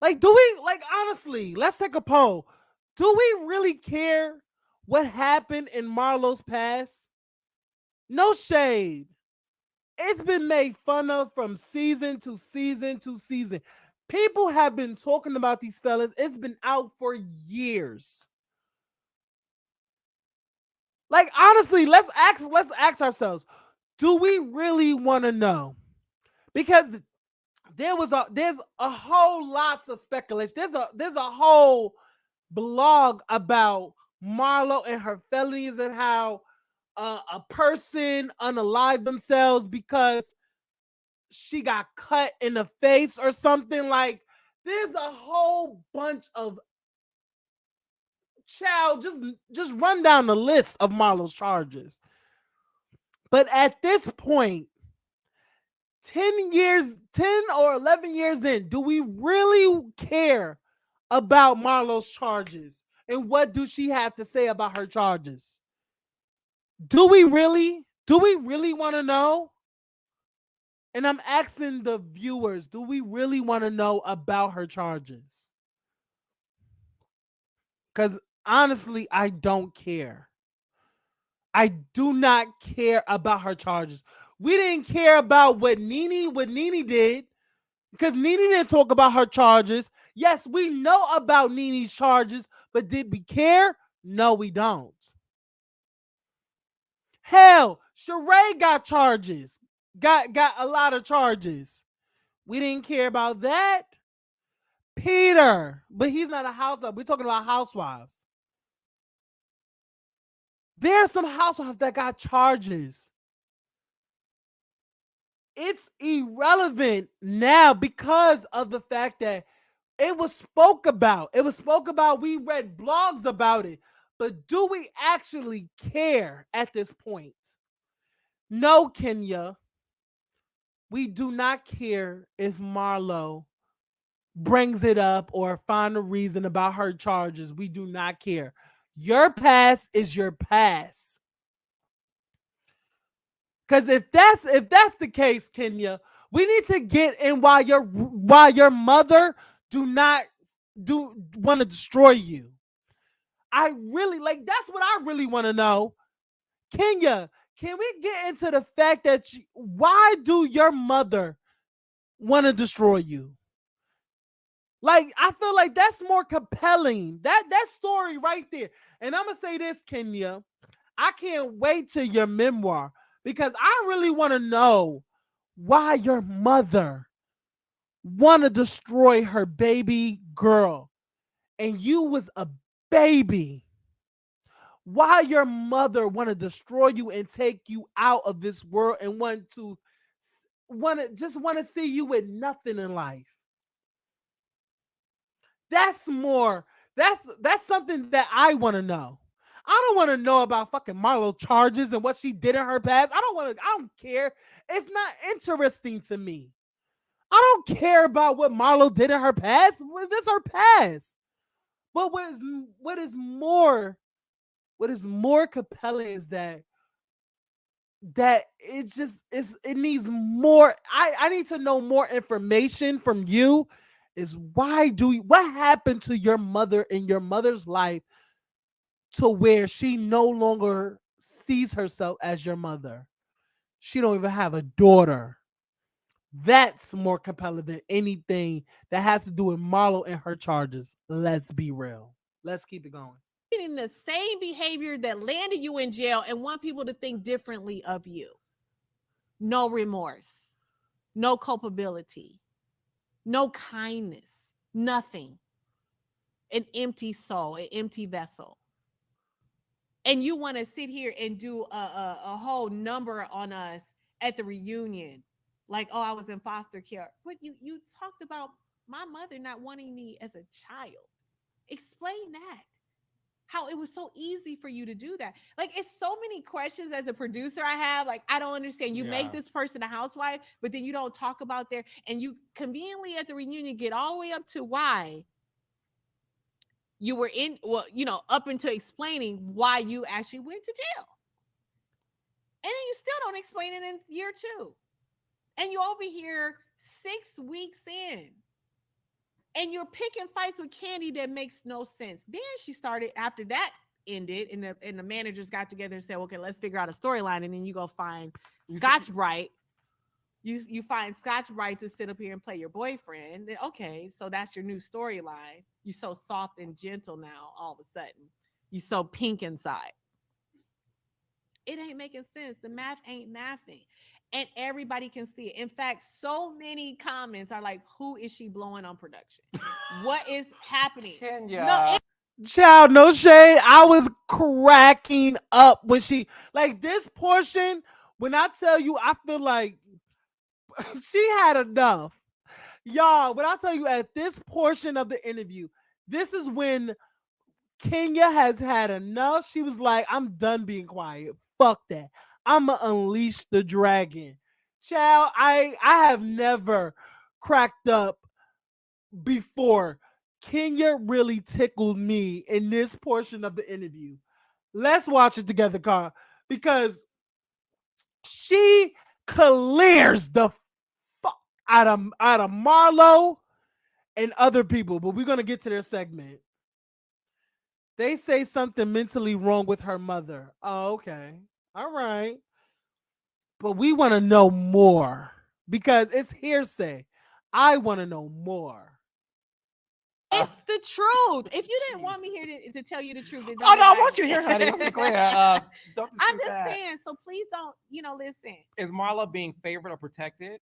Like, honestly, let's take a poll. Do we really care what happened in Marlo's past? No shade. It's been made fun of from season to season to season. People have been talking about these fellas. It's been out for years. Like, honestly, let's ask ourselves, do we really want to know? Because there's a whole lots of speculation. There's a whole blog about Marlo and her felonies and how a person unalived themselves because she got cut in the face or something. Like, there's a whole bunch of just run down the list of Marlo's charges. But at this point, 10 or 11 years in, do we really care about Marlo's charges? And what do she have to say about her charges? Do we really want to know? And I'm asking the viewers, do we really want to know about her charges? Because honestly, I don't care. I do not care about her charges. We didn't care about what Nene did, because Nene didn't talk about her charges. Yes, we know about Nene's charges, but did we care? No, we don't. Hell, Sheree got charges. Got a lot of charges. We didn't care about that. Peter, but he's not a housewife. We're talking about housewives. There's some housewives that got charges. It's irrelevant now because of the fact that it was spoke about. We read blogs about it. But do we actually care at this point? No, Kenya. We do not care if Marlo brings it up or find a reason about her charges. We do not care. Your past is your past. Because if that's the case, Kenya, we need to get in why your mother want to destroy you. I really that's what I really want to know. Kenya, can we get into the fact that why do your mother want to destroy you? Like, I feel like that's more compelling. That story right there. And I'm gonna say this, Kenya. I can't wait till your memoir, because I really want to know why your mother want to destroy her baby girl, and you was a baby. Why your mother want to destroy you and take you out of this world and want to see you with nothing in life. That's something that I want to know. I don't want to know about fucking Marlo charges and what she did in her past. I don't care. It's not interesting to me. I don't care about what Marlo did in her past. This is her past. But what is more compelling is that it needs more. I need to know more information from you. Is what happened to your mother in your mother's life to where she no longer sees herself as your mother? She don't even have a daughter. That's more compelling than anything that has to do with Marlo and her charges. Let's be real. Let's keep it going. In the same behavior that landed you in jail and want people to think differently of you. No remorse, no culpability, no kindness, nothing. An empty soul, an empty vessel. And you want to sit here and do a whole number on us at the reunion. Like, oh, I was in foster care. But you talked about my mother not wanting me as a child. Explain that. How it was so easy for you to do that. Like, it's so many questions as a producer I have. Like, I don't understand. You make this person a housewife, but then you don't talk about their, and you conveniently at the reunion get all the way up to why you were in, well, up until explaining why you actually went to jail. And then you still don't explain it in year 2. And you're over here 6 weeks in. And you're picking fights with Candy that makes no sense. Then she started, after that ended, and the managers got together and said, okay, let's figure out a storyline. And then you go find Scotch Bright. You find Scotch Bright to sit up here and play your boyfriend. Okay, so that's your new storyline. You're so soft and gentle now, all of a sudden. You're so pink inside. It ain't making sense. The math ain't mathing. And everybody can see it. In fact, so many comments are like, who is she blowing on production? What is happening? Kenya. No, Child, no shade. I was cracking up when she, like, this portion, when I tell you, I feel like she had enough. Y'all, when I tell you at this portion of the interview, this is when Kenya has had enough. She was like, I'm done being quiet. Fuck that. I'ma unleash the dragon. Child, I have never cracked up before. Kenya really tickled me in this portion of the interview. Let's watch it together, Carl, because she clears the fuck out of Marlo and other people. But we're gonna get to their segment. They say something mentally wrong with her mother. Oh, okay. All right. But we want to know more because it's hearsay. I want to know more. it's the truth. If you didn't want me here to tell you the truth, then Oh don't no, I invite want you me. here, honey. Let's be clear. Don't dispute I'm just that. saying, so please don't, listen. Is Marlo being favored or protected?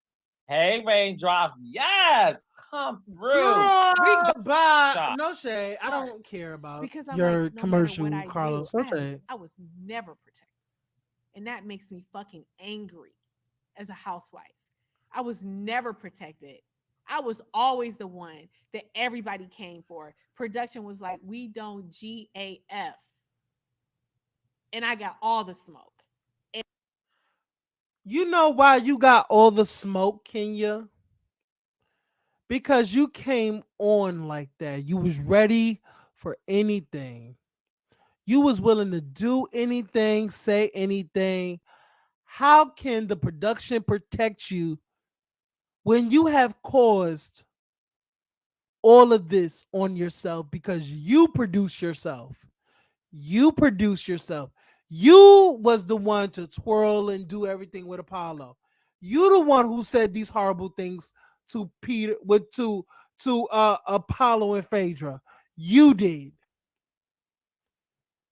Hey, raindrops. Yes, come through. Girl, bye. No shade. I don't care about Because I'm your like, no commercial, matter what I Carlos. do, No shade. I was never protected. And that makes me fucking angry as a housewife. I was never protected. I was always the one that everybody came for. Production was like, we don't GAF. And I got all the smoke. You know why you got all the smoke, Kenya? Because you came on like that. You was ready for anything. You was willing to do anything, say anything. How can the production protect you when you have caused all of this on yourself because you produce yourself? You produce yourself. You was the one to twirl and do everything with Apollo. You the one who said these horrible things to Peter to Apollo and Phaedra. You did.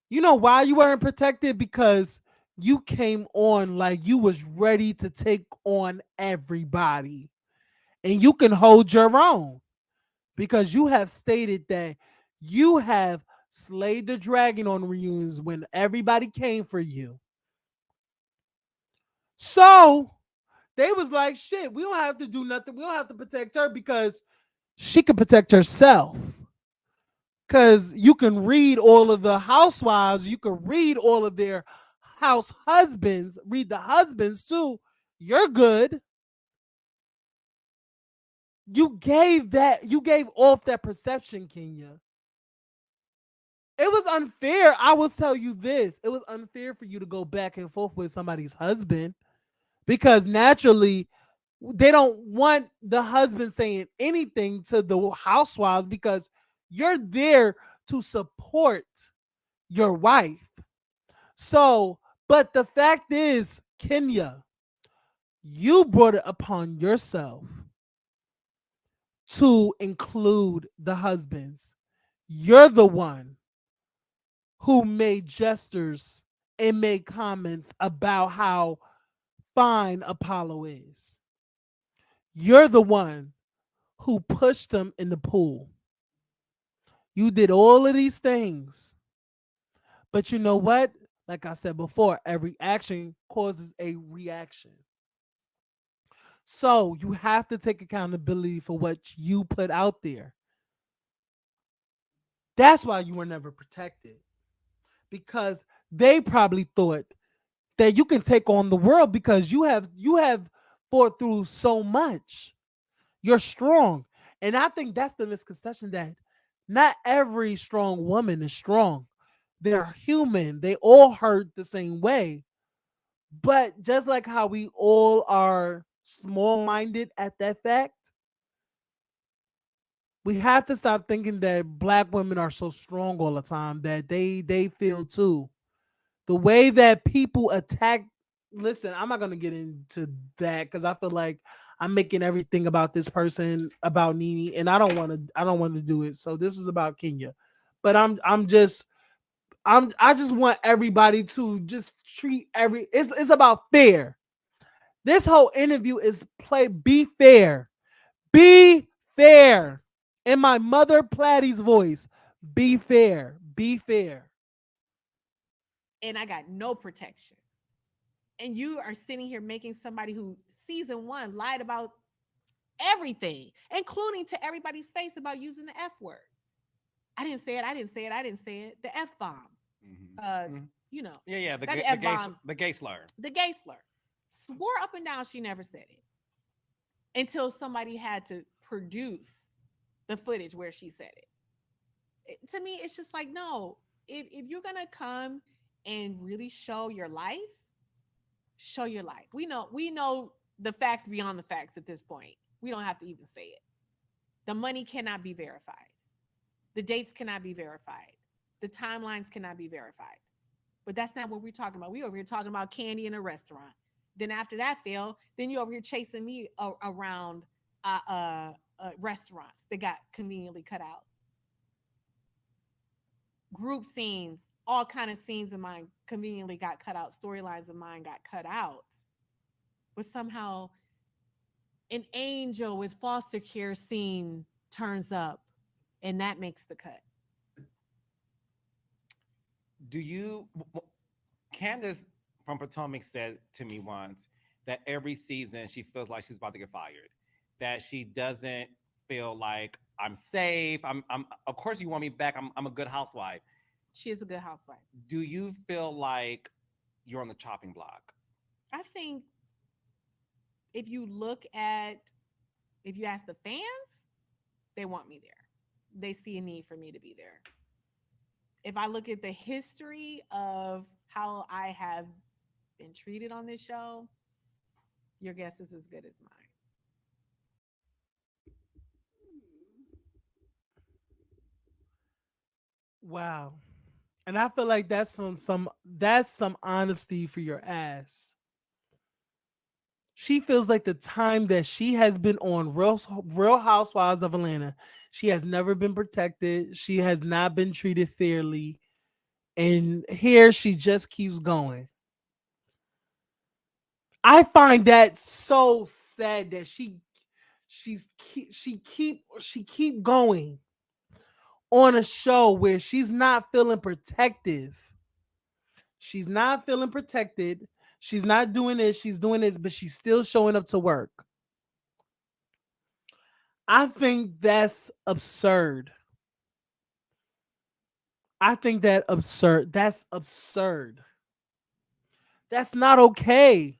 You know why you weren't protected? Because you came on like you was ready to take on everybody. And you can hold your own because you have stated that you have slayed the dragon on reunions when everybody came for you. So they was like, shit, we don't have to do nothing. We don't have to protect her because she can protect herself. Because you can read all of the housewives, you can read all of their house husbands, read the husbands too. You're good. You gave off that perception, Kenya. It was unfair. I will tell you this. It was unfair for you to go back and forth with somebody's husband because naturally they don't want the husband saying anything to the housewives because you're there to support your wife. So, but the fact is, Kenya, you brought it upon yourself to include the husbands. You're the one who made gestures and made comments about how fine Apollo is. You're the one who pushed him in the pool. You did all of these things. But you know what? Like I said before, every action causes a reaction. So you have to take accountability for what you put out there. That's why you were never protected. Because they probably thought that you can take on the world because you have fought through so much. You're strong. And I think that's the misconception that not every strong woman is strong. They're human. They all hurt the same way. But just like how we all are small-minded at that fact, we have to stop thinking that black women are so strong all the time that they feel too. The way that people attack, listen, I'm not gonna get into that because I feel like I'm making everything about this person about Nene, and I don't want to do it. So this is about Kenya. But I just want everybody to just treat it's about fair. This whole interview is be fair. Be fair. In my mother Platy's voice, be fair. Be fair. And I got no protection. And you are sitting here making somebody who season 1 lied about everything, including to everybody's face about using the F word. I didn't say it. I didn't say it. I didn't say it. The F bomb. You know. Yeah. The that gay, F-bomb, the gay slur. the gay slur. Swore up and down she never said it until somebody had to produce the footage where she said it. To me, it's just like, no, if you're going to come and really show your life, show your life. We know the facts beyond the facts at this point. We don't have to even say it. The money cannot be verified. The dates cannot be verified. The timelines cannot be verified. But that's not what we're talking about. We over here talking about candy in a restaurant. Then after that failed, then you over here chasing me around restaurants that got conveniently cut out. Group scenes, all kind of scenes of mine conveniently got cut out. Storylines of mine got cut out. But somehow an angel with foster care scene turns up and that makes the cut. Candace from Potomac said to me once that every season she feels like she's about to get fired, that she doesn't feel like I'm safe. I'm of course you want me back. I'm a good housewife. She is a good housewife. Do you feel like you're on the chopping block? I think if you ask the fans, they want me there. They see a need for me to be there. If I look at the history of how I have been treated on this show, your guess is as good as mine. Wow. And I feel like that's some honesty for your ass. She feels like the time that she has been on Real Housewives of Atlanta, she has never been protected. She has not been treated fairly. And here she just keeps going. I find that so sad that she keep going on a show where she's not feeling protective. She's not feeling protected. She's not doing this. She's doing this, but she's still showing up to work. I think that's absurd. I think that absurd. That's absurd. That's not okay.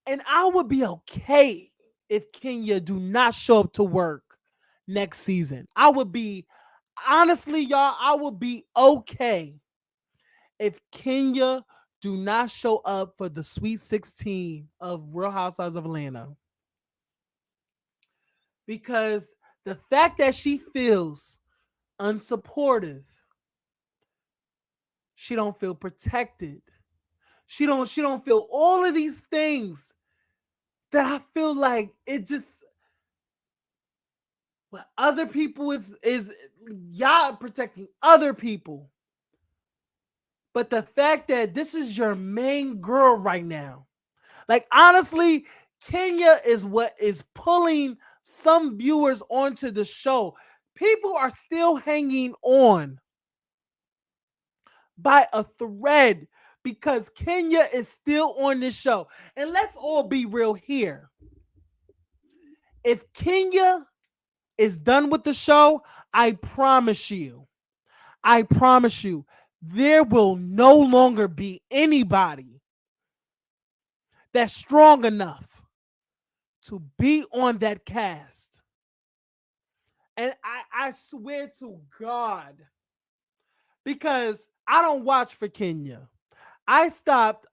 And I would be okay if Kenya do not show up to work next season. I would be, honestly, y'all, I would be okay if Kenya do not show up for the Sweet 16 of Real Housewives of Atlanta. Because the fact that she feels unsupportive, she don't feel protected. She don't feel all of these things that I feel like it just what other people is y'all protecting other people. But the fact that this is your main girl right now, like honestly, Kenya is what is pulling some viewers onto the show. People are still hanging on by a thread because Kenya is still on this show. And let's all be real here. If Kenya is done with the show, I promise you, there will no longer be anybody that's strong enough to be on that cast. And I swear to God, because I don't watch for Kenya. I stopped,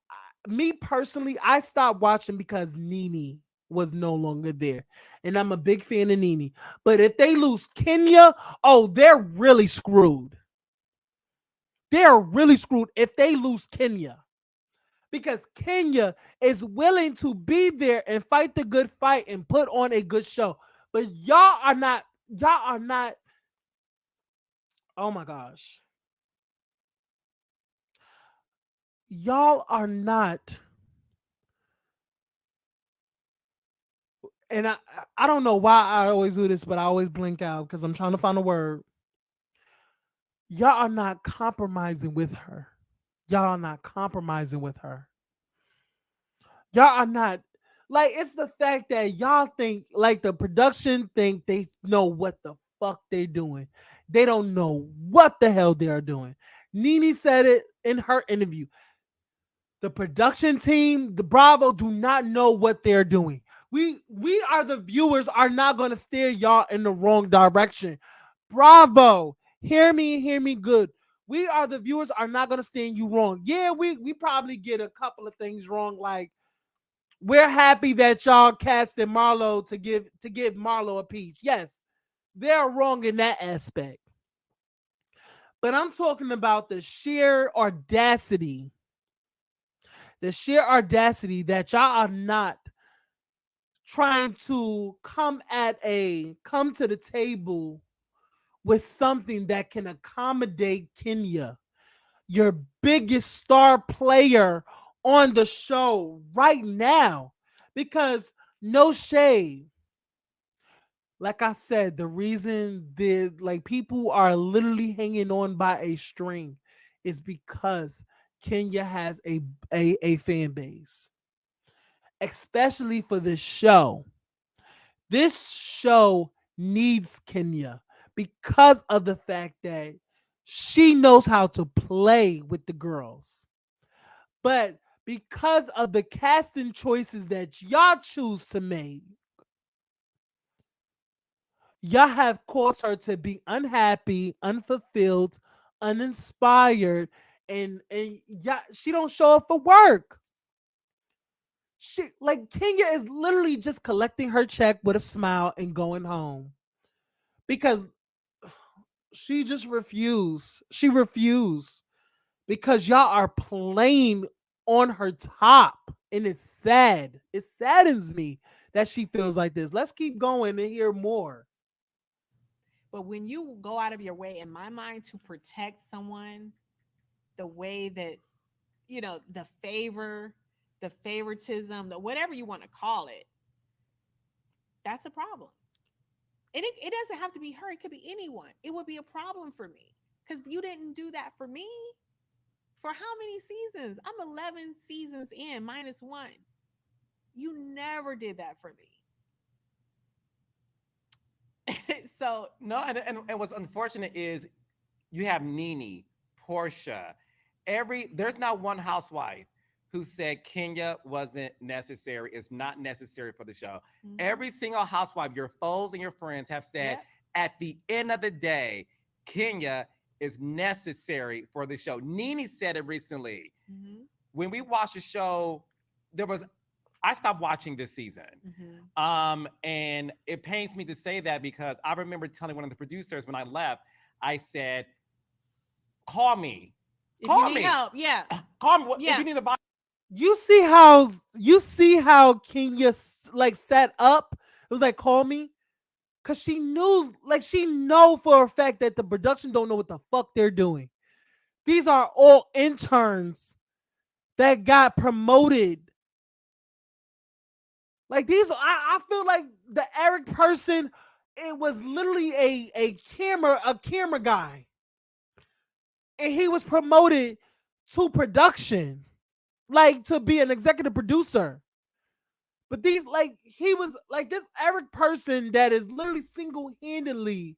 me personally, I stopped watching because Nene was no longer there. And I'm a big fan of Nene. But if they lose Kenya, oh, they're really screwed. They're really screwed if they lose Kenya. Because Kenya is willing to be there and fight the good fight and put on a good show. But y'all are not, oh my gosh. Y'all are not, and I don't know why I always do this, but I always blink out because I'm trying to find a word. Y'all are not compromising with her. Y'all are not compromising with her. Y'all are not, like, it's the fact that y'all think, like, the production think they know what the fuck they're doing. They don't know what the hell they are doing. Nene said it in her interview. The production team, the Bravo, do not know what they're doing. We are the viewers are not going to steer y'all in the wrong direction. Bravo, hear me good. We are the viewers are not going to steer you wrong. Yeah, we probably get a couple of things wrong. Like, we're happy that y'all casted Marlo to give Marlo a peach. Yes, they're wrong in that aspect. But I'm talking about the sheer audacity that y'all are not trying to come to the table with something that can accommodate Kenya, your biggest star player on the show right now. Because no shade, like I said, the reason people are literally hanging on by a string is because Kenya has a fan base, especially for this show. This show needs Kenya because of the fact that she knows how to play with the girls. But because of the casting choices that y'all choose to make, y'all have caused her to be unhappy, unfulfilled, uninspired, and yeah, she don't show up for work. She, like, Kenya is literally just collecting her check with a smile and going home because she just refused. She refused because y'all are playing on her top, and it's sad. It saddens me that she feels like this. Let's keep going and hear more. But when you go out of your way, in my mind, to protect someone the way that, the favoritism, whatever you want to call it, that's a problem. And it doesn't have to be her. It could be anyone. It would be a problem for me because you didn't do that for me. For how many seasons? I'm 11 seasons in, minus one. You never did that for me. So No, and what's unfortunate is you have Nene, Portia, there's not one housewife who said Kenya wasn't necessary. It's not necessary for the show. Mhm. Every single housewife, your foes and your friends, have said Yep. at the end of the day, Kenya is necessary for the show. Nene said it recently. Mhm. When we watched the show, I stopped watching this season. Mhm. And it pains me to say that because I remember telling one of the producers when I left, I said, call me. If Call you need me. help, yeah. Call me. If Yeah. you need to buy. You see how Kenya like set up. It was like, call me. Cause she knew, like she know for a fact that the production don't know what the fuck they're doing. These are all interns that got promoted. Like I feel like the Eric person, it was literally a camera guy, and he was promoted to production, like to be an executive producer. But these, like, he was like this Eric person that is literally single-handedly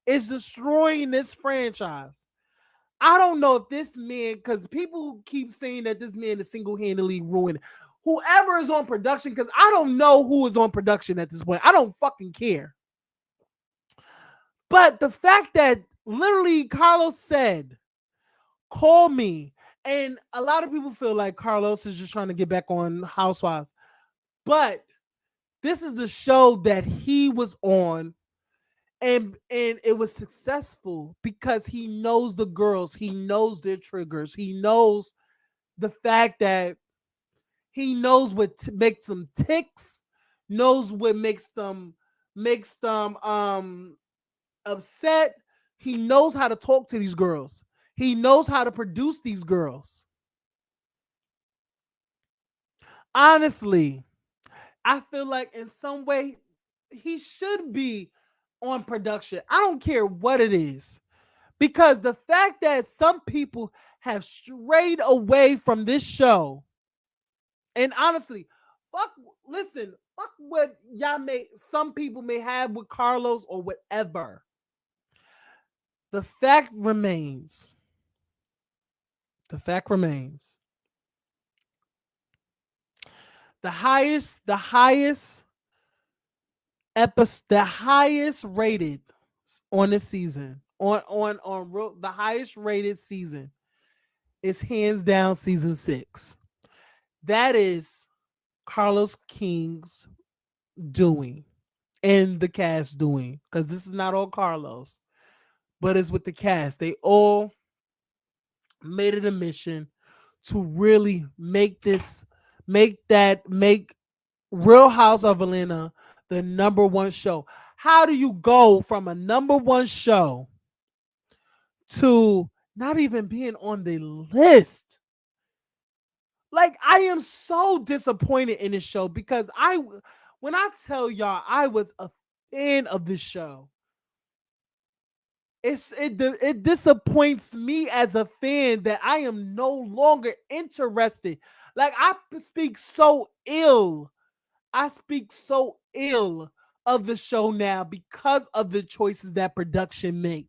is destroying this franchise. I don't know if this man, because people keep saying that this man is single-handedly ruined whoever is on production, because I don't know who is on production at this point. I don't fucking care. But the fact that literally Carlos said, call me, and a lot of people feel like Carlos is just trying to get back on Housewives. But this is the show that he was on, and it was successful because he knows the girls, he knows their triggers, he knows the fact that he knows what makes them ticks, knows what makes them upset. He knows how to talk to these girls. He knows how to produce these girls. Honestly, I feel like in some way he should be on production. I don't care what it is. Because the fact that some people have strayed away from this show, and honestly, fuck, listen, fuck what some people may have with Carlos or whatever. The fact remains. The fact remains. The highest rated on this season, the highest rated season is hands down season 6. That is Carlos King's doing and the cast doing, because this is not all Carlos, but it's with the cast. They all made it a mission to really make Real House of Atlanta the number one show. How do you go from a number one show to not even being on the list? Like, I am so disappointed in this show because when I tell y'all I was a fan of this show, it disappoints me as a fan that I am no longer interested. Like, I speak so ill of the show now because of the choices that production make.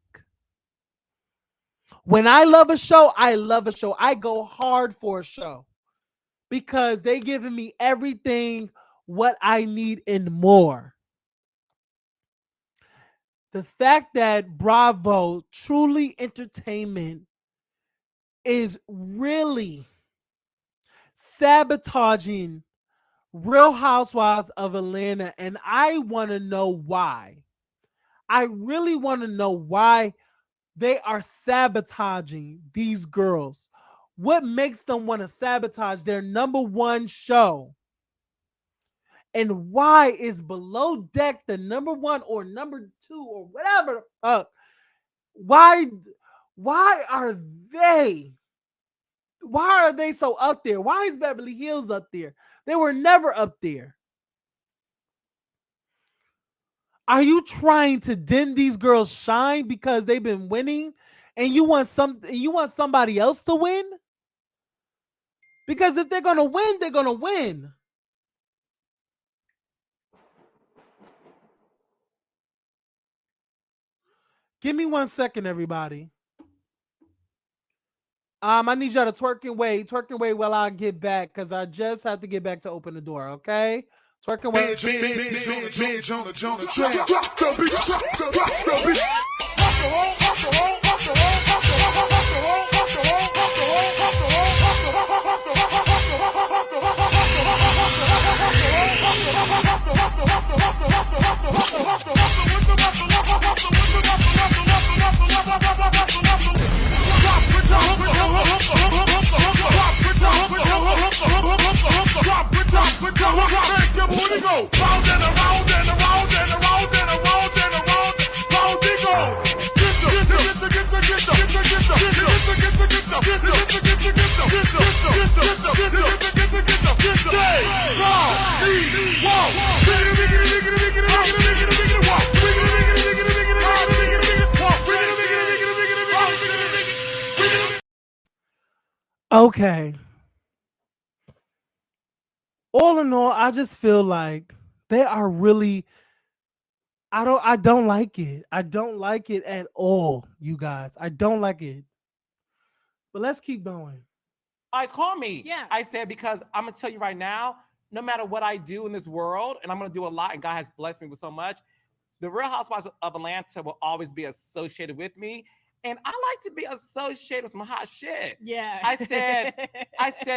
When I love a show, I love a show. I go hard for a show because they giving me everything what I need and more. The fact that Bravo Truly Entertainment is really sabotaging Real Housewives of Atlanta, and I want to know why. I really want to know why they are sabotaging these girls. What makes them want to sabotage their number one show? And why is Below Deck the number one or number two or whatever the fuck? Why are they? Why are they so up there? Why is Beverly Hills up there? They were never up there. Are you trying to dim these girls' shine because they've been winning, and you want somebody else to win? Because if they're gonna win, they're gonna win. Give me 1 second, everybody. I need y'all to twerk and wait while I get back, because I just have to get back to open the door, okay? Twerk and wait. Okay. All in all, I just feel like they are really I don't like it. I don't like it at all, you guys. I don't like it. But let's keep going. Guys, call me. Yeah. I said, because I'm gonna tell you right now, no matter what I do in this world, and I'm gonna do a lot, and God has blessed me with so much, the Real Housewives of Atlanta will always be associated with me. And I like to be associated with some hot shit. Yeah. I said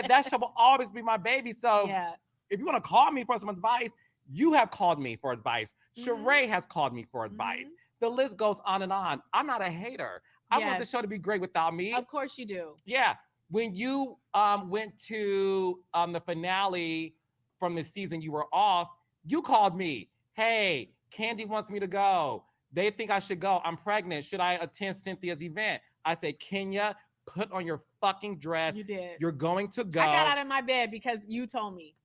that show will always be my baby. So yeah. if you want to call me for some advice, you have called me for advice. Mhm. Sheree has called me for advice. The list goes on and on. I'm not a hater. I want the Yes. show to be great without me. Of course you do. Yeah. When you went to the finale from the season you were off, you called me. Hey, Candy wants me to go. They think I should go. I'm pregnant. Should I attend Cynthia's event? I said, Kenya, put on your fucking dress. You did. You're going to go. I got out of my bed because you told me.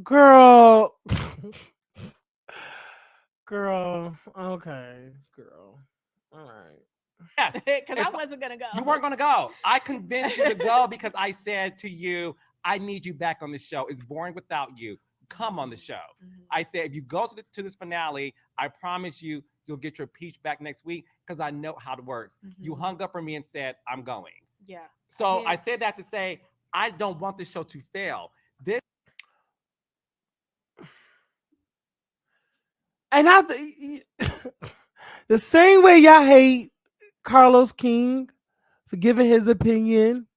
Girl. Girl. Okay. Girl. All right. Yes. Because I If- wasn't going to go. You weren't going to go. I convinced you to go because I said to you, I need you back on the show. It's boring without you. Come on the show. I said, if you go to this finale, I promise you, you'll get your peach back next week because I know how it works. You hung up for me and said, I'm going. Yeah. So did. I said that to say, I don't want the show to fail. This And the same way y'all hate Carlos King for giving his opinion,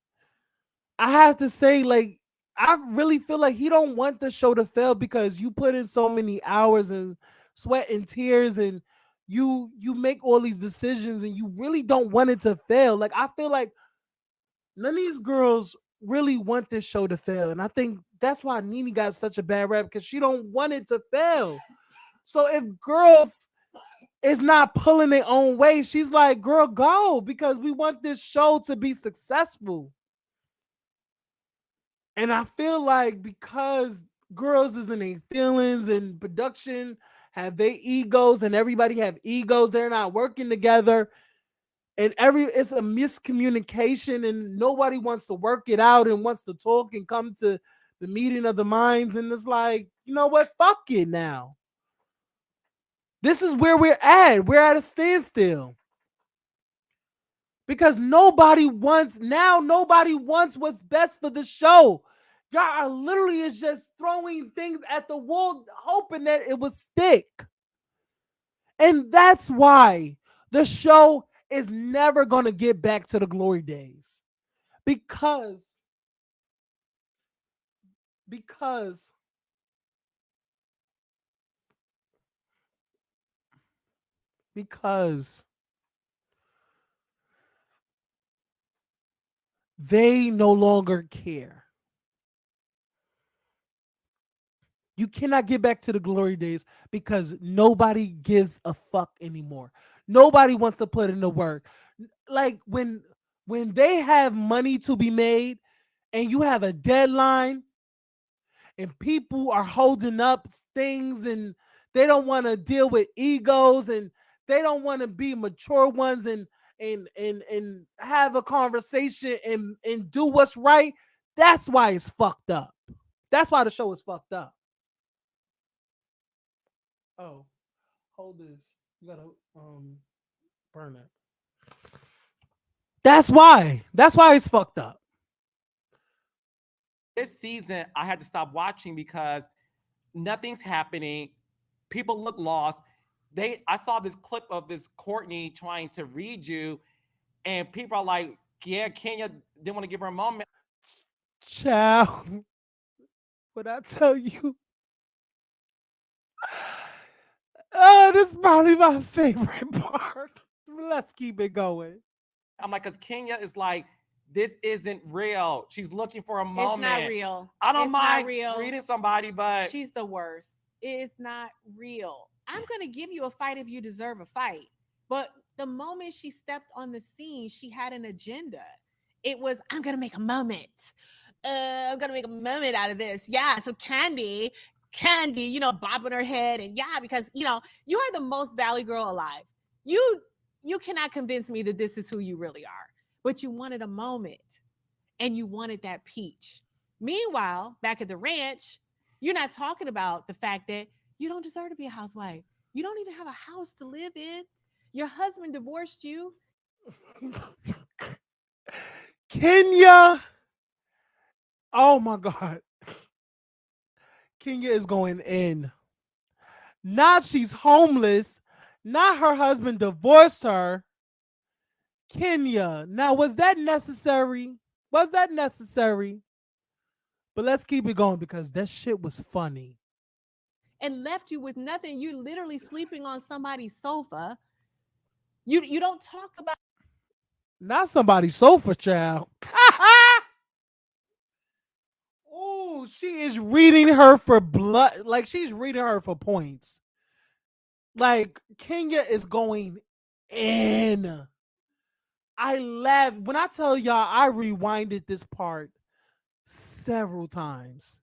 I have to say, like, I really feel like he don't want the show to fail because you put in so many hours and sweat and tears, and you make all these decisions, and you really don't want it to fail. Like, I feel like none of these girls really want this show to fail, and I think that's why Nene got such a bad rap, because she don't want it to fail. So if girls is not pulling their own way, she's like, girl, go, because we want this show to be successful. And I feel like because girls is in their feelings and production have their egos, and everybody have egos, they're not working together, and it's a miscommunication, and nobody wants to work it out and wants to talk and come to the meeting of the minds. And it's like, you know what? Fuck it now. This is where we're at. We're at a standstill. Because nobody wants what's best for the show. Y'all are literally is just throwing things at the wall, hoping that it will stick. And that's why the show is never going to get back to the glory days. Because they no longer care. You cannot get back to the glory days because nobody gives a fuck anymore. Nobody wants to put in the work. Like when they have money to be made and you have a deadline and people are holding up things and they don't want to deal with egos and they don't want to be mature ones and have a conversation and do what's right. That's why it's fucked up. That's why the show is fucked up. Oh, hold this. You gotta burn it. That's why. That's why it's fucked up. This season, I had to stop watching because nothing's happening. People look lost. I saw this clip of this Courtney trying to read you, and people are like, "Yeah, Kenya didn't want to give her a moment." Child, what I tell you, this is probably my favorite part. Let's keep it going. I'm like, because Kenya is like, this isn't real. She's looking for a moment. It's not real. I don't It's mind not real. reading somebody, but She's the worst. It's not real. I'm going to give you a fight if you deserve a fight. But the moment she stepped on the scene, she had an agenda. It was, I'm going to make a moment. I'm going to make a moment out of this. Yeah. So Candy, bobbing her head. And yeah, because, you are the most valley girl alive. You cannot convince me that this is who you really are. But you wanted a moment and you wanted that peach. Meanwhile, back at the ranch, you're not talking about the fact that you don't deserve to be a housewife. You don't even have a house to live in. Your husband divorced you. Kenya. Oh my God. Kenya is going in. Not she's homeless. Not her husband divorced her. Kenya. Now, was that necessary? Was that necessary? But let's keep it going because that shit was funny. And left you with nothing. You're literally sleeping on somebody's sofa. You don't talk about. Not somebody's sofa, child. Oh, she is reading her for blood. Like she's reading her for points. Like Kenya is going in. I laughed. When I tell y'all, I rewinded this part several times.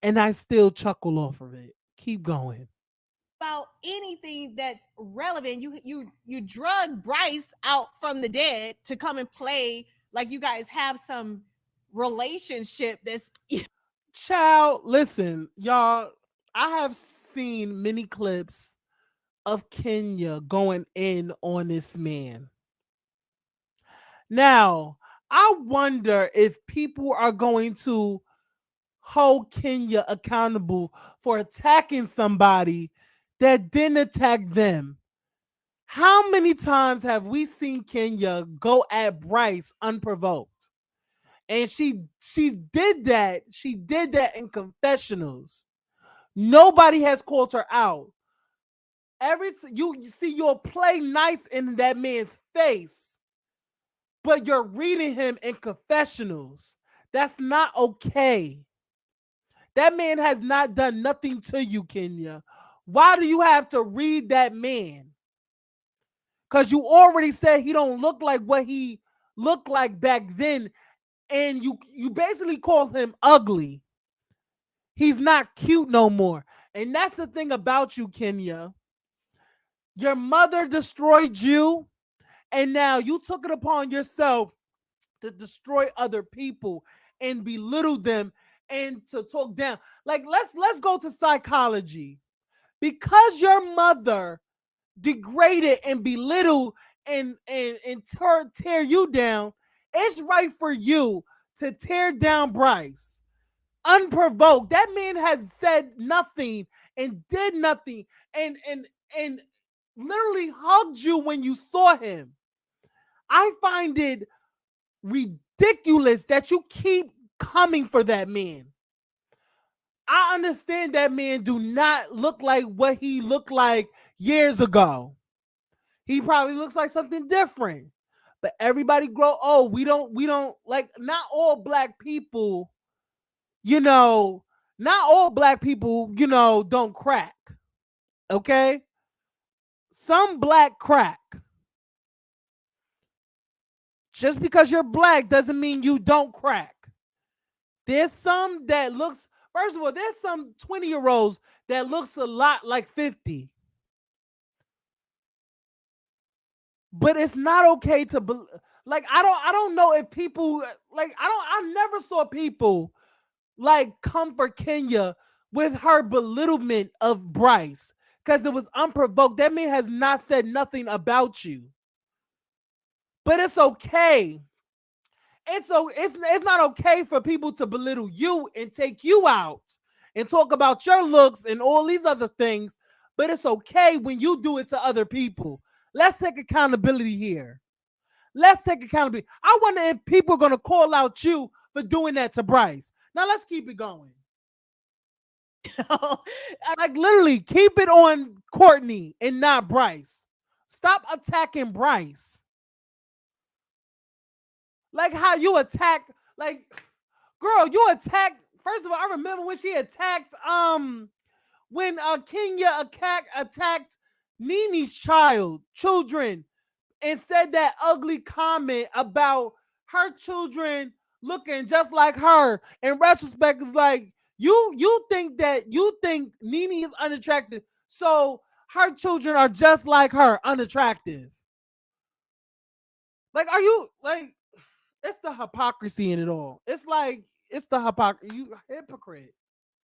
And I still chuckle off of it. Keep going. About anything that's relevant. You drug Bryce out from the dead to come and play like you guys have some relationship that's Child, listen, y'all. I have seen many clips of Kenya going in on this man. Now, I wonder if people are going to hold Kenya accountable for attacking somebody that didn't attack them. How many times have we seen Kenya go at Bryce unprovoked? And she did that. She did that in confessionals. Nobody has called her out. You see, you'll play nice in that man's face, but you're reading him in confessionals. That's not okay. That man has not done nothing to you, Kenya. Why do you have to read that man? Because you already said he don't look like what he looked like back then, and you basically call him ugly. He's not cute no more. And that's the thing about you, Kenya. Your mother destroyed you, and now you took it upon yourself to destroy other people and belittle them and to talk down. Like let's go to psychology. Because your mother degraded and belittle and tear you down, it's right for you to tear down Bryce unprovoked. That man has said nothing and did nothing and literally hugged you when you saw him. I find it ridiculous that you keep coming for that man. I understand that man do not look like what he looked like years ago. He probably looks like something different. But everybody grow old. We don't like, not all black people, not all black people, don't crack. Okay? Some black crack. Just because you're black doesn't mean you don't crack. There's some that looks, first of all, there's some 20-year-olds that looks a lot like 50. But it's not okay to like, I don't know if people like, I never saw people like come for Kenya with her belittlement of Bryce because it was unprovoked. That man has not said nothing about you. But it's okay. It's not okay for people to belittle you and take you out and talk about your looks and all these other things. But it's okay when you do it to other people. Let's take accountability here. Let's take accountability. I wonder if people are going to call out you for doing that to Bryce. Now let's keep it going. Like literally keep it on Courtney and not Bryce. Stop attacking Bryce. Like how you attack, like, girl, you attacked. First of all, I remember when she attacked when Kenya attacked Nene's children and said that ugly comment about her children looking just like her. In retrospect, it's like you think Nene is unattractive, so her children are just like her, unattractive. Like, are you like? It's the hypocrisy in it all. It's like it's the hypocrisy. You hypocrite.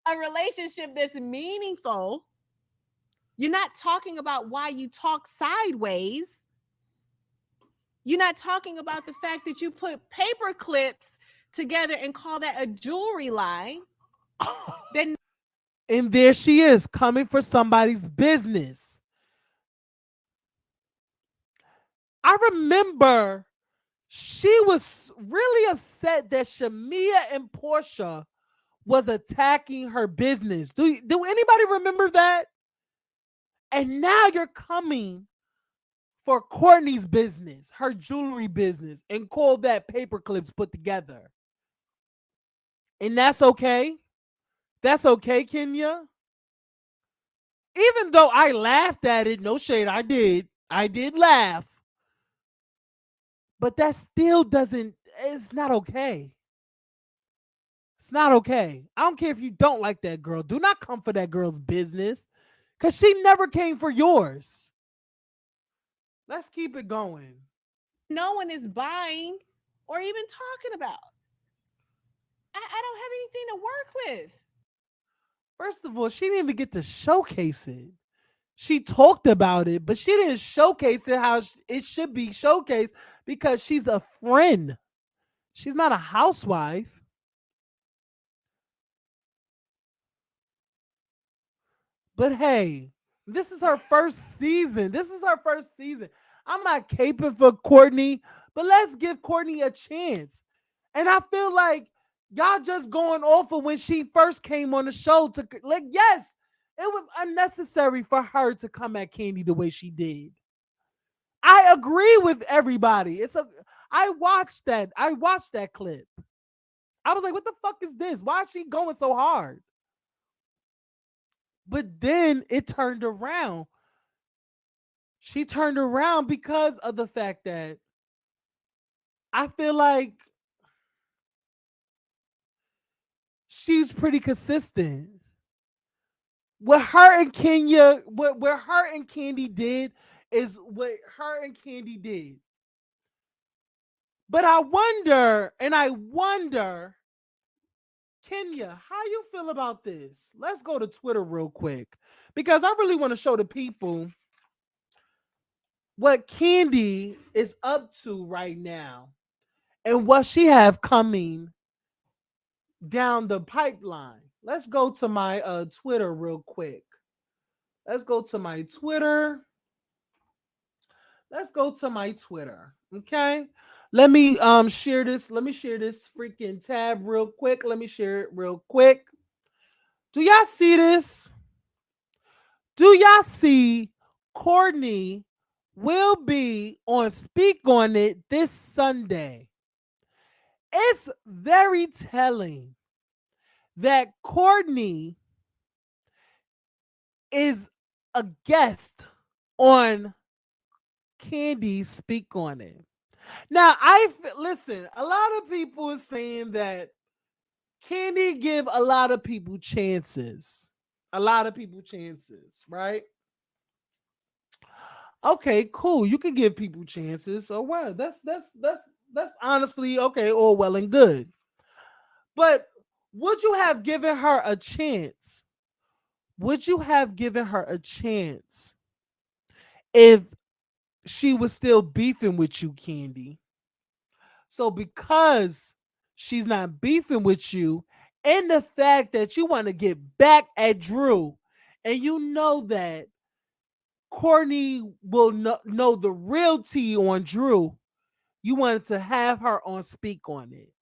A relationship that's meaningful. You're not talking about why you talk sideways. You're not talking about the fact that you put paper clips together and call that a jewelry line. Then And there she is coming for somebody's business. I remember she was really upset that Shamia and Portia was attacking her business. Do anybody remember that? And now you're coming for Courtney's business, her jewelry business, and call that paper clips put together. And that's okay. That's okay, Kenya. Even though I laughed at it, no shade, I did laugh. But that still it's not okay. It's not okay. I don't care if you don't like that girl. Do not come for that girl's business because she never came for yours. Let's keep it going. no one is buying or even talking about. I don't have anything to work with. First of all, she didn't even get to showcase it. She talked about it, but she didn't showcase it how it should be showcased because she's a friend. She's not a housewife. But hey, this is her first season. I'm not caping for Courtney, but let's give Courtney a chance. And I feel like y'all just going off of when she first came on the show to like, yes, it was unnecessary for her to come at Candy the way she did. I agree with everybody. I watched that clip. I was like, what the fuck is this? Why is she going so hard? But then it turned around. She turned around because of the fact that I feel like she's pretty consistent. What her and Kenya, what her and Candy did is what her and Candy did. But I wonder, Kenya, how you feel about this? Let's go to Twitter real quick because I really want to show the people what Candy is up to right now and what she have coming down the pipeline. Let's go to my Twitter real quick. Let's go to my Twitter. Okay. Let me share this. Let me share this freaking tab real quick. Let me share it real quick. Do y'all see this? Do y'all see Courtney will be on Speak On It this Sunday? It's very telling that Courtney is a guest on Candy's Speak On It. Now, listen, a lot of people are saying that Candy give a lot of people chances. Right? Okay, cool. You can give people chances. So what? That's honestly okay, all well and good. But would you have given her a chance? Would you have given her a chance if she was still beefing with you, Candy. So because she's not beefing with you, and the fact that you want to get back at Drew, and you know that Courtney will know the real tea on Drew, you wanted to have her on speak on it.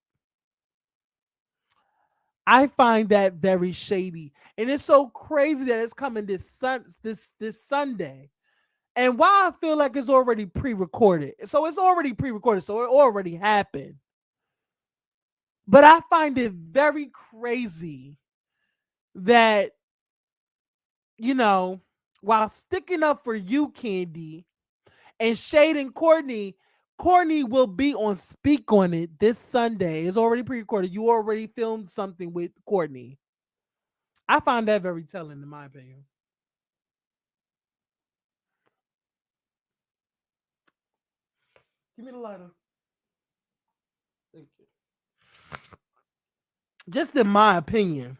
I find that very shady, and it's so crazy that it's coming this Sunday. And why I feel like it's already pre-recorded, so it's already pre-recorded, so it already happened. But I find it very crazy that, you know, while sticking up for you, Candy, and shading Courtney, Courtney will be on Speak on It this Sunday. It's already pre-recorded. You already filmed something with Courtney. I find that very telling, in my opinion. Give me the lighter. Thank you. Just in my opinion,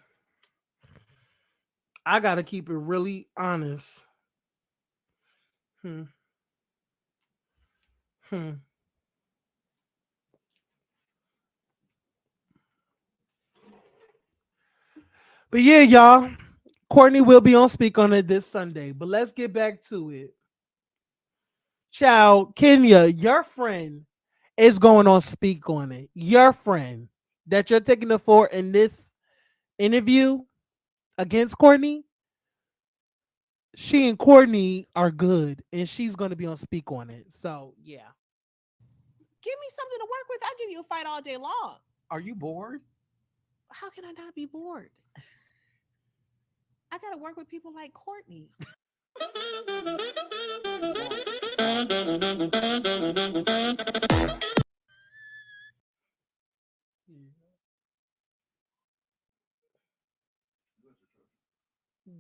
I gotta keep it really honest. Hmm. But yeah, y'all, Courtney will be on Speak on It this Sunday. But let's get back to it. Child, Kenya, your friend is going on Speak on It. Your friend that you're taking the for in this interview against Courtney, she and Courtney are good, and she's going to be on Speak on It. So yeah. Give me something to work with. I'll give you a fight all day long. Are you bored? How can I not be bored? I got to work with people like Courtney.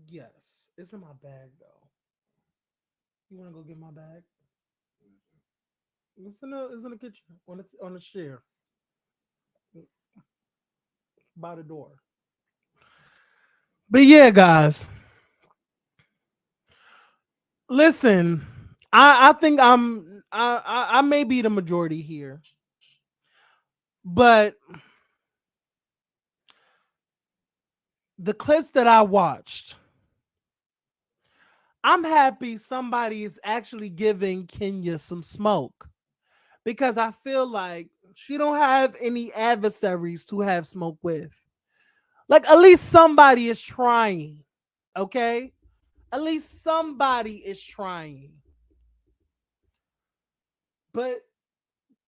Yes, it's in my bag though. You want to go get my bag? It's in the kitchen on the chair by the door. But yeah, guys, listen. I think I may be the majority here, but the clips that I watched, I'm happy somebody is actually giving Kenya some smoke, because I feel like she don't have any adversaries to have smoke with. Like, at least somebody is trying. Okay? At least somebody is trying. But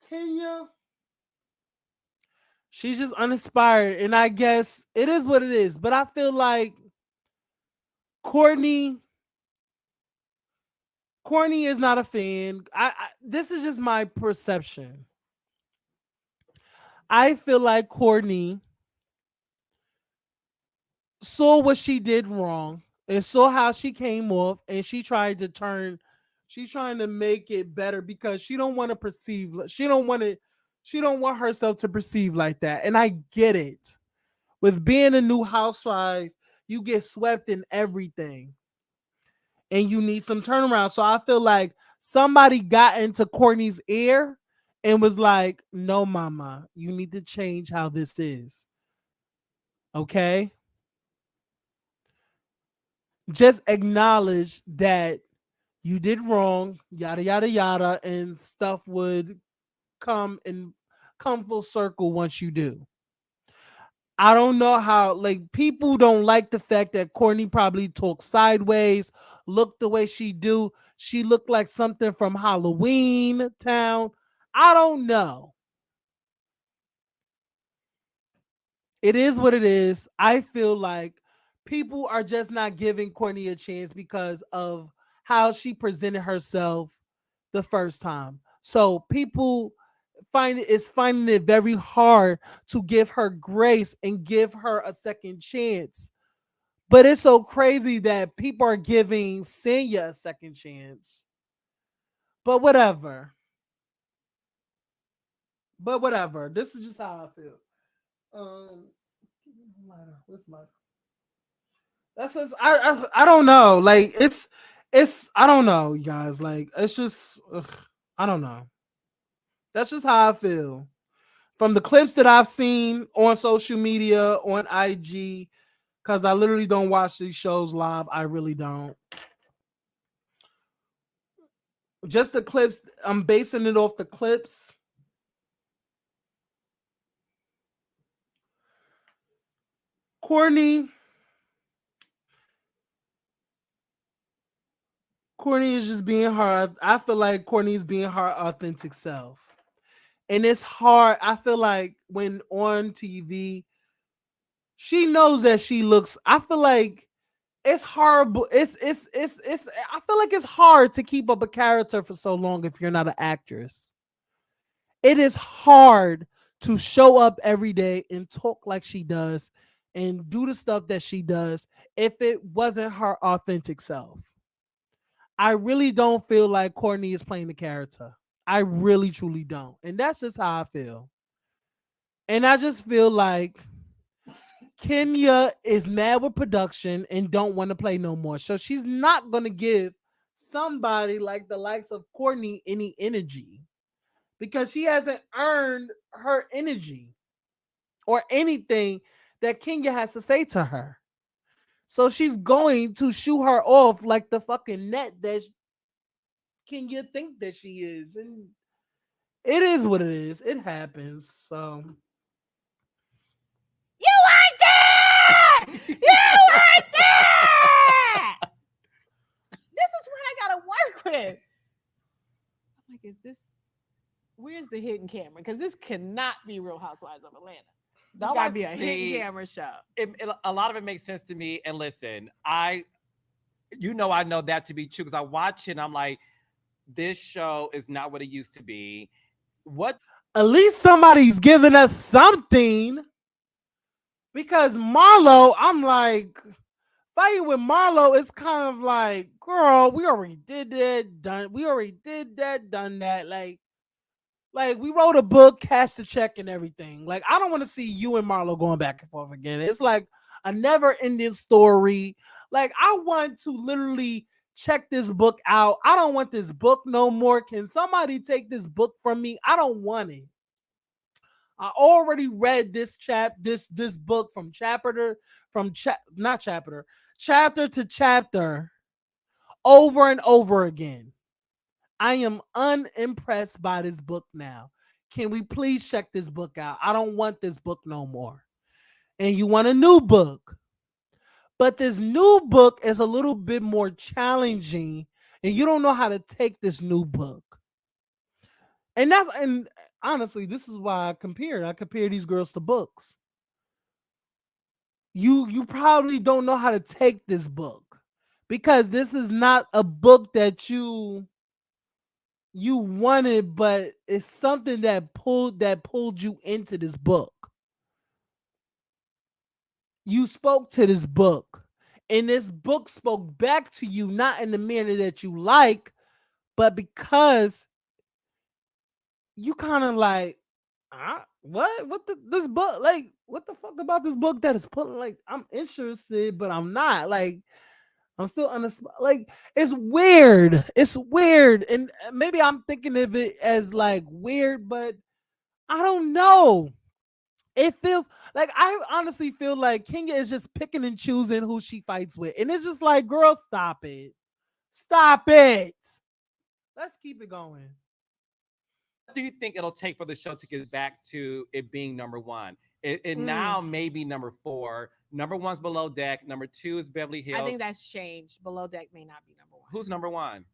Kenya, she's just uninspired. And I guess it is what it is. But I feel like Courtney is not a fan. This is just my perception. I feel like Courtney saw what she did wrong and saw how she came off, and she's trying to make it better because she don't want herself to perceive like that. And I get it. With being a new housewife, you get swept in everything and you need some turnaround. So I feel like somebody got into Courtney's ear and was like, no, mama, you need to change how this is. Okay? Just acknowledge that you did wrong, yada yada yada, and stuff would come and come full circle once you do. I don't know how, like, people don't like the fact that Courtney probably talked sideways, looked the way she do. She looked like something from Halloween Town. I don't know. It is what it is. I feel like people are just not giving Courtney a chance because of how she presented herself the first time. So people finding it very hard to give her grace and give her a second chance. But it's so crazy that people are giving Senya a second chance. But whatever. This is just how I feel. Lighter. What's lighter? That's just I don't know. Like, I don't know, you guys. Like, it's just, I don't know. That's just how I feel. From the clips that I've seen on social media, on IG, because I literally don't watch these shows live. I really don't. Just the clips. I'm basing it off the clips. Courtney is just being her. I feel like Courtney is being her authentic self. And it's hard. I feel like when on TV, she knows that she looks. I feel like it's horrible. It's I feel like it's hard to keep up a character for so long if you're not an actress. It is hard to show up every day and talk like she does and do the stuff that she does if it wasn't her authentic self. I really don't feel like Courtney is playing the character. I really truly don't. And that's just how I feel. And I just feel like Kenya is mad with production and don't want to play no more. So she's not going to give somebody like the likes of Courtney any energy because she hasn't earned her energy or anything that Kenya has to say to her. So she's going to shoot her off like the fucking net that Kenya think that she is. And it is what it is. It happens. So You weren't there! You weren't there! This is what I gotta work with. I'm like, where's the hidden camera? Because this cannot be Real Housewives of Atlanta. That gotta be a hidden camera show. A lot of it makes sense to me. And listen, I know that to be true because I watch it and I'm like, this show is not what it used to be. What? At least somebody's giving us something. Because Marlo, I'm like, fighting with Marlo is kind of like, girl, we already did that, done. We already did that, done that. Like we wrote a book, cashed the check, and everything. Like, I don't want to see you and Marlo going back and forth again. It's like a never-ending story. Like, I want to literally check this book out. I don't want this book no more. Can somebody take this book from me? I don't want it. I already read this book from chapter to chapter over and over again. I am unimpressed by this book now. Can we please check this book out? I don't want this book no more. And you want a new book. But this new book is a little bit more challenging and you don't know how to take this new book. And honestly, this is why I compare these girls to books. You probably don't know how to take this book because this is not a book that you wanted, but it's something that pulled you into this book. You spoke to this book, and this book spoke back to you, not in the manner that you like, but because you kind of like, this book, like, what the fuck about this book that is putting, like, I'm interested, but I'm not, like, I'm still on the, like, it's weird. It's weird. And maybe I'm thinking of it as like weird, but I don't know. It feels like, I honestly feel like Kenya is just picking and choosing who she fights with. And it's just like, girl, stop it. Stop it. Let's keep it going. Do you think it'll take for the show to get back to it being number one? It now may be number 4. Number 1's Below Deck. Number 2 is Beverly Hills. I think that's changed. Below Deck may not be number 1. Who's number 1?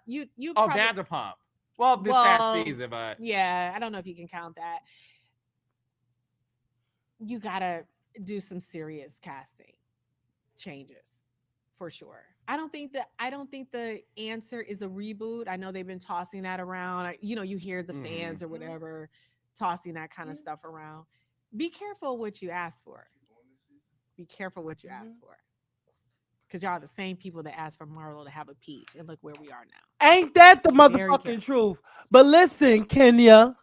You. Vanderpump. Well, this past season, but yeah, I don't know if you can count that. You gotta do some serious casting changes for sure. I don't think the answer is a reboot. I know they've been tossing that around. You hear the fans or whatever tossing that kind of stuff around. Be careful what you ask for. Be careful what you ask for. Because y'all are the same people that asked for Marlo to have a peach, and look where we are now. Ain't that the motherfucking truth? But listen, Kenya,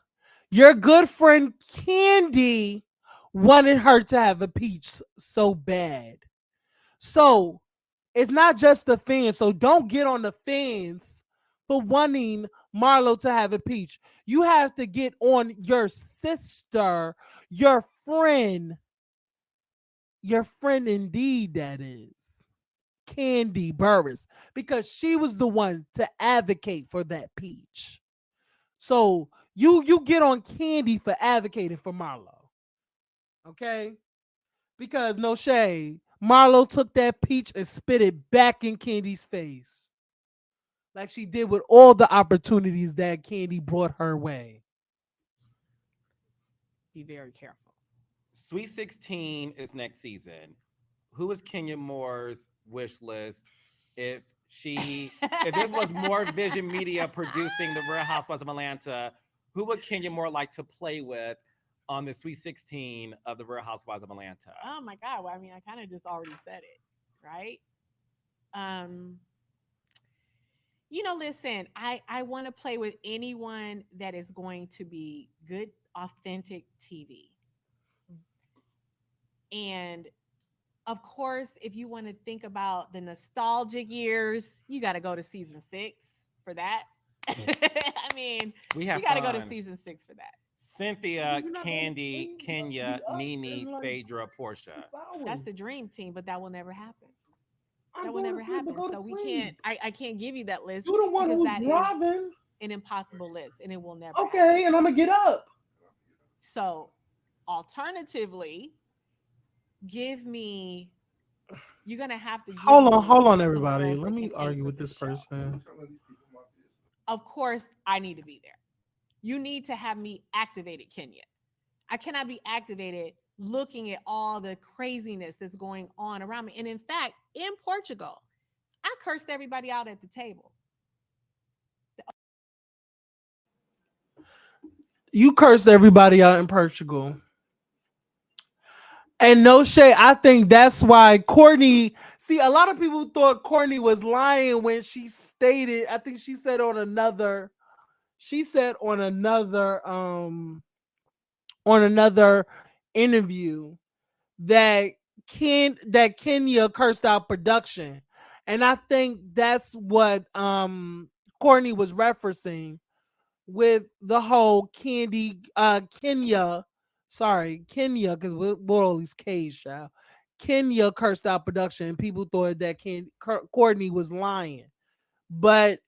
your good friend Candy wanted her to have a peach so bad. So It's not just the fans. So don't get on the fans for wanting Marlo to have a peach. You have to get on your sister, your friend indeed, that is. Candy Burris, because she was the one to advocate for that peach. So you get on Candy for advocating for Marlo. Okay? Because no shade, Marlo took that peach and spit it back in Candy's face. Like she did with all the opportunities that Candy brought her way. Be very careful. Sweet 16 is next season. Who is Kenya Moore's wish list if if this was more Vision Media producing the Real Housewives of Atlanta, who would Kenya Moore like to play with on the Sweet 16 of the Real Housewives of Atlanta? Oh my God. Well, I mean, I kind of just already said it, right? Um, listen, I want to play with anyone that is going to be good, authentic TV. And of course, if you want to think about the nostalgic years, you got to go to season 6 for that. I mean, We you have got to go to fun. season 6 for that. Cynthia, Candy, Kenya, Nene, Phaedra, Portia. That's the dream team, but that will never happen. That will never happen. So we can't. I can't give you that list You're the one because who's that is driving. an impossible list, and it will never. Okay, happen. and I'm gonna get up. So, alternatively, give me. You're gonna have to give Hold me on, some everybody. girls Let that me can argue anchor with the this show. person. Of course, I need to be there. You need to have me activated, Kenya. I cannot be activated looking at all the craziness that's going on around me. And in fact, in Portugal, I cursed everybody out at the table. You cursed everybody out in Portugal. And no shade, I think that's why Courtney. See, a lot of people thought Courtney was lying when she stated. I think she said on another. She said on another interview that Kenya cursed out production, and I think that's what Courtney was referencing with the whole Kenya, because we're all these K's, child. Kenya cursed out production, and people thought that Courtney was lying, but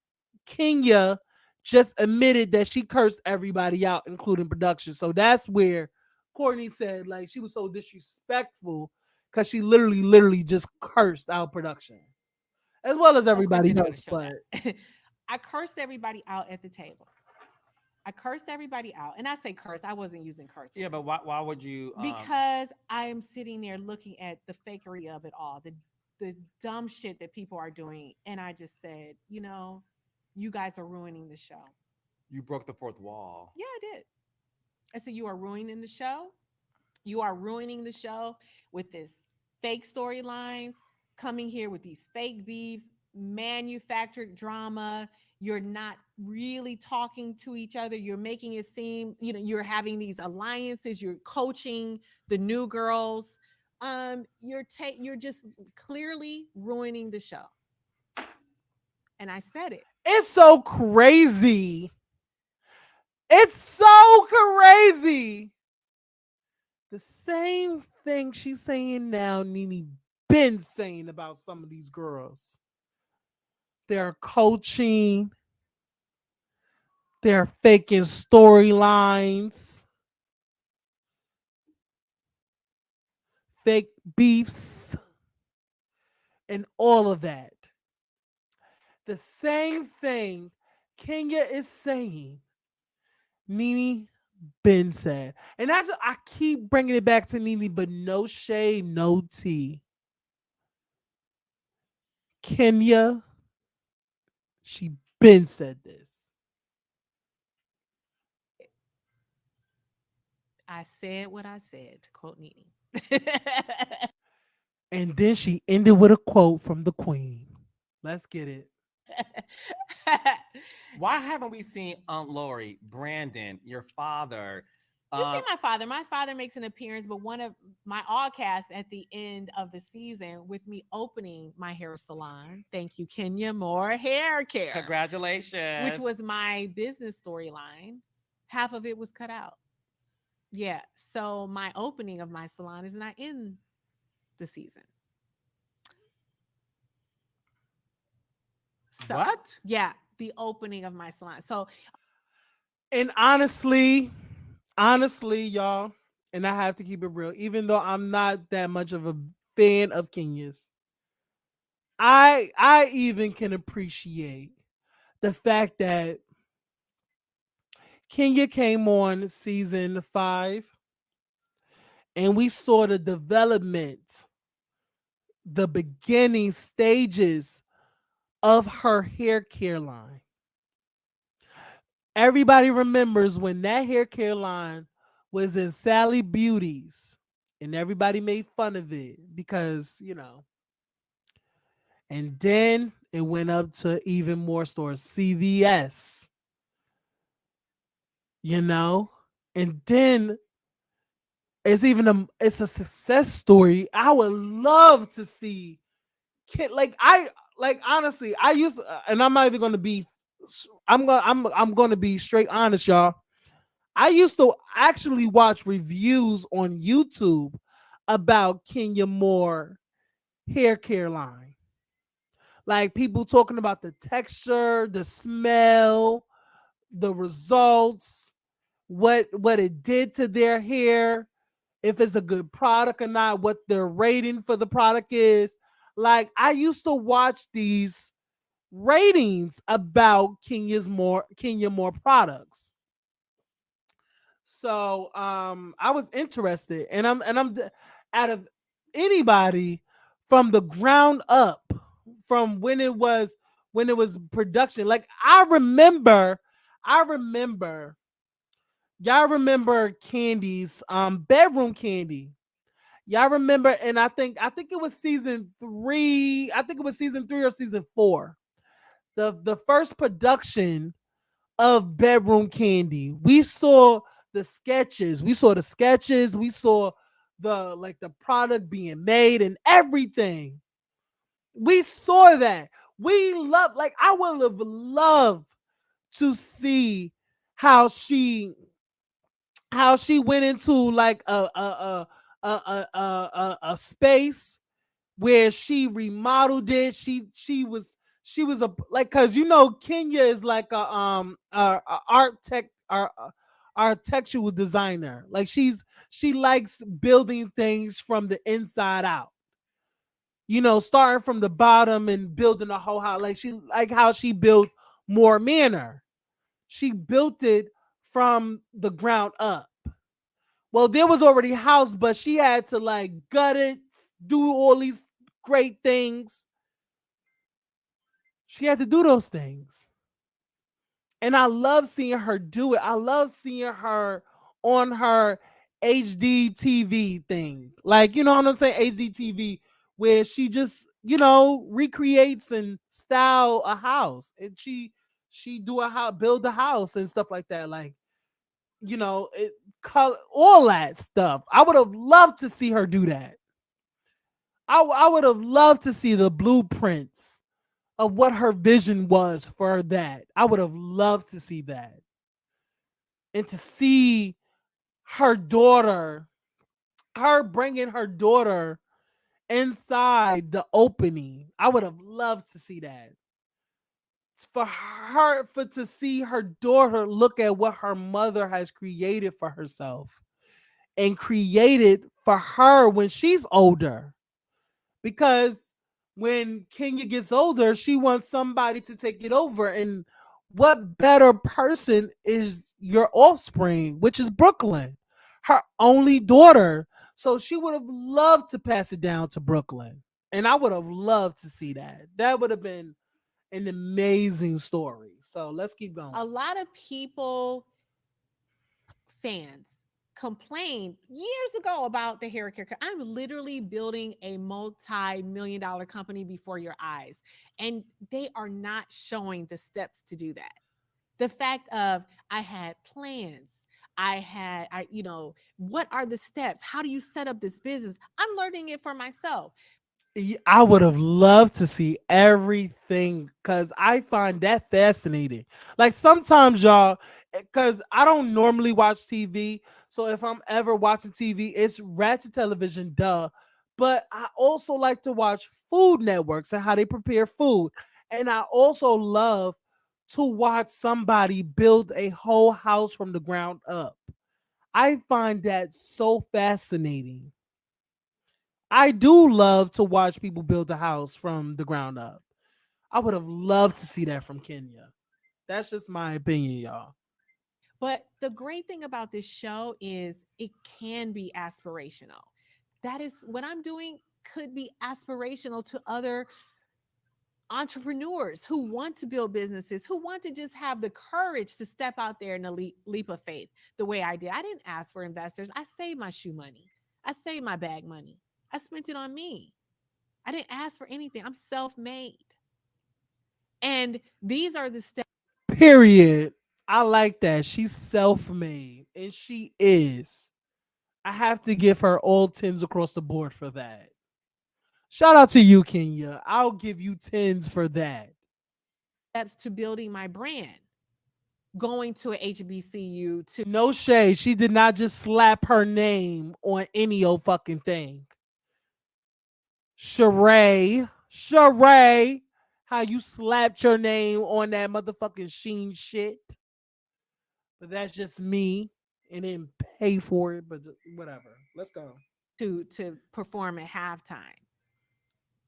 Kenya just admitted that she cursed everybody out, including production. So that's where Courtney said, like, she was so disrespectful because she literally just cursed out production, as well as Of course, everybody they're not going else. to show But that. I cursed everybody out at the table. I cursed everybody out. And I say curse, I wasn't using curse Yeah, but words. why would you? Because I am sitting there looking at the fakery of it all, the dumb shit that people are doing. And I just said, you guys are ruining the show. You broke the fourth wall. Yeah, I did. I said, you are ruining the show. You are ruining the show with this fake storylines, coming here with these fake beefs, manufactured drama. You're not really talking to each other. You're making it seem, you're having these alliances. You're coaching the new girls. You're just clearly ruining the show. And I said it. it's so crazy. It's so crazy. The same thing she's saying now, Nene been saying about some of these girls. They're coaching. They're faking storylines, fake beefs, and all of that. The same thing Kenya is saying, Nene been said. And that's, I keep bringing it back to Nene, but no shade, no tea. Kenya, she been said this. I said what I said, to quote Nene. And then she ended with a quote from the Queen. Let's get it. Why haven't we seen Aunt Lori, Brandon, your father, You see my father. My father makes an appearance, but one of my all cast at the end of the season with me opening my hair salon. Thank you, Kenya Moore Hair Care. Congratulations. Which was my business storyline. Half of it was cut out. Yeah. So my opening of my salon is not in the season. So, what? Yeah, the opening of my salon. So And honestly, y'all, and I have to keep it real, even though I'm not that much of a fan of Kenya's, I even can appreciate the fact that Kenya came on season 5 and we saw the development, the beginning stages of her hair care line. Everybody remembers when that hair care line was in Sally Beauty's and everybody made fun of it because, and then it went up to even more stores, CVS, and then it's a success story. I would love to see honestly, I used and I'm not even going to be I'm going to be straight honest, y'all. I used to actually watch reviews on YouTube about Kenya Moore hair care line. Like people talking about the texture, the smell, the results, what it did to their hair, if it's a good product or not, what their rating for the product is. Like I used to watch these ratings about Kenya Moore products. So I was interested, and I'm out of anybody from the ground up, from when it was production. Like I remember, y'all remember Candy's bedroom candy. Y'all remember, and I think it was season 3. I think it was season 3 or season 4. The first production of bedroom candy. We saw the sketches. We saw the sketches. We saw the product being made and everything. We saw that. We love I would have loved to see how she went into like a space where she remodeled it. She was a like because Kenya is like a architectural designer. Like she likes building things from the inside out. Starting from the bottom and building a whole house. Like how she built Moore Manor. She built it from the ground up. Well, there was already a house, but she had to like gut it, do all these great things. She had to do those things. And I love seeing her do it. I love seeing her on her HD TV thing. Like, you know what I'm saying? HD TV, where she just, recreates and style a house. And she do a house, build a house and stuff like that. Like, all that stuff. I would have loved to see her do that. I would have loved to see the blueprints of what her vision was for that. I would have loved to see that. And to see her daughter, her bringing her daughter inside the opening. I would have loved to see that. To see her daughter look at what her mother has created for herself and created for her when she's older. Because when Kenya gets older, she wants somebody to take it over. And what better person is your offspring, which is Brooklyn, her only daughter. So she would have loved to pass it down to Brooklyn. And I would have loved to see that. That would have been an amazing story. So let's keep going. A lot of people, fans, complained years ago about the hair care. I'm literally building a multi-million-dollar company before your eyes, and they are not showing the steps to do that. The fact of I had plans, what are the steps? How do you set up this business? I'm learning it for myself. I would have loved to see everything because I find that fascinating. Like sometimes, y'all, because I don't normally watch TV. So if I'm ever watching TV, it's Ratchet Television, duh. But I also like to watch Food Networks and how they prepare food. And I also love to watch somebody build a whole house from the ground up. I find that so fascinating. I do love to watch people build a house from the ground up. I would have loved to see that from Kenya. That's just my opinion, y'all. But the great thing about this show is it can be aspirational. That is what I'm doing could be aspirational to other entrepreneurs who want to build businesses, who want to just have the courage to step out there in a leap of faith the way I did. I didn't ask for investors. I saved my shoe money. I saved my bag money. I spent it on me. I didn't ask for anything. I'm self-made. And these are the steps. Period. I like that. She's self made, and she is. I have to give her all tens across the board for that. Shout out to you, Kenya. I'll give you tens for that. Steps to building my brand, going to a HBCU to No shade. She did not just slap her name on any old fucking thing. Sheree, how you slapped your name on that motherfucking Sheen shit. But that's just me and didn't pay for it, but whatever. Let's go. to perform at halftime,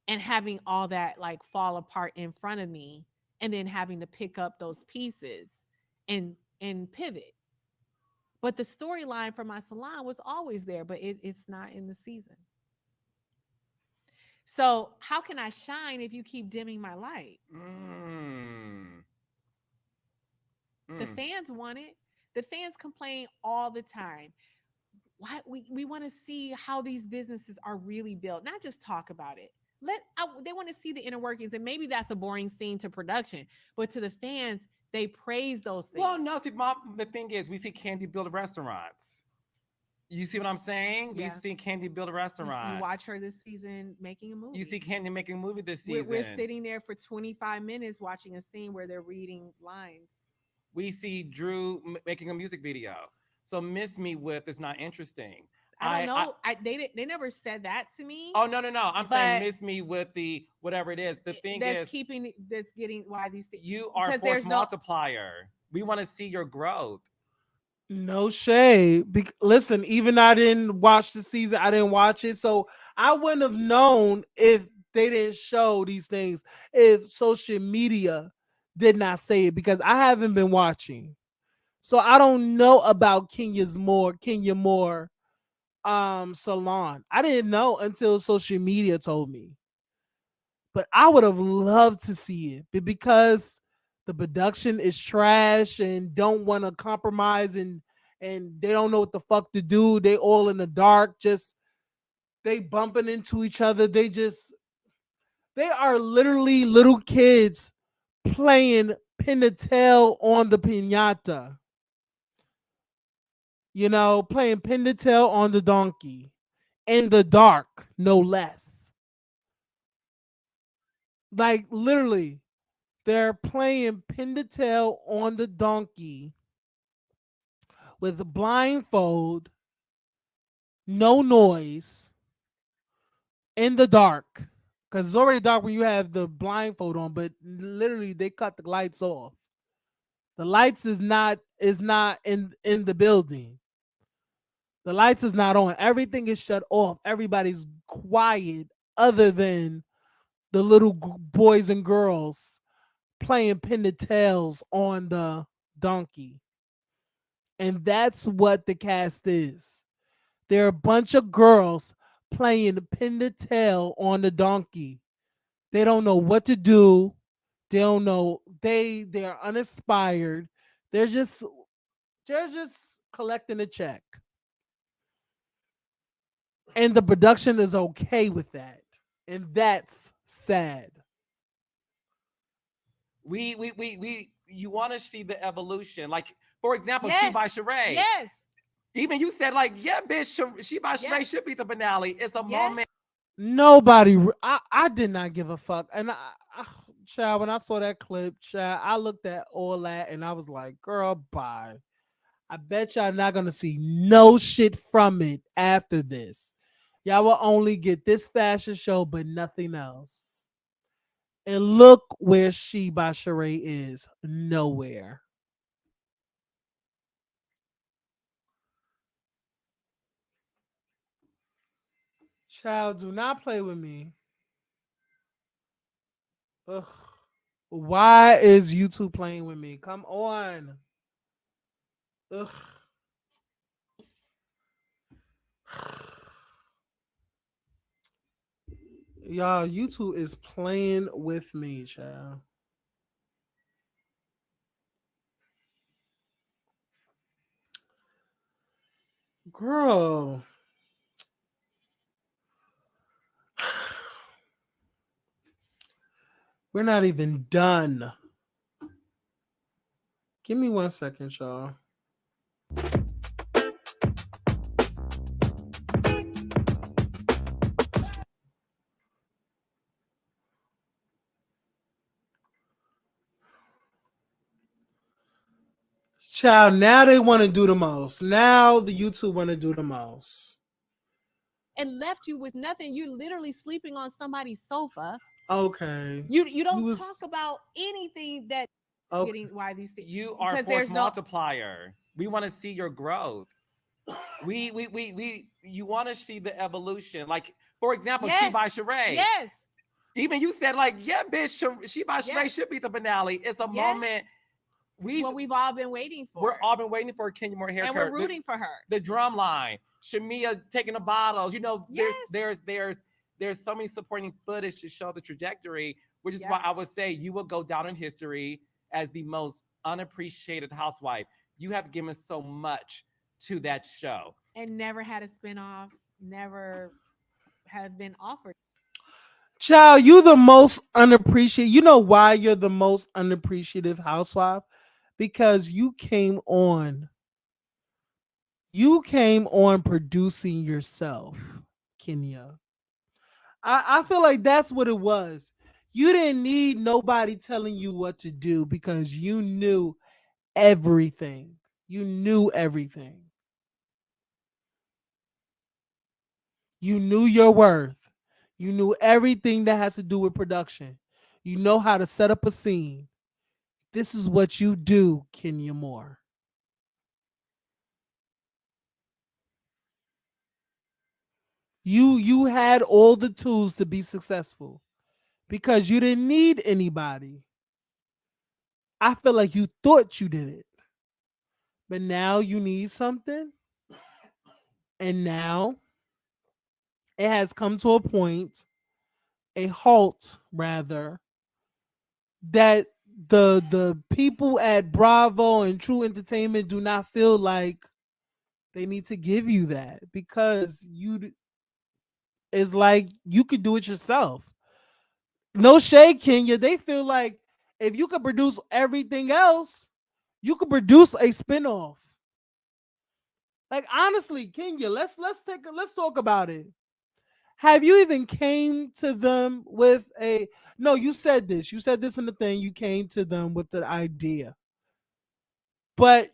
and having all that like fall apart in front of me, and then having to pick up those pieces and pivot. But the storyline for my salon was always there, but it's not in the season. So how can I shine if you keep dimming my light? The fans want it. The fans complain all the time. Why we want to see how these businesses are really built, not just talk about it. They want to see the inner workings, and maybe that's a boring scene to production, but to the fans, they praise those things. Well, no, see, the thing is, we see Candy build restaurants. You see what I'm saying? Yeah. We see Candy build a restaurant. You watch her this season making a movie. You see Candy making a movie this season. We're sitting there for 25 minutes watching a scene where they're reading lines. We see Drew making a music video. So Miss Me With is not interesting. I don't know. They never said that to me. Oh no. I'm saying Miss Me With the whatever it is. The thing that's getting why these you are a force multiplier. We want to see your growth. No shade. Listen, even I didn't watch the season. I didn't watch it, so I wouldn't have known if they didn't show these things. If social media did not say it, because I haven't been watching, so I don't know about Kenya Moore salon. I didn't know until social media told me. But I would have loved to see it, but because the production is trash and don't want to compromise, and they don't know what the fuck to do. They all in the dark, just they bumping into each other. They are literally little kids playing pin the tail on the piñata. You know, playing pin the tail on the donkey in the dark, no less. Like literally, they're playing pin the tail on the donkey with a blindfold, no noise, in the dark. Because it's already dark when you have the blindfold on, but literally they cut the lights off. The lights is not in the building. The lights is not on. Everything is shut off. Everybody's quiet other than the little boys and girls playing pin the tails on the donkey. And that's what the cast is. They're a bunch of girls playing pin the tail on the donkey. They don't know what to do. They don't know. They're uninspired. They're just collecting a check. And the production is okay with that. And that's sad. You want to see the evolution. Like For example, She Yes. by Sheree. Yes. Even you said like, yeah, bitch, She by Sheree should be the finale. It's a moment. Nobody, I did not give a fuck. And child, when I saw that clip, child, I looked at all that and I was like, girl, bye. I bet y'all not gonna see no shit from it after this. Y'all will only get this fashion show, but nothing else. And look where She by Sheree is. Nowhere. Child, do not play with me. Ugh. Why is YouTube playing with me? Come on. Ugh. Y'all, YouTube is playing with me, child. Girl. We're not even done. Give me 1 second, y'all. Child, now they want to do the most. Now the YouTube want to do the most. And left you with nothing. You're literally sleeping on somebody's sofa. Okay. You don't talk about anything that's getting why these things. You are a force multiplier. We want to see your growth. You want to see the evolution. Like, for example, She by Sheree. Yes. Even you said like, yeah, bitch, She by Sheree should be the finale. It's a moment. What we've all been waiting for. We're all been waiting for a Kenya Moore haircut. And we're rooting for her. The drum line, Shamia taking the bottles. You know, there's so many supporting footage to show the trajectory, which is why I would say you will go down in history as the most unappreciated housewife. You have given so much to that show. And never had a spinoff, never have been offered. Child, you the most unappreciated. You know why you're the most unappreciative housewife? Because you came on producing yourself, Kenya. I feel like that's what it was. You didn't need nobody telling you what to do because you knew everything. You knew everything. You knew your worth. You knew everything that has to do with production. You know how to set up a scene. This is what you do, Kenya Moore. You had all the tools to be successful because you didn't need anybody. I feel like you thought you did it. But now you need something. And now it has come to a point, a halt rather, that the people at Bravo and True Entertainment do not feel like they need to give you that because it's like you could do it yourself. No shade, Kenya. They feel like if you could produce everything else, you could produce a spinoff. Like honestly, Kenya, let's talk about it. Have you even came to them with a no? You said this. You said this in the thing. You came to them with the idea, but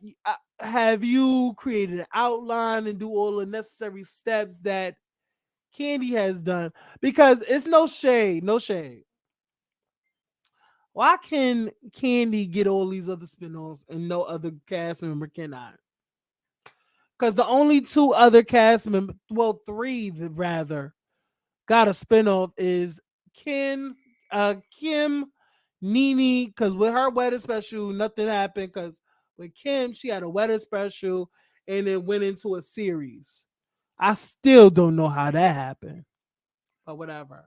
have you created an outline and do all the necessary steps that Candy has done? Because it's no shade, no shade. Why can Candy get all these other spinoffs and no other cast member cannot? Because the only two other cast members, well, three rather, got a spinoff is Kim, Nene, because with her wedding special, nothing happened. Because with Kim, she had a wedding special and it went into a series. I still don't know how that happened, but whatever.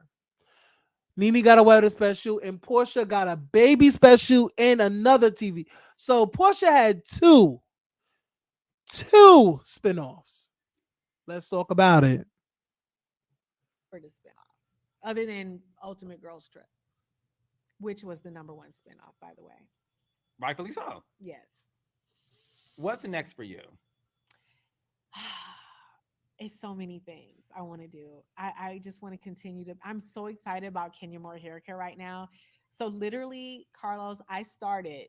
Nene got a wedding special, and Portia got a baby special and another TV. So Portia had two spinoffs. Let's talk about it. For the spinoff, other than Ultimate Girls Trip, which was the #1 spinoff, by the way. Rightfully so. Yes. What's next for you? It's so many things I want to do. I just want to continue to. I'm so excited about Kenya Moore Hair Care right now. So literally, Carlos, I started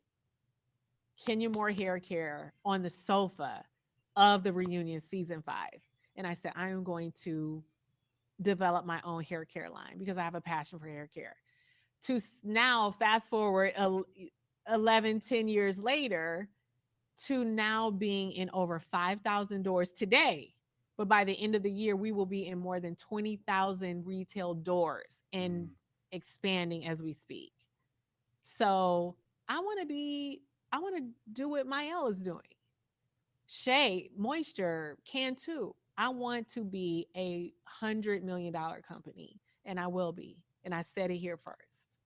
Kenya Moore Hair Care on the sofa of the reunion season 5, and I said I am going to develop my own hair care line because I have a passion for hair care. To now, fast forward 11, 10 years later, to now being in over 5,000 doors today. But by the end of the year, we will be in more than 20,000 retail doors and expanding as we speak. So I want to do what Mael is doing. Shea Moisture can too. I want to be $100 million company, and I will be. And I said it here first.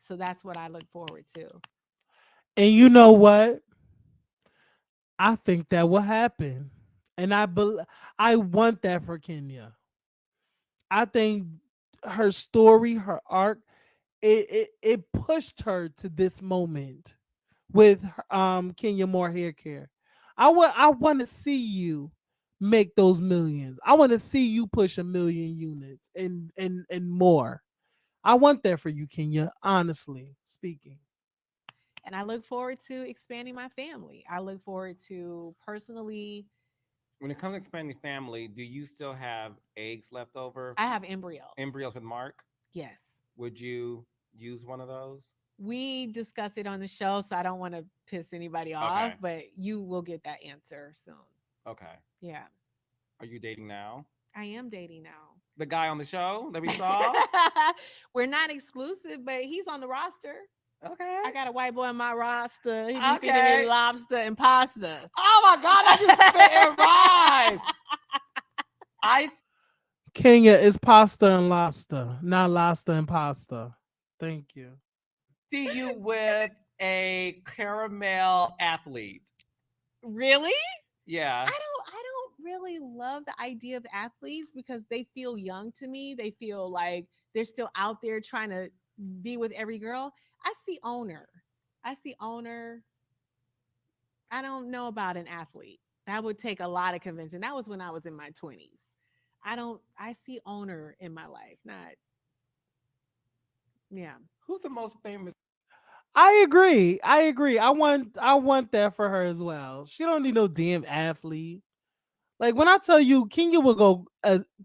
So that's what I look forward to. And you know what? I think that will happen. And I want that for Kenya. I think her story, her arc, it pushed her to this moment with Kenya Moore Hair Care. I want to see you make those millions. I want to see you push 1,000,000 units and more. I want that for you, Kenya, honestly speaking. And I look forward to expanding my family. I look forward to personally, When it comes to expanding family, do you still have eggs left over? I have embryos. Embryos with Mark? Yes. Would you use one of those? We discussed it on the show, so I don't want to piss anybody off, Okay. but you will get that answer soon. Okay. Yeah. Are you dating now? I am dating now. The guy on the show that we saw? We're not exclusive, but he's on the roster. Okay. I got a white boy on my roster. He be feeding Okay. me lobster and pasta. Oh my God, I just spit and rhyme. Kenya is pasta and lobster, not lobster and pasta. Thank you. See you with a caramel athlete. Really? Yeah. I don't really love the idea of athletes because they feel young to me. They feel like they're still out there trying to be with every girl. I see owner. I don't know about an athlete. That would take a lot of convincing. That was when I was in my 20s. I see owner in my life, not yeah. Who's the most famous? I agree. I want that for her as well. She don't need no damn athlete. Like when I tell you, Kenya will go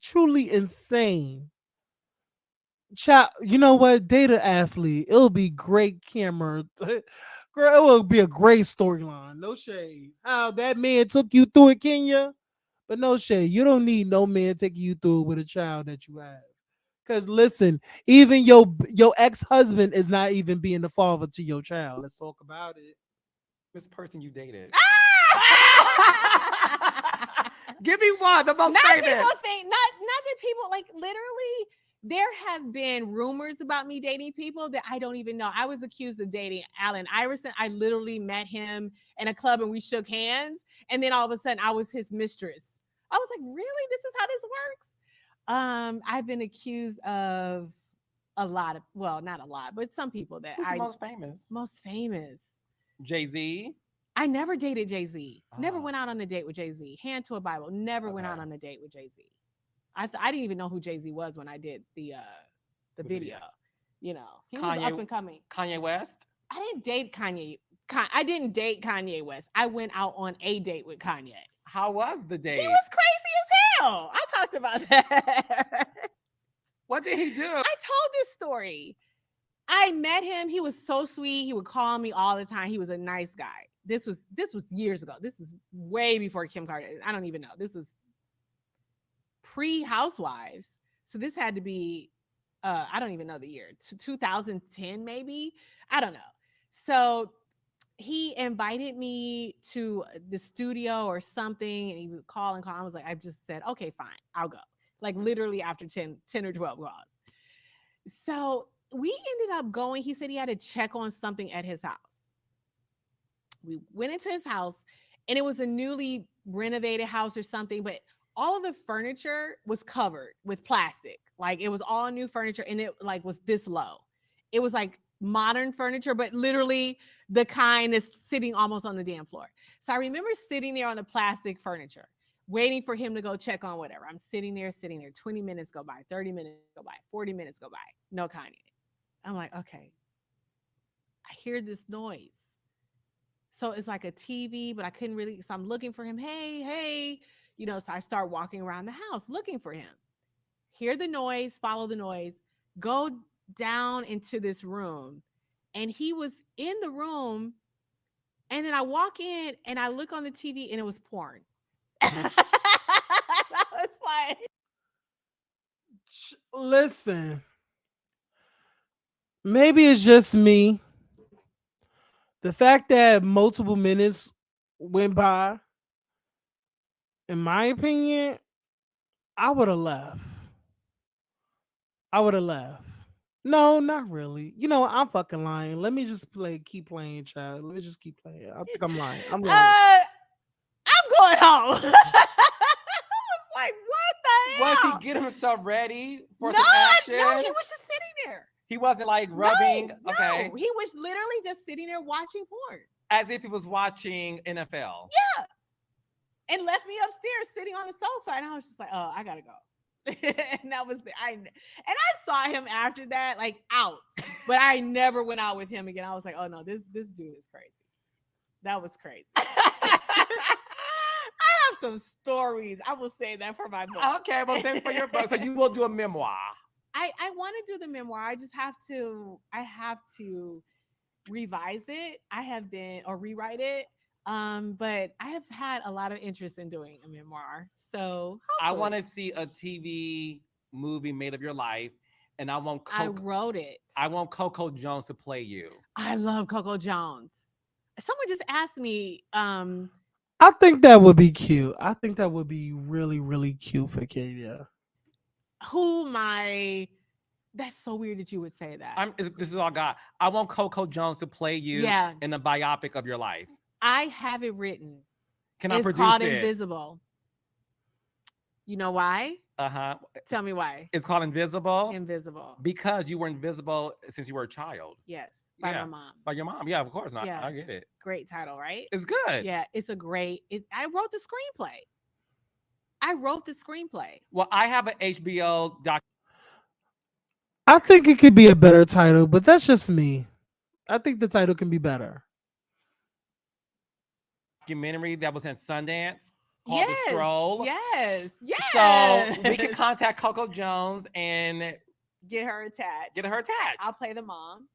truly insane. Child, you know what? Data athlete. It'll be great camera. Girl, it will be a great storyline. No shade. How that man took you through it, Kenya. But no shade. You don't need no man taking you through it with a child that you have. Cause listen, even your ex-husband is not even being the father to your child. Let's talk about it. This person you dated. Ah! Give me one, the most famous. People think not that people like literally. There have been rumors about me dating people that I don't even know. I was accused of dating Allen Iverson. I literally met him in a club and we shook hands, and then all of a sudden I was his mistress. I was like, really? This is how this works? I've been accused of a lot of, well, not a lot, but some people that Who's the most famous? Most famous. Jay-Z. I never dated Jay-Z. Never Oh. went out on a date with Jay-Z. Hand to a Bible. Never went out on a date with Jay-Z. I didn't even know who Jay-Z was when I did the video. You know, he was Kanye- up and coming. Kanye West. I didn't date Kanye. I didn't date Kanye West. I went out on a date with Kanye. How was the date? He was crazy as hell. I talked about that. What did he do? I told this story. I met him. He was so sweet. He would call me all the time. He was a nice guy. This was years ago. This is way before Kim Kardashian. I don't even know. This was pre-Housewives. So this had to be I don't even know the year. 2010 maybe. I don't know. So he invited me to the studio or something, and he would call and call. I was like, I just said, okay, fine, I'll go. Like literally after 10 or 12 calls. So we ended up going. He said he had to check on something at his house. We went into his house, and it was a newly renovated house or something, but all of the furniture was covered with plastic. Like it was all new furniture, and it like was this low. It was like modern furniture, but literally the kind that's sitting almost on the damn floor. So I remember sitting there on the plastic furniture, waiting for him to go check on whatever. I'm sitting there. 20 minutes go by, 30 minutes go by, 40 minutes go by. No Kanye. I'm like, okay, I hear this noise. So it's like a TV, but I couldn't really. So I'm looking for him. Hey, hey, so I start walking around the house looking for him. Hear the noise, follow the noise, go down into this room. And he was in the room. And then I walk in and I look on the TV and it was porn. I was like, Listen, maybe it's just me. The fact that multiple minutes went by, in my opinion, I would have left. I would have left. No, not really. I'm fucking lying. Let me just keep playing, child. Let me just keep playing. I think I'm lying. I'm lying. I'm going home. I was like, what the Was hell? he getting himself ready for No, some action? no, he was just sitting there. He wasn't like rubbing. No, okay. he was literally just sitting there watching porn. As if he was watching NFL. Yeah. And left me upstairs sitting on the sofa. And I was just like, oh, I gotta go. And that was I saw him after that, like out. But I never went out with him again. I was like, oh no, this dude is crazy. That was crazy. I have some stories. I will say that for my book. Okay, well, same for your book. So you will do a memoir. I want to do the memoir. I have to revise it. Or rewrite it. But I have had a lot of interest in doing a memoir. So I want to see a TV movie made of your life, and I wrote it. I want Coco Jones to play you. I love Coco Jones. Someone just asked me, I think that would be cute. I think that would be really, really cute for Kenya. That's so weird that you would say that. This is all God. I want Coco Jones to play you in a biopic of your life. I have it written. Can I produce it? It's called it? Invisible. You know why? Tell me why. It's called Invisible? Invisible. Because you were invisible since you were a child. Yes. By my mom. By your mom. Yeah, of course. Yeah. I get it. Great title, right? It's good. Yeah, it's a great. I wrote the screenplay. Well, I have an HBO doc. I think it could be a better title, but that's just me. I think the title can be better. Documentary that was in Sundance called The Stroll. Yes. So we can contact Coco Jones and get her attached. I'll play the mom.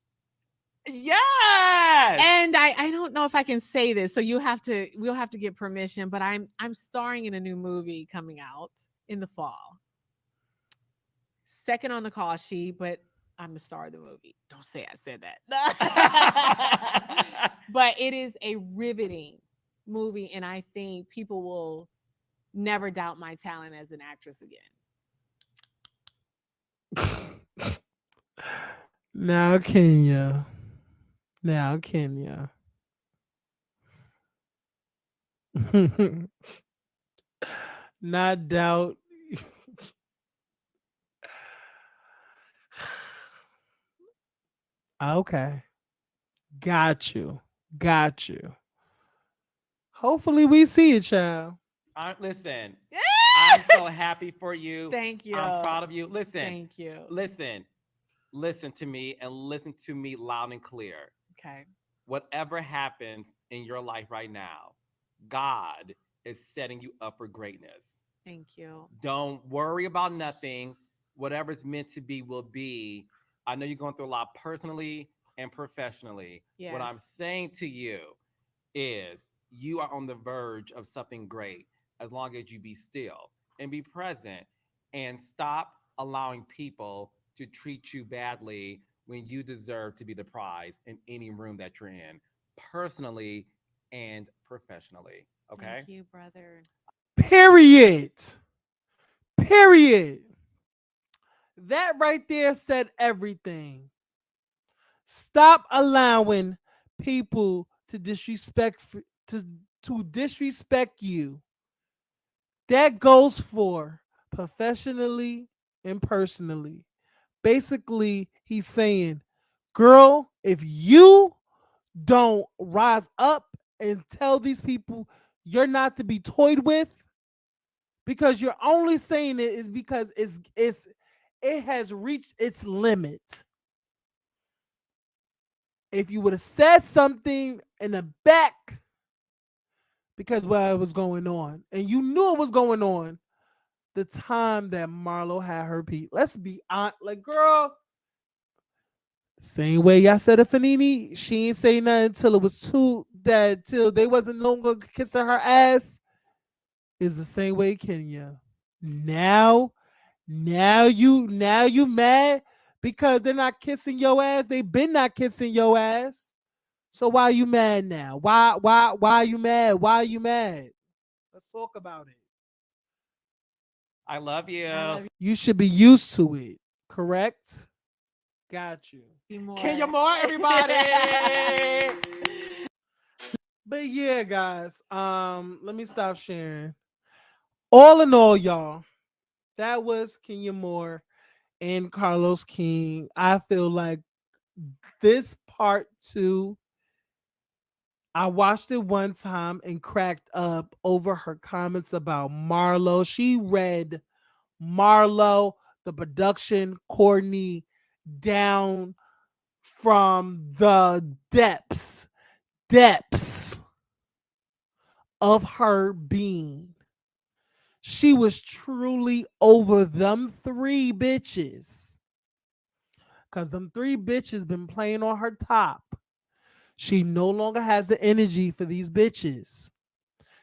Yes. And I don't know if I can say this, so we'll have to get permission, but I'm starring in a new movie coming out in the fall. Second on the call sheet, but I'm the star of the movie. Don't say I said that. But it is a riveting movie, and I think people will never doubt my talent as an actress again. Now, Kenya. Not doubt. Okay. Got you. Hopefully we see it, child. Listen, I'm so happy for you. Thank you. I'm proud of you. Listen. Thank you. Listen to me and listen to me loud and clear. Okay. Whatever happens in your life right now, God is setting you up for greatness. Thank you. Don't worry about nothing. Whatever's meant to be will be. I know you're going through a lot personally and professionally. Yes. What I'm saying to you is you are on the verge of something great as long as you be still and be present and stop allowing people to treat you badly when you deserve to be the prize in any room that you're in, personally and professionally. Okay? Thank you, brother. Period. That right there said everything. Stop allowing people to disrespect you. That goes for professionally and personally. Basically, he's saying, Girl, if you don't rise up and tell these people you're not to be toyed with, because you're only saying it is because it has reached its limit. If you would have said something in the back because what was going on, and you knew it was going on, the time that Marlo had her Pete. Let's be honest, like girl, same way y'all said to Fanini, she ain't say nothing till it was too that till they wasn't no longer kissing her ass. Is the same way Kenya. Now, now you mad because they're not kissing your ass. They've been not kissing your ass. So why you mad now? Why are you mad? Why are you mad? Let's talk about it. I love you. You should be used to it, correct? Got you. Kenya Moore, everybody. But yeah, guys, let me stop sharing. All in all, y'all, that was Kenya Moore and Carlos King. I feel like this part two, I watched it one time and cracked up over her comments about Marlo. She read Marlo, the production, Courtney, down from the depths of her being. She was truly over them three bitches. Because them three bitches been playing on her top. She no longer has the energy for these bitches.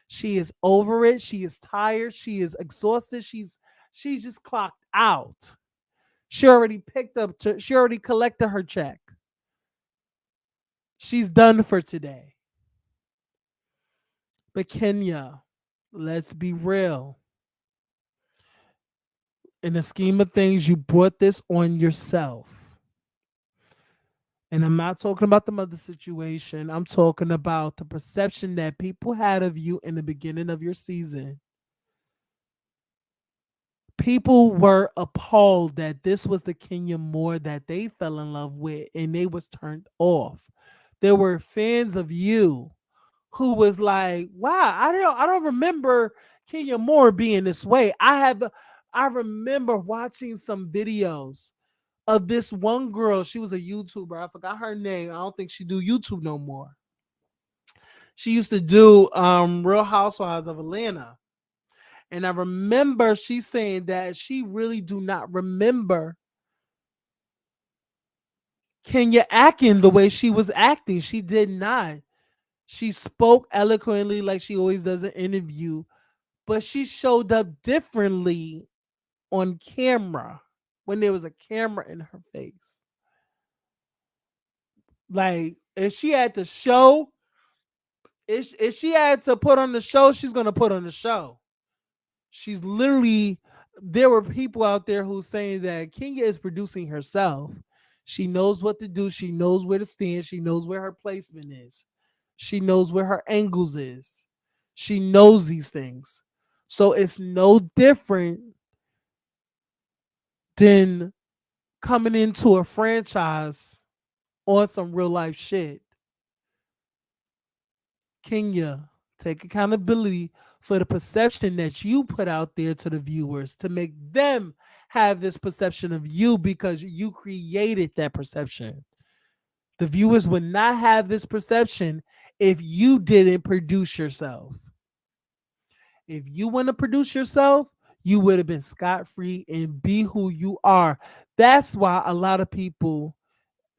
She is over it. She is tired. She is exhausted. She's just clocked out. She already she already collected her check. She's done for today. But Kenya, let's be real. In the scheme of things, you brought this on yourself. And I'm not talking about the mother situation. I'm talking about the perception that people had of you in the beginning of your season. People were appalled that this was the Kenya Moore that they fell in love with, and they was turned off. There were fans of you who was like, "Wow, I don't remember Kenya Moore being this way." I remember watching some videos of this one girl. She was a YouTuber. I forgot her name. I don't think she do YouTube no more. She used to do Real Housewives of Atlanta. And I remember she saying that she really do not remember Kenya acting the way she was acting. She did not. She spoke eloquently like she always does an interview, but she showed up differently on camera when there was a camera in her face. Like if she had to show, if she had to put on the show, she's gonna put on the show. She's literally, there were people out there who saying that Kenya is producing herself. She knows what to do. She knows where to stand. She knows where her placement is. She knows where her angles is. She knows these things. So it's no different than coming into a franchise on some real life shit. Kenya, take accountability for the perception that you put out there to the viewers to make them have this perception of you because you created that perception. The viewers would not have this perception if you didn't produce yourself. If you want to produce yourself, you would have been scot-free and be who you are. That's why a lot of people,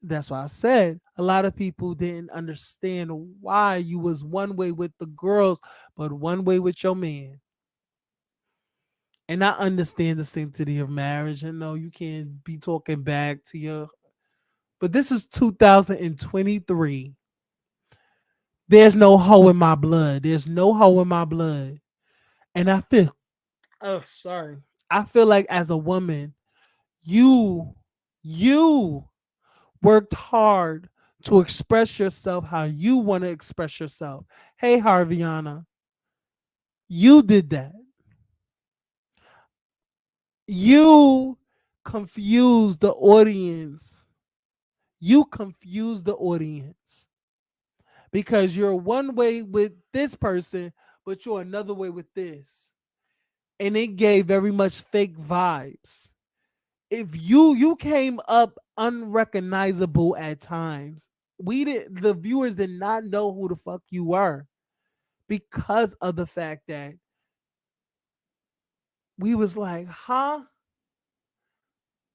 that's why I said a lot of people didn't understand why you was one way with the girls, but one way with your man. And I understand the sanctity of marriage. And no, you can't be talking back to your, but this is 2023. There's no hoe in my blood. There's no hoe in my blood. And I feel, oh, sorry. I feel like as a woman, you worked hard to express yourself how you want to express yourself. Hey, Harviana, you did that. You confused the audience. you confuse the audience because you're one way with this person, but you're another way with this. And it gave very much fake vibes. If you came up unrecognizable at times, the viewers did not know who the fuck you were because of the fact that we was like, huh?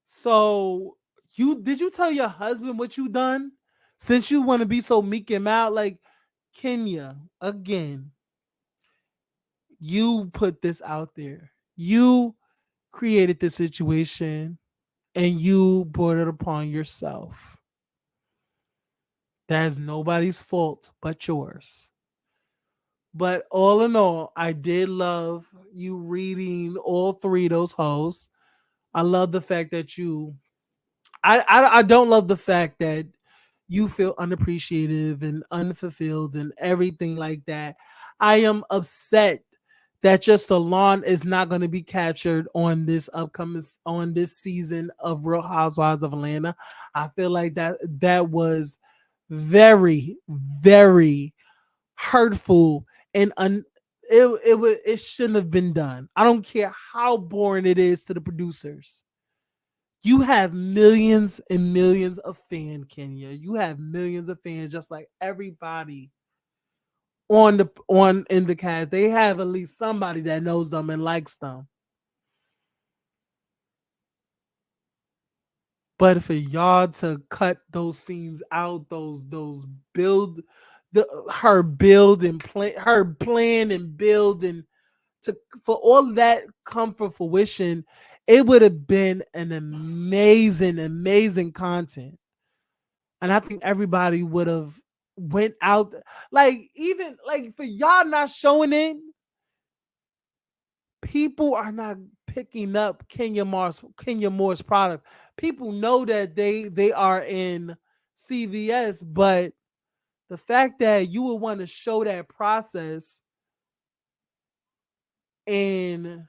So you tell your husband what you done? Since you want to be so meek and mild, like Kenya, again, you put this out there. You created this situation and you brought it upon yourself. That's nobody's fault but yours. But all in all, I did love you reading all three of those hoes. I love the fact that I don't love the fact that you feel unappreciative and unfulfilled and everything like that. I am upset that your salon is not going to be captured on this season of Real Housewives of Atlanta. I feel like that was very, very hurtful and it shouldn't have been done. I don't care how boring it is to the producers. You have millions and millions of fans, Kenya. You have millions of fans, just like everybody on in the cast. They have at least somebody that knows them and likes them. But for y'all to cut those scenes out, those build her build and plan her plan and build and to for all that come for fruition, it would have been an amazing, amazing content. And I think everybody would have went out like even like for y'all not showing it, people are not picking up Kenya Moore's product. People know that they are in CVS, but the fact that you would want to show that process and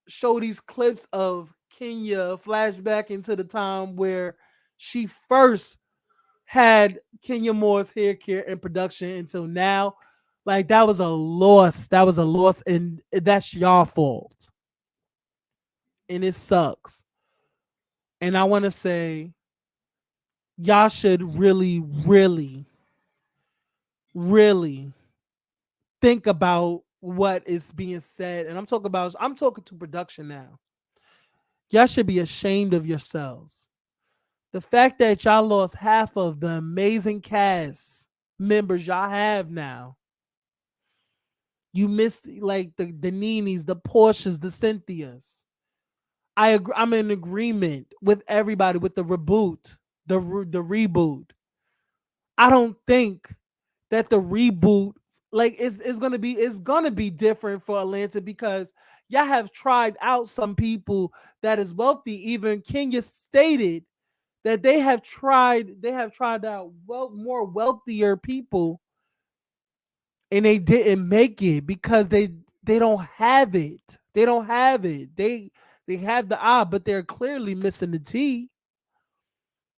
show these clips of Kenya flashback into the time where she first had Kenya Moore's hair care and production until now, like that was a loss. That was a loss, and that's y'all fault. And it sucks. And I want to say y'all should really, really, really think about what is being said. And I'm talking to production now. Y'all should be ashamed of yourselves. The fact that y'all lost half of the amazing cast members y'all have now. You missed like the Ninis, the Porsches, the Cynthias. I'm in agreement with everybody with the reboot, the reboot. I don't think that the reboot like it's gonna be different for Atlanta because y'all have tried out some people that is wealthy. Even Kenya stated that they have tried out more wealthier people and they didn't make it because they don't have it. They don't have it. They have the I, but they're clearly missing the T.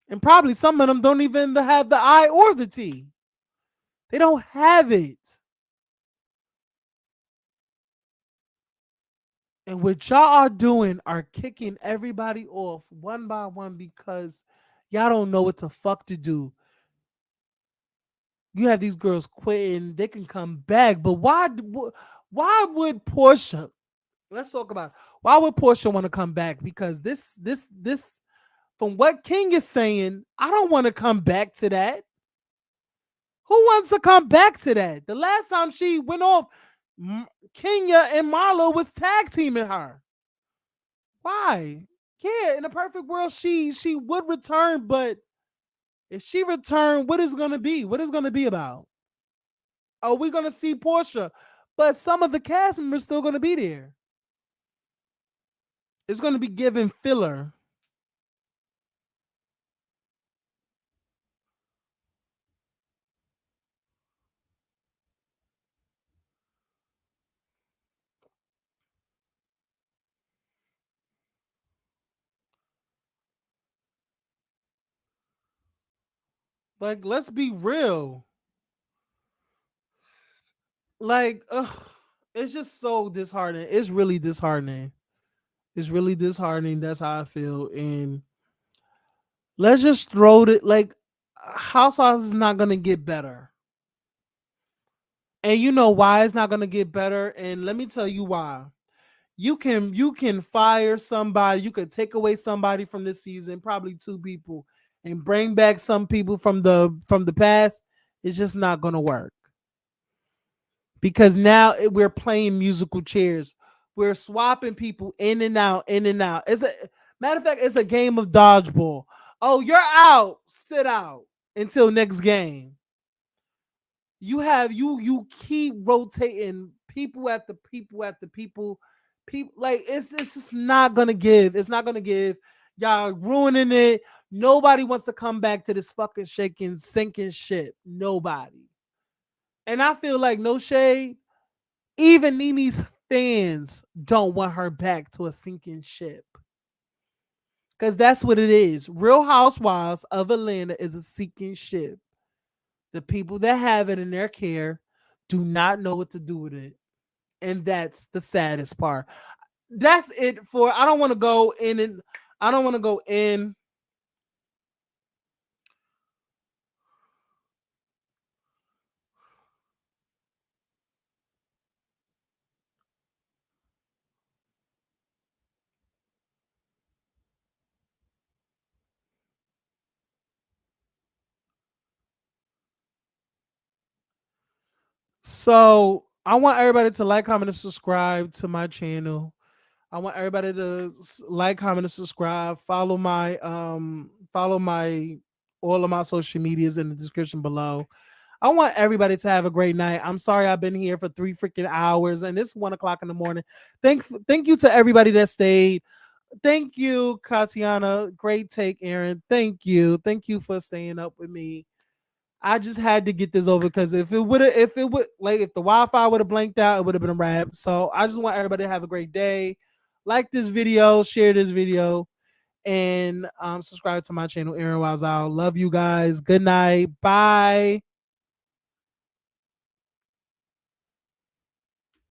And probably some of them don't even have the I or the T. They don't have it. And what y'all are doing are kicking everybody off one by one because y'all don't know what the fuck to do. You have these girls quitting, they can come back, but why would Portia? Let's talk about why would Portia want to come back? Because this from what King is saying, I don't want to come back to that. Who wants to come back to that? The last time she went off, Kenya and Marlo was tag teaming her. Why? Yeah, in a perfect world, she would return, but if she returned, what is gonna be? What is gonna be about? Are we gonna see Portia? But some of the cast members still gonna be there. It's gonna be given filler. Like, let's be real. Like, it's just so disheartening. It's really disheartening. It's really disheartening. That's how I feel. And let's just throw it. Like, Housewives is not gonna get better. And you know why it's not gonna get better. And let me tell you why. You can fire somebody. You could take away somebody from this season, probably two people, and bring back some people from the past. It's just not gonna work. Because now we're playing musical chairs. We're swapping people in and out, in and out. It's a matter of fact, it's a game of dodgeball. Oh, you're out. Sit out until next game. You keep rotating people at the people at the people like it's just not gonna give. It's not gonna give. Y'all ruining it. Nobody wants to come back to this fucking shaking, sinking ship. Nobody. And I feel like no shade. Even Nini's fans don't want her back to a sinking ship. Because that's what it is. Real Housewives of Atlanta is a sinking ship. The people that have it in their care do not know what to do with it. And that's the saddest part. That's it for I don't want to go in and I don't want to go in. So I want everybody to like, comment, and subscribe to my channel. I want everybody to like, comment, and subscribe. Follow my all of my social medias in the description below. I want everybody to have a great night. I'm sorry I've been here for 3 freaking hours and it's 1:00 in the morning. Thank you to everybody that stayed. Thank you, Katiana. Great take, Aaron. Thank you. Thank you for staying up with me. I just had to get this over because if the Wi-Fi would have blanked out, it would have been a wrap. So I just want everybody to have a great day. Like this video, share this video, and subscribe to my channel, Aaron Wazal. Love you guys. Good night. Bye.